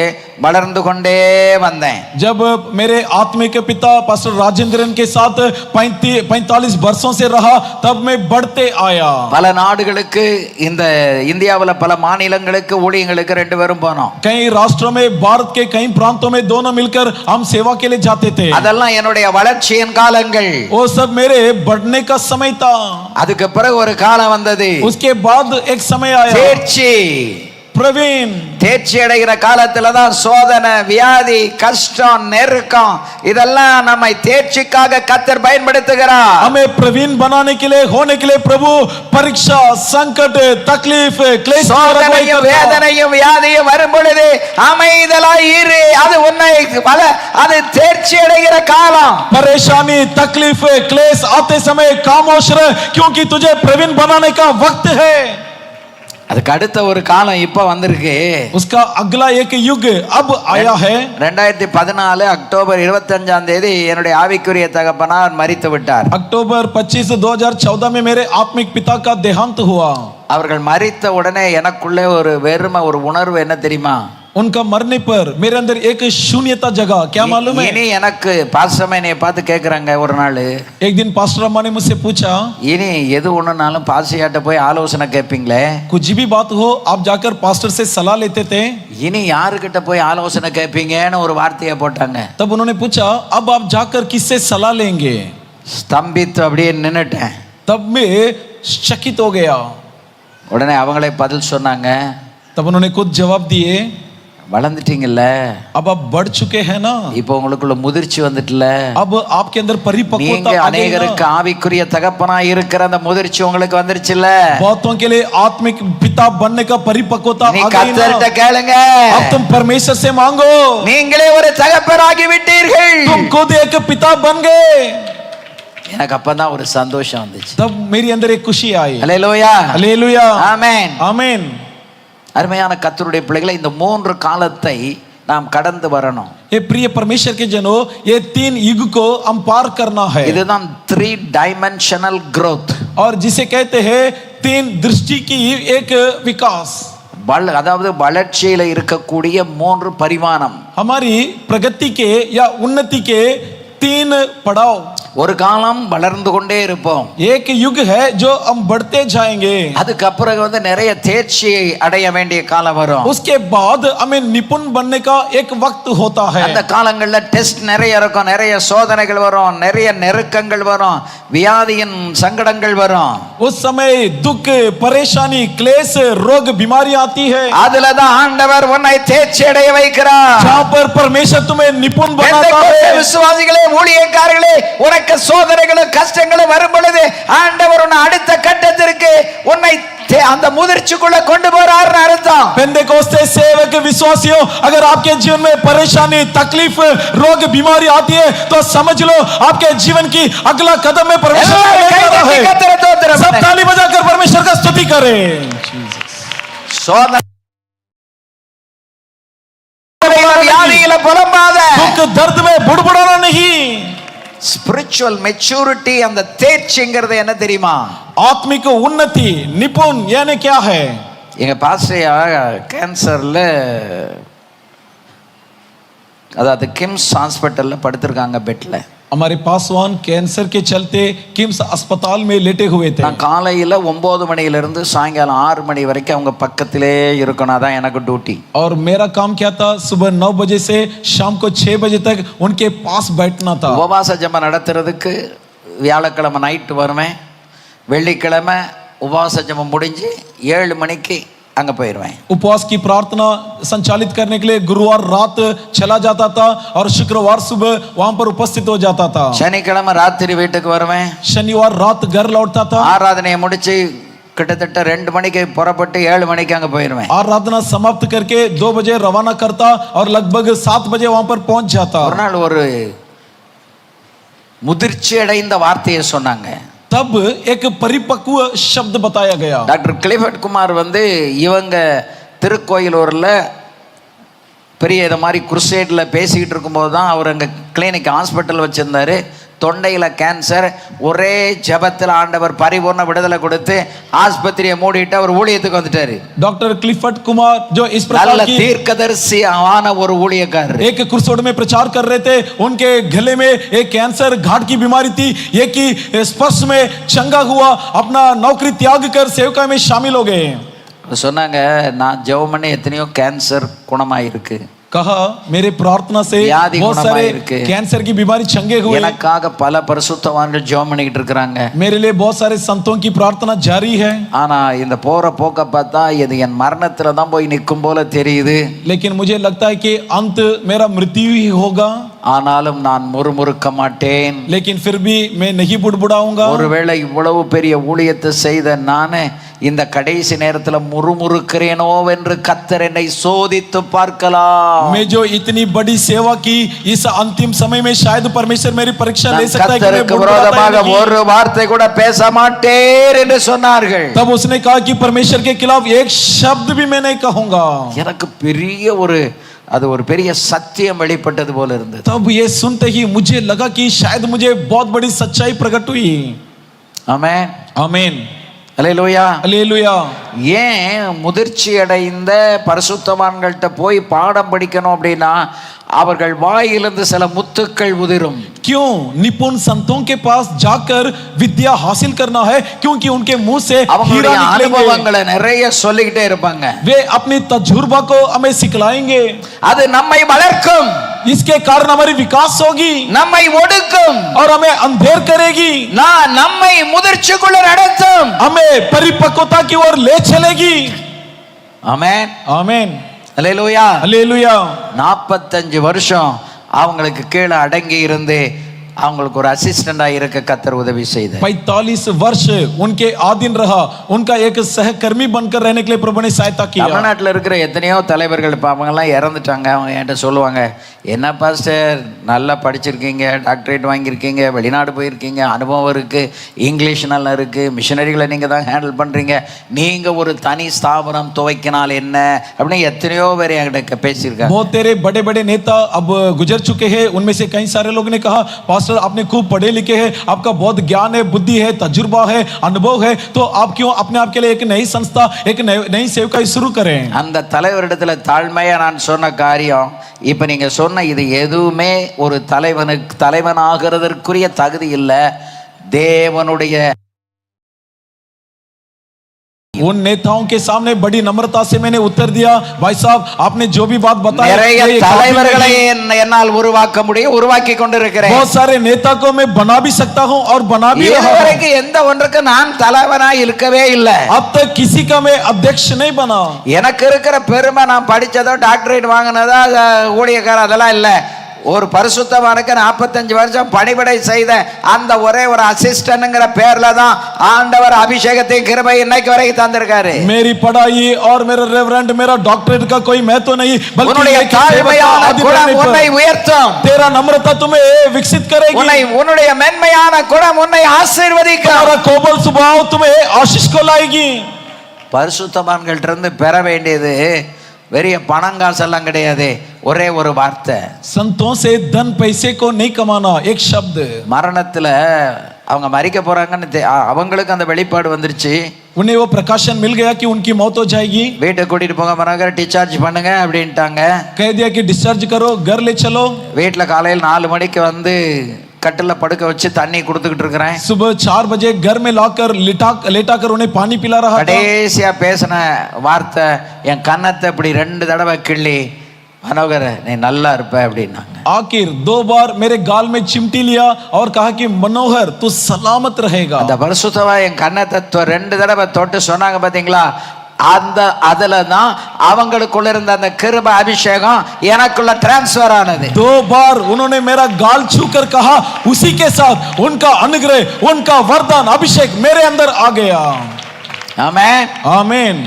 வளர்ந்து கொண்டே வந்தேன். जब मेरे आत्मिक पिता पास्टर राजेंद्रन के साथ 45 वर्षों से रहा, तब मैं बढ़ते आया. பல நாடுகளுக்கு இந்த இந்தியாவில் பல மாநிலங்களுக்கு ஊழியங்களுக்கு 2 பேரும் போனோம். कई राष्ट्रों में, भारत के कई प्रांतों में दोनों मिलकर हम सेवा के लिए जाते थे. அதெல்லாம் என்னுடைய வளர்ச்சியின் காலங்கள். वो सब मेरे बढ़ने का समय था. அதுக்கு பிறகு ஒரு காலம் வந்தது, उसके बाद एक समय आया, தேர்ச்சி. प्रवीण. தேர்ச்சி அடைகிற காலத்துல தான் சோதனை, வியாதி, கஷ்டம், நெருக்கம் இதெல்லாம் நம்மை தேர்ச்சிக்காக கர்த்தர் பயன்படுத்துகிறார். हमें प्रवीण बनाने के लिए, होने के लिए प्रभु परीक्षा, संकट, तकलीफ, क्लेश, சோதனையும் வேதனையும் வியாதியும் வரும் பொழுது அமைதலாய் இரு, அது உன்னை அது தேர்ச்சி அடைகிற காலம். परेशानी, तकलीफ, क्लेश आते समय खामोश रह, क्योंकि तुझे प्रवीण बनाने का वक्त है. அதுக்கு அடுத்த ஒரு காலம் இப்ப வந்திருக்கு. उसका अगला एक युग अब आया है. 2014 அக்டோபர் 25ஆம் தேதி என்னுடைய ஆவிக்குரிய தகப்பனார் மரித்து விட்டார். अक्टूबर 25 2014 में मेरे आत्मिक पिता का देहांत हुआ. அவர்கள் மரித்த உடனே எனக்குள்ளே ஒரு வெறுமை, ஒரு உணர்வு என்ன தெரியுமா? उनका मरने पर मेरे अंदर एक शून्यता जगा. क्या मालूम है? இனி எனக்கு பாஸ்டர் என்னைய பார்த்து கேக்குறாங்க ஒரு நாள், एक दिन पास्टर अम्मा ने मुझसे पूछा, இனி எது ஒண்ணுனாலும் பாஸ்டர்ட்ட போய் ஆலோசனை கேட்பீங்களே, कुछ भी बात हो आप जाकर पास्टर से सलाह लेते थे, இனி யாருக்கிட்ட போய் ஆலோசனை கேட்பீங்கன்னு ஒரு வார்த்தையை போட்டாங்க. तब उन्होंने पूछा अब आप जाकर किससे सलाह लेंगे? ஸ்தம்பித்து அப்படியே நின்னுட்டேன். तब मैं चकित हो गया. உடனே அவங்களே பதில் சொன்னாங்க, तब उन्होंने खुद जवाब दिए, வளர்ந்துட்டீங்கல்ல, अब आप बढ़ चुके हैं ना, இப்போ உங்களுக்குள்ள முதிர்ச்சி வந்துட்டுல, अब आपके अंदर परिपक्वता நீங்க आ गई அநேகருக்கு ना, ஆவிக்குரிய தகப்பனா இருக்கிற அந்த முதிர்ச்சி உங்களுக்கு வந்துருச்சுல, बहुतों के लिए आत्मिक पिता बनने का परिपक्वता நீ आ गई கர்த்தர்ட்ட ना. கேளுங்க, अब तुम परमेश्वर से मांगो, நீங்களே ஒரு தகப்பனாகி விட்டீர்கள். तुम खुद एक पिता बन गए. எனக்கு அப்பதான் ஒரு சந்தோஷம் வந்துச்சு. तब मेरी अंदर एक खुशी आई. அல்லேலூயா, हालेलुया, ஆமென். आमीन. அருமையான கர்த்தருடைய பிள்ளைகளை, இந்த 3 காலத்தை நாம் கடந்து வரணும். ये प्रिय परमेश्वर के जनों, ये 3 युग को हम पार करना है. இதுதான் 3 डायमेंशनल growth. और जिसे कहते हैं 3 दृष्टि की एक विकास. அதாவது வளர்ச்சியில இருக்கக்கூடிய 3 பரிமாணம். हमारी प्रगति के या उन्नति के 3 पड़ाव. ஒரு காலம் வளர்ந்து கொண்டே இருப்போம். एक युग है जो हम बढ़ते जाएंगे. அதுக்கப்புறம் நிறைய தேர்ச்சியை அடைய வேண்டிய காலம் வரும். उसके बाद हमें निपुण बनने का एक वक्त होता है. அந்த காலங்கள்ல டெஸ்ட் நிறைய இருக்கும், நிறைய சோதனைகள் வரும், நிறைய நெருக்கங்கள் வரும், வியாதியின் சங்கடங்கள் வரும். उस समय दुख, परेशानी, क्लेश, रोग, बीमारी आती है. அதுல தான் ஆண்டவர் உன்னை தேர்ச்சி அடைய வைக்கிறார். जहाँ पर परमेश्वर तुम्हें निपुण बनाता है. விசுவாசிகளே, ஊழியக்காரர்களே, உனக்கு சோதனைகளும் கஷ்டங்களும் வரும் பொழுது ஆண்டவர் உன்னை அடுத்த கட்டத்திற்கு உன்னை அந்த முதிர்ச்சிக்குள்ள கொண்டு போறாருன்னு அர்த்தம். पेंटेकोस्ते सेवक विश्वासियों, अगर आपके जीवन में परेशानी, तकलीफ, रोग, बीमारी आती है तो समझ लो आपके जीवन की अगला कदम में परमेश्वर ले रहा है. सब ताली बजाकर परमेश्वर का स्तुति करें. வியாதியில புலம்பாத, दुख दर्द में बुड़बुड़ाना नहीं. ஸ்பிரிச்சுவல் மெச்சூரிட்டி, அந்த தேர்ச்சிங்கிறது என்ன தெரியுமா? आत्मिक उन्नति, निपुण यानी क्या है? எங்க பாஸ்டர் கேன்சர்ல, அதாவது கிம்ஸ் ஹாஸ்பிட்டல்ல படுத்திருக்காங்க பெட்ல. हमारे पासवान कैंसर के चलते किम्स अस्पताल में लेटे हुए थे. நான் காலையில 9 மணியில இருந்து சாயங்காலம் 6 மணி வரைக்கும் அவங்க பக்கத்திலே இருக்கணும், அதான் எனக்கு டியூட்டி. और मेरा काम क्या था? सुबह 9 बजे से शाम को 6 बजे तक उनके पास बैठना था. உபவாச ஜெபம் நடத்துறதுக்கு வியாழக்கிழமை நைட்டு வருவேன், வெள்ளிக்கிழமை உபவாச ஜெபம் முடிஞ்சு 7 மணிக்கு அங்க போயிடுவேன். उपवास की प्रार्थना संचालित करने के लिए गुरुवार रात चला जाता था और शुक्रवार सुबह वहां पर उपस्थित हो जाता था. சனிக்கிழமை ராத்திரி வீட்டுக்கு வருவேன், शनिवार रात घर लौटता था. ஆராதனையை முடிச்சு கிட்டத்தட்ட 2 மணிக்கு புறப்பட்டு 7 மணிக்கு அங்க போயிடுவேன். आराधना समाप्त करके 2 बजे रवाना करता और लगभग 7 बजे वहां पर पहुंच जाता. ஒரு நாள் ஒரு முதிர்ச்சி அடைந்த வார்த்தையை சொன்னாங்க. तब एक परिपक्व शब्द बताया गया. டாக்டர் கிளிஃபர்ட் குமார் இவங்க திருக்கோயிலூர்ல பெரிய இதை மாதிரி குருசேடில் பேசிக்கிட்டு இருக்கும்போது தான் அவர் அங்கே கிளினிக் ஹாஸ்பிட்டல் வச்சுருந்தார். தொண்டையில் கேன்சர். ஒரே ஜபத்தில் ஆண்டவர் பரிபூர்ண விடுதலை கொடுத்து ஆஸ்பத்திரியை மூடிட்டு அவர் ஊழியத்துக்கு வந்துட்டாரு. डॉक्टर क्लिफर्ट कुमार जो इस प्रकार நல்ல की தீர்க்கதரிசி ஆன ஒரு ஊழியக்காரர். एक कुरसोड में प्रचार कर रहे थे, उनके गले में एक कैंसर घाट की बीमारी थी, एक ही स्पर्श में चंगा हुआ, अपना नौकरी त्याग कर सेवका में शामिल हो गए. சொன்னாங்க, நான் ஜெபம் பண்ணி எத்தனையோ கேன்சர் குணமாயிருக்கு, कहा मेरे प्रार्थना से व्याधि बहुत सारे गुणमाயிருக்கு, कैंसर की बीमारी चंगे हुए, எனக்காக பல பரிசுத்தவான்கள் ஜெபம் பண்ணிட்டு இருக்காங்க, मेरे लिए बहुत सारे संतों की प्रार्थना जारी है. ஆனா இந்த போற போக்க பார்த்தா இது என் மரணத்துல தான் போய் நிற்கும் போல தெரியுது. लेकिन मुझे लगता है कि अंत मेरा मृत्यु ही होगा. ஆனாலும் நான் முறுமுறுக்க மாட்டேன். लेकिन फिर भी मैं नहीं बुड़बुड़ाऊंगा. ஒருவேளை இவ்வளவு பெரிய ஊழியத்தை செய்த நானே இந்த கடைசி நேரத்துல முறுமுறுக்கிறேனோ என்று கர்த்தர் என்னை சோதித்து பார்க்கலாம். मैं जो इतनी बड़ी सेवा की, इस अंतिम समय में शायद परमेश्वर मेरी परीक्षा ले सकता है कि मैं கர்த்தருக்கு बुड़बुड़ाता விரோதமாக नहीं. ஒரு வார்த்தை கூட பேச மாட்டேன் என்று சொன்னார்கள். तब उसने कहा कि परमेश्वर के खिलाफ एक शब्द भी मैं नहीं कहूंगा. எனக்கு பெரிய அது ஒரு பெரிய சத்தியம் வெளிப்பட்டது போல இருந்தது. तब ये सुनते ही मुझे लगा कि शायद मुझे बहुत बड़ी सच्चाई प्रकट हुई. ஆமென், आमीन, அல்லேலூயா. हालेलुया. ஏன் முதிர்ச்சி அடைந்த பரிசுத்தவான்கள்ட்ட போய் பாடம் படிக்கணும் அப்படின்னா அவர்கள் வாயிலிருந்து சில முத்துக்கள் உதிரும். क्यों निपुण संतों के पास जाकर विद्या हासिल करना है? क्योंकि उनके मुंह से हीरा அவங்களுடைய निकलेंगे. அனுபவங்களை நிறைய சொல்லிக்கிட்டே இருப்பாங்க. वे अपनी तजुर्बा को हमें सिखलाएंगे. அது நம்மை வளர்க்கும், इसके कारण हमारी विकास होगी நம்மை ஒடுக்கும், और हमें अंधेर करेगी, நம்மை முதிர்ச்சிக்குள்ள நடத்தும். हमें परिपक्वता की ओर ले चलेगी. ஆமென், आमीन, அல்லேலூயா. हालेलुया. 45 வருஷம் அவங்களுக்கு கீழே அடங்கி இருந்து அவங்களுக்கு ஒரு அசிஸ்டண்டா இருக்க கர்த்தர் உதவி செய்தார். 45 वर्ष उनके आधीन रहा, उनका एक सहकर्मी बनकर रहने के लिए प्रभु ने सहायता किया. தமிழ்நாட்டில் இருக்கிற எத்தனையோ தலைவர்கள் இப்போ அவங்கெல்லாம் இறந்துட்டாங்க. அவங்க என்கிட்ட சொல்லுவாங்க, என்ன பாஸ்டர் நல்லா படிச்சிருக்கீங்க, டாக்டரேட் வாங்கியிருக்கீங்க, வெளிநாடு போயிருக்கீங்க, அனுபவம் இருக்குது, இங்கிலீஷ் நல்லா இருக்குது, மிஷனரிகளை நீங்கள் தான் ஹேண்டில் பண்ணுறீங்க, நீங்கள் ஒரு தனி ஸ்தாபனம் துவைக்கினால் என்ன அப்படின்னு எத்தனையோ பேர் என்கிட்ட பேசியிருக்காங்க. बहुत तेरे बड़े बड़े नेता अब गुजर चुके हैं, उनमें से कई सारे लोगों ने कहा, पास्टर आपने खूब पढ़े लिखे हैं, आपका बहुत ज्ञान है, बुद्धि है, तजुर्बा है, अनुभव है, तो आप क्यों अपने आप के लिए एक नई संस्था, एक नई सेवकाई शुरू करें. அந்த தலைவரிடத்துல தாழ்மையா நான் சொன்ன காரியம், இப்ப நீங்க சொன்ன இது எதுவுமே ஒரு தலைவனாகிறதற்குரிய தகுதி இல்லை. தேவனுடைய उन नेताओं के सामने बड़ी नम्रता से मैंने उत्तर दिया, भाई साहब आपने जो भी बात बताई, நிறைய தலைவர்களை என்னால் உருவாக்க முடியும், உருவாக்கி கொண்டிருக்கிறேன். बहुत सारे नेता को मैं बना भी सकता हूं और बना भी रहा हूं. இதுவரைக்கும் எந்த ஒன்றுக்கு நான் தலைவனாய் இருக்கவே இல்லை. अब तक किसी का मैं अध्यक्ष नहीं बना. எனக்கு இருக்கிற பெருமை நான் படிச்சதோ டாக்டரேட் வாங்கினதோ ஊழியக்காரர் அதெல்லாம் இல்லை. ஒரு பரிசுத்தவானுக்கு 45 வருஷம் பணிபடை செய்த அந்த ஒரே ஒரு அசிஸ்டன்ட்ங்கிற பேர்ல தான் ஆண்டவர் அபிஷேகத்தின் கிருபை இன்னைக்கு வரைக்கும் தந்திருக்காரு. मेरी पढ़ाई और मेरा रेवरेंड, मेरा डॉक्टरेट का कोई महत्व नहीं, बल्कि உன்னுடைய தாழ்மையான குணம் உன்னை உயர்த்தும். तेरा नम्रता तुम्हें विकसित करेगी. உன்னுடைய மென்மையான குணம் உன்னை ஆசீர்வதிக்கும். तुम्हारा कोमल स्वभाव तुम्हें आशीष को लाएगी. பரிசுத்தவான்கள்ட்ட இருந்து பெற வேண்டியது பெரிய பணங்காசெல்லாம் கிடையாது, ஒரே ஒரு வார்த்தை. संतों से धन पैसे को नहीं कमाना, एक शब्द. மரணத்துல அவங்க மரிக்க போறாங்கன்னு அவங்களுக்கு அந்த வெளிப்பாடு வந்துருச்சு. उन्हें वो प्रकाशन मिल गया कि उनकी मौत हो जाएगी. வீட்டை கூட்டிட்டு போங்க, மறக்க டிஸ்சார்ஜ் பண்ணுங்க அப்படின்ட்டாங்க. कह दिया कि डिस्चार्ज करो, घर ले चलो. வீட்டுல காலையில் 4 மணிக்கு வந்து கட்டில படுக்க வச்சு தண்ணி கொடுத்துக்கிட்டு இருக்கிறேன். सुबह 4 बजे घर में लाकर लेटाकर उन्हें पानी पिला रहा था. கடைசியா பேசின வார்த்தை என் கன்னத்தை இப்படி 2 தடவை கிள்ளி, மனோகர் நீ நல்லா இருப்ப அப்படின்னாங்க. आखिर 2 बार मेरे गाल में चिमटी लिया और कहा कि मनोहर तू सलामत रहेगा. அந்த பரிசுத்தவா என் கன்னத்தை 2 தடவை தொட்டு சொன்னாங்க பாத்தீங்களா, அதுல தான் அவங்களுக்குள்ள இருந்த அந்த கிருபை அபிஷேகம் எனக்குள்ள டிரான்ஸ்ஃபர் ஆனது. 2 बार उन्होंने मेरा गाल छूकर कहा, उसी के साथ उनका अनुग्रह, उनका वरदान, अभिषेक मेरे अंदर आ गया. ஆமென், आमीन.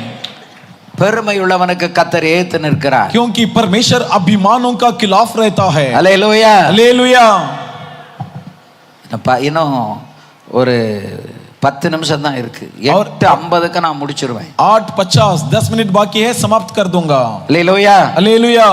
பெருமை உள்ளவனுக்கு கர்த்தர் ஏத்து நிற்கிறார். क्योंकि परमेश्वर अभिमानों का खिलाफ रहता है. அல்லேலூயா, हालेलुया. இன்னும் ஒரு 10 நிமிஷம் தான் இருக்கு. 8:50க்கு நான் முடிச்சிருவேன். 8:50, 10 मिनट बाकी है, समाप्त कर दूंगा. அல்லேலூயா. हालेलुया.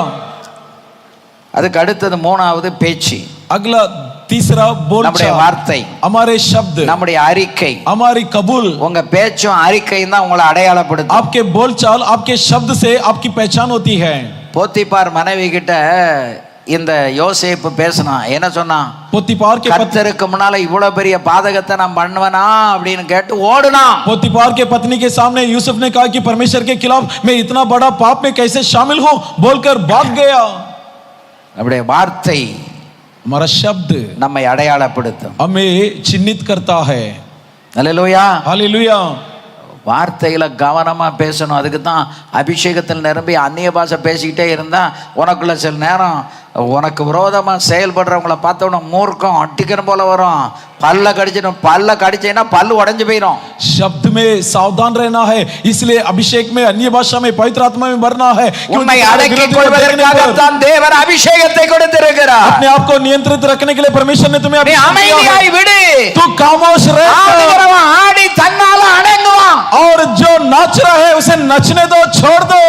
அதுக்கு அடுத்தது மூணாவது பேச்சு, अगला तीसरा நம்முடைய बोलचाल, வார்த்தை, हमारे शब्द, நம்முடைய அறிக்கை. हमारी कबूल. உங்க பேச்சும் அறிக்கையும் தான் உங்களை அடையாளப்படுத்தும். आपके बोलचाल, आपके शब्द से आपकी पहचान होती है. போத்திபார் மனைவி கிட்ட இந்த யோசேப்பு பேசினான். என்ன சொன்னான்? पोतीपार के पति, கர்த்தருக்கு முன்னால இவ்வளவு பெரிய பாதகத்தை நான் பண்ணுவனா அப்படின்னு கேட்டு ஓடுனான். पोतीपार के पत्नी के सामने यूसुफ ने कहा कि परमेश्वर के खिलाफ मैं इतना बड़ा पाप में कैसे शामिल हूं, बोलकर भाग गया. நம்முடைய வார்த்தை हमारा शब्द நம்மை அடையாளப்படுத்தும். हमें चिन्हित करता है. அல்லேலூயா. हालेलुया. வார்த்தையில கவனமா பேசணும். அதுக்கு தான் அபிஷேகத்தில் நிரம்பி அந்நிய பாஷை பேசிக்கிட்டே இருந்தா உனக்குள்ள சில நேரம் உனக்கு விரோதமா செயல்படுறவங்களை பார்த்தோன்னா மூர்க்கம் அட்டிக்கிற போல வரும். பல்ல கடிச்சிடும். பல்ல கடிச்சேன்னா பல்லு உடைஞ்சு போயிடும். शब्द में सावधान रहना है. इसलिए अभिषेक में, अन्य भाषा में, पवित्र आत्मा में भरना है. உன்னை அடக்கிக் கொள்வதற்காகத்தான் தேவன் அபிஷேகத்தை கொடுத்திருக்கிறார். अपने आप को नियंत्रित रखने के लिए परमेश्वर ने तुम्हें நீ அமைதியாய் விடு. तू खामोश रह. ஆடுகிறவன் ஆடி தன்னால அடங்குவான். और जो नाच रहा है उसे नचने दो, छोड़ दो.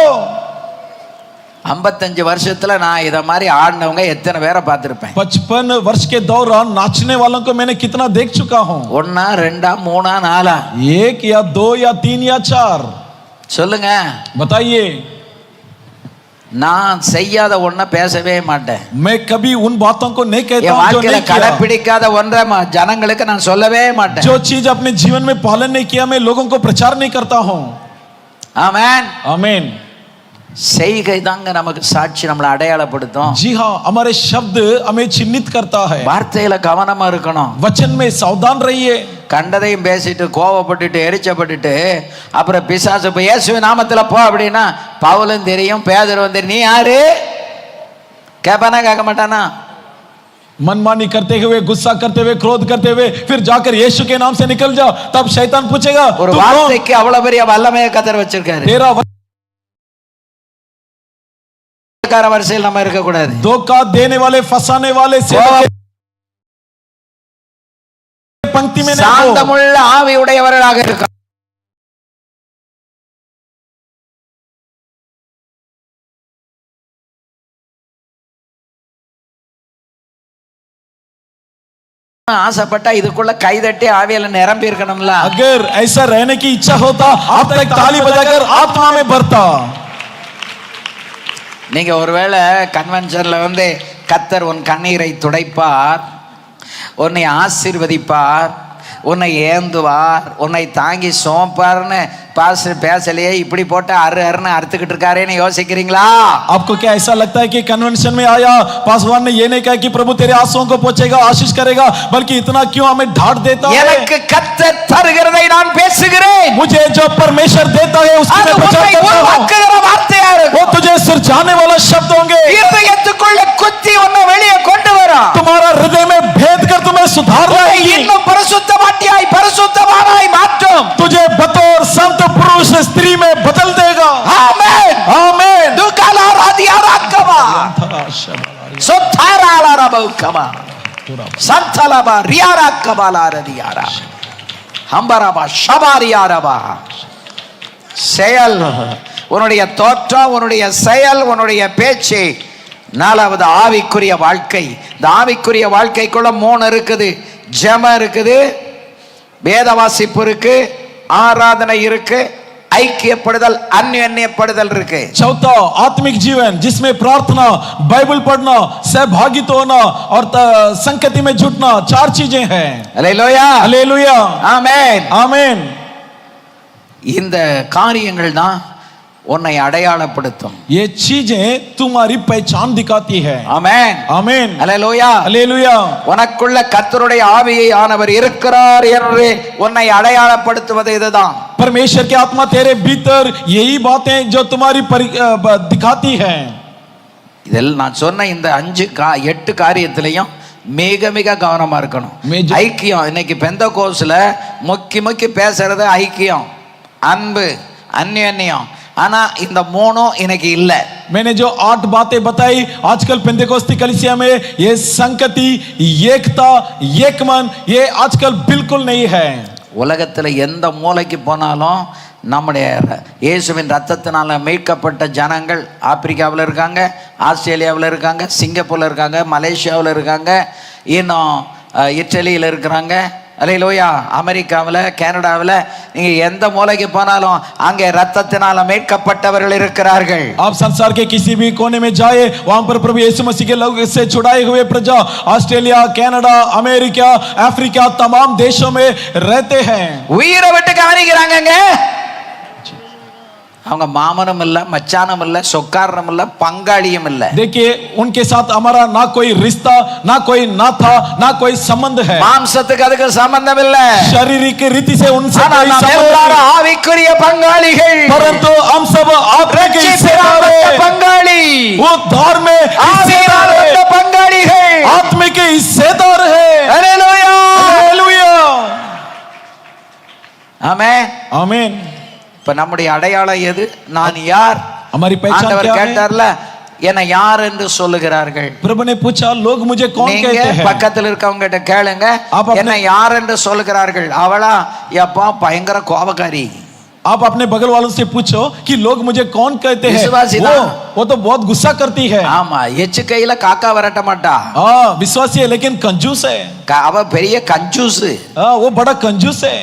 55 வருஷத்துல நான் இத மாதிரி ஆடினவங்க எத்தனை பேரை பார்த்திருப்பேன். 55 वर्ष के दौरान नाचने वालों को मैंने कितना देख चुका हूं. 1 2 3 4 1 या 2 या 3 या 4 சொல்லுங்க. बताइए. நான் செய்யாத ஒன்றை பேசவே மாட்டேன். मैं कभी उन बातों को नहीं कहता என் हूं जो வாழ்க்கையில नहीं किया. கடைப்பிடிக்காத ஒன்றை ஜனங்களுக்கு நான் சொல்லவே மாட்டேன். जो चीज अपने जीवन में पालन नहीं किया, मैं लोगों को प्रचार नहीं करता हूं. ஆமென். आमीन. செய்கை தாங்க நமக்கு சாட்சி, நம்மளை அடையாளப்படுத்தும். जी हाँ, हमारे शब्द हमें चिन्हित करता है. வார்த்தையில கவனமா இருக்கணும். वचन में सावधान रहिए. கண்டதையும் பேசிட்டு கோவப்பட்டுட்டு எரிச்சப்பட்டுட்டு அப்புறம் பிசாசு போய் இயேசுவின் நாமத்துல போ அப்படின்னா பவுலும் தெரியும், பேதுருவும் தெரியும். நீ யாரு கேட்பானா கேட்க மாட்டானா? मनमानी करते हुए, गुस्सा करते हुए, क्रोध करते हुए फिर जाकर यीशु के नाम से निकल जाओ, तब शैतान पूछेगा ஒரு तू कौन? வார்த்தைக்கு அவ்வளவு பெரிய வல்லமையை கர்த்தர் வச்சிருக்காரு. तेरा வரிசையில் நம்ம இருக்க கூடாது. धोखा देने वाले, फंसाने वाले पंक्ति में नहीं हो. சாந்தமுள்ள ஆவி உடையவர்களாக இருக்க. ஆசைப்பட்டா இதுக்குள்ள கைதட்டி ஆவியில நிரம்பி இருக்கணும்ல. अगर ऐसा रहने की इच्छा होता आप तक ताली बजाकर आत्मा में भरता. நீங்க ஒருவேளை கன்வென்ஷன்ல கர்த்தர் உன் கண்ணீரை துடைப்பார், உன்னை ஆசீர்வதிப்பார், உன்னை ஏந்துவார், உன்னை தாங்கி சோம்பார்னு பாஸ்டர் பேசலையே, இப்படி போட்டு அருன்னு அறுத்துக்கிட்டு இருக்காரேன்னு யோசிக்கிறீங்களா? आपको क्या ऐसा लगता है कि कन्वेंशन में आया पासवान ने ये नहीं कहा कि प्रभु तेरे आंसुओं को पोंछेगा, आशीष करेगा, बल्कि इतना क्यों हमें ढांढ देता है? எனக்கு கர்த்தர் தருகிறதை நான் பேசுகிறேன். मुझे जो परमेश्वर देता है उसकी मैं प्रचार करता हूं. வாக்குகிற வார்த்தையா இருக்கும். वो तुझे सुलझाने वाला शब्द होंगे. இதயத்துக்குள்ள குத்தி உன்னை வெளியே கொண்டு வரும். तुम्हारा हृदय में भेद कर तुम्हें सुधार लाएगी. இன்னும் பரிசுத்தவாட்டியாய் பரிசுத்தவானாய் மாற்றும். तुझे बतौर संत पुरुष स्त्री में बदल देगा. ஆமென். आमीन. दुकाला राधिया राकबा सोथारा राबौकबा संथलबा रियारा कबाला रदियारा हम्बरबा शबारियारबा. செயல், உன்னுடைய தோற்றம், உன்னுடைய செயல், உன்னுடைய பேச்சு. 4வது ஆவிக்குரிய வாழ்க்கை. இந்த ஆவிக்குரிய வாழ்க்கைக்குள்ள 3 இருக்குது. ஜெபம் இருக்குது, வேத வாசிப்பு இருக்கு, ஆராதனை இருக்கு, ஐக்கியப்படுதல், அந்யோன்யப்படுதல் இருக்கு. चौथा आत्मिक जीवन जिसमें प्रार्थना, बाइबल पढ़ना, सहभागिता होना और संगति में जुटना, 4 चीजें हैं. அல்லேலூயா. हालेलुया. ஆமென். आमीन. இந்த காரியங்கள் தான் உன்னை அடையாளப்படுத்தும். ये चीजें तुम्हारी पहचान दिखाती है. ஆமென். आमीन. அல்லேலூயா. हालेलुया. உனக்குள்ள கர்த்தருடைய ஆவியை ஆனவர் இருக்கிறார் என்று உன்னை அடையாளப்படுத்துவது இதுதான். परमेश्वर की आत्मा तेरे भीतर, यही बातें जो तुम्हारी दिखाती है. இதெல்லாம் நான் சொன்ன இந்த 8 காரியத்திலையும் மிக மிக கவனமா இருக்கணும். ஐக்கியம். இன்னைக்கு பெந்தகோஸ்ல முக்கி பேசுறது ஐக்கியம், அன்பு, அந்யோன்யம். ஆனா இந்த 3 இன்னைக்கு இல்ல. मैंने जो 8 बातें बताई, आजकल पेंतेकोस्ती कलीसिया में ये संगति, एकता, एक मन, ये आजकल बिल्कुल नहीं है. உலகத்துல எந்த மூலைக்கு போனாலும் நம்முடைய இயேசுவின் ரத்தத்தினால மீட்கப்பட்ட ஜனங்கள் ஆப்பிரிக்காவில் இருக்காங்க, ஆஸ்திரேலியாவில் இருக்காங்க, சிங்கப்பூரில் இருக்காங்க, மலேசியாவில் இருக்காங்க, இன்னும் இட்டலியில் இருக்கிறாங்க, அல்லேலூயா, அமெரிக்காவில், கனடாவில், நீங்க எந்த மூலைக்கு போனாலும் அங்கே ரத்தத்தினால மீட்கப்பட்டவர்கள் இருக்கிறார்கள். आप संसार के किसी भी कोने में जाए, वहां पर प्रभु यीशु मसीह के लहू से छुड़ाए हुए प्रजा ऑस्ट्रेलिया, कनाडा, अमेरिका, अफ्रीका तमाम देशों में रहते हैं. உயிரை விட்டு கவனிக்கிறாங்கங்க. அவங்க மாமனும் இல்ல, மச்சானும் இல்ல, சொக்காரனும் இல்ல, பங்காளியும் இல்ல. देखिए, उनके साथ हमारा ना कोई रिश्ता, ना कोई नाता, ना कोई संबंध है. மாம்சத்துக்கு அதுக்கு சம்பந்தம் இல்ல. शारीरिक रीति से उनसे ஆனா कोई நாம் संबंध எல்லாரும் नहीं. ஆவிக்குரிய பங்காளிகள். परंतु हम सब आत्मिक हिस्सेदार हैं. பங்காளி, उद्धार में हिस्सेदार ஆவியானவருடைய हैं. பங்காளிகள். आत्मिक हिस्सेदार हैं. ஹalleluya, हालेलुया. ஆமென். आमीन. இப்ப நம்முடைய அடையாளம் எது? நான் யார்? हमारी पहचान ஆண்டவர் क्या है? கேட்டார்ல, என்ன யார் என்று சொல்லுகிறார்கள்? प्रभु ने पूछा, लोग मुझे कौन நீங்க कहते हैं? பக்கத்துல இருக்கவங்க கிட்ட கேளுங்க, आप अपने- என்ன யார் என்று சொல்லுகிறார்கள்? அவளா, எப்பா பயங்கர கோபக்காரி. आप अपने बगल वालों से पूछो कि लोग मुझे कौन कहते हैं. विश्वासी ना? वो तो बहुत गुस्सा करती है. ஆமா, எச்சு கையில காக்கா வரட்ட மாட்டா. हाँ, विश्वासी है लेकिन कंजूस है. அவ பெரிய கஞ்சூஸ். हाँ, वो बड़ा कंजूस है.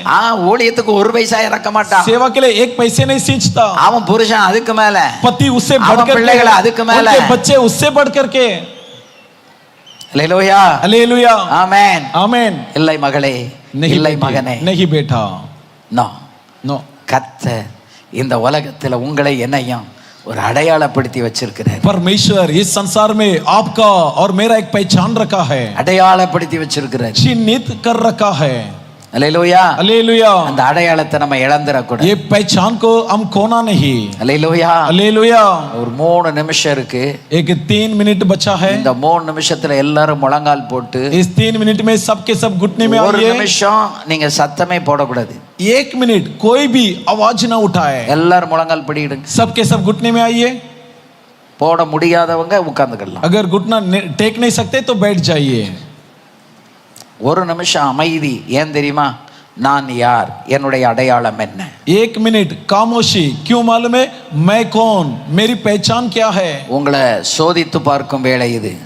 ஊழியத்துக்கு ஒரு பைசா இறக்க மாட்டா. सेवा के लिए एक पैसे नहीं सींचता. அவன் புருஷன் அதுக்கு மேல, पति उससे அவன் बढ़कर பிள்ளைகளை के, அதுக்கு மேல. उनके बच्चे उससे बढ़कर के. ஹalleluya, हालेलुया. ஆமென். आमीन. இல்லை மகளே, नहीं இல்லை बेटी, மகனே, नहीं बेटा. நோ. नो. கர்த்தர் இந்த உலகத்துல உங்களை என்னையும் ஒரு அடையாளப்படுத்தி வச்சிருக்கிறார். परमेश्वर इस संसार में आपका और मेरा एक पहचान रखा है. அடையாளப்படுத்தி வச்சிருக்கிறார். चिन्हित कर रखा है. ஹalleluya, हालेलुया. அந்த அடையாளத்தை நம்ம இழந்துடக்கூடாது. ये पहचान को हम खोना नहीं. ஹalleluya. हालेलुया. ஒரு 3 நிமிஷம் இருக்கு. एक 3 मिनट बचा है. இந்த 3 நிமிஷத்துல எல்லாரும் முழங்கால் போட்டு, इस 3 मिनट में सबके सब घुटने में ஒரு आइए. நிமிஷம் நீங்க சத்தமே போடக்கூடாது. 1 मिनट कोई भी आवाज ना उठाए. எல்லாரும் முழங்கால் படிடுங்க. सबके सब घुटने में आइए. போட முடியாதவங்க உட்கார்ந்துக்கலாம். अगर घुटना टेक नहीं सकते तो बैठ जाइए. ஒரு நிமிஷம் அமைதி. ஏன் தெரியுமா? நான் யார், என்னுடைய அடையாளம் என்ன? 1 मिनट खामोशी. क्यों मालूम है? मैं कौन, मेरी पहचान क्या है? உங்களை சோதித்து பார்க்கும் வேளை இது.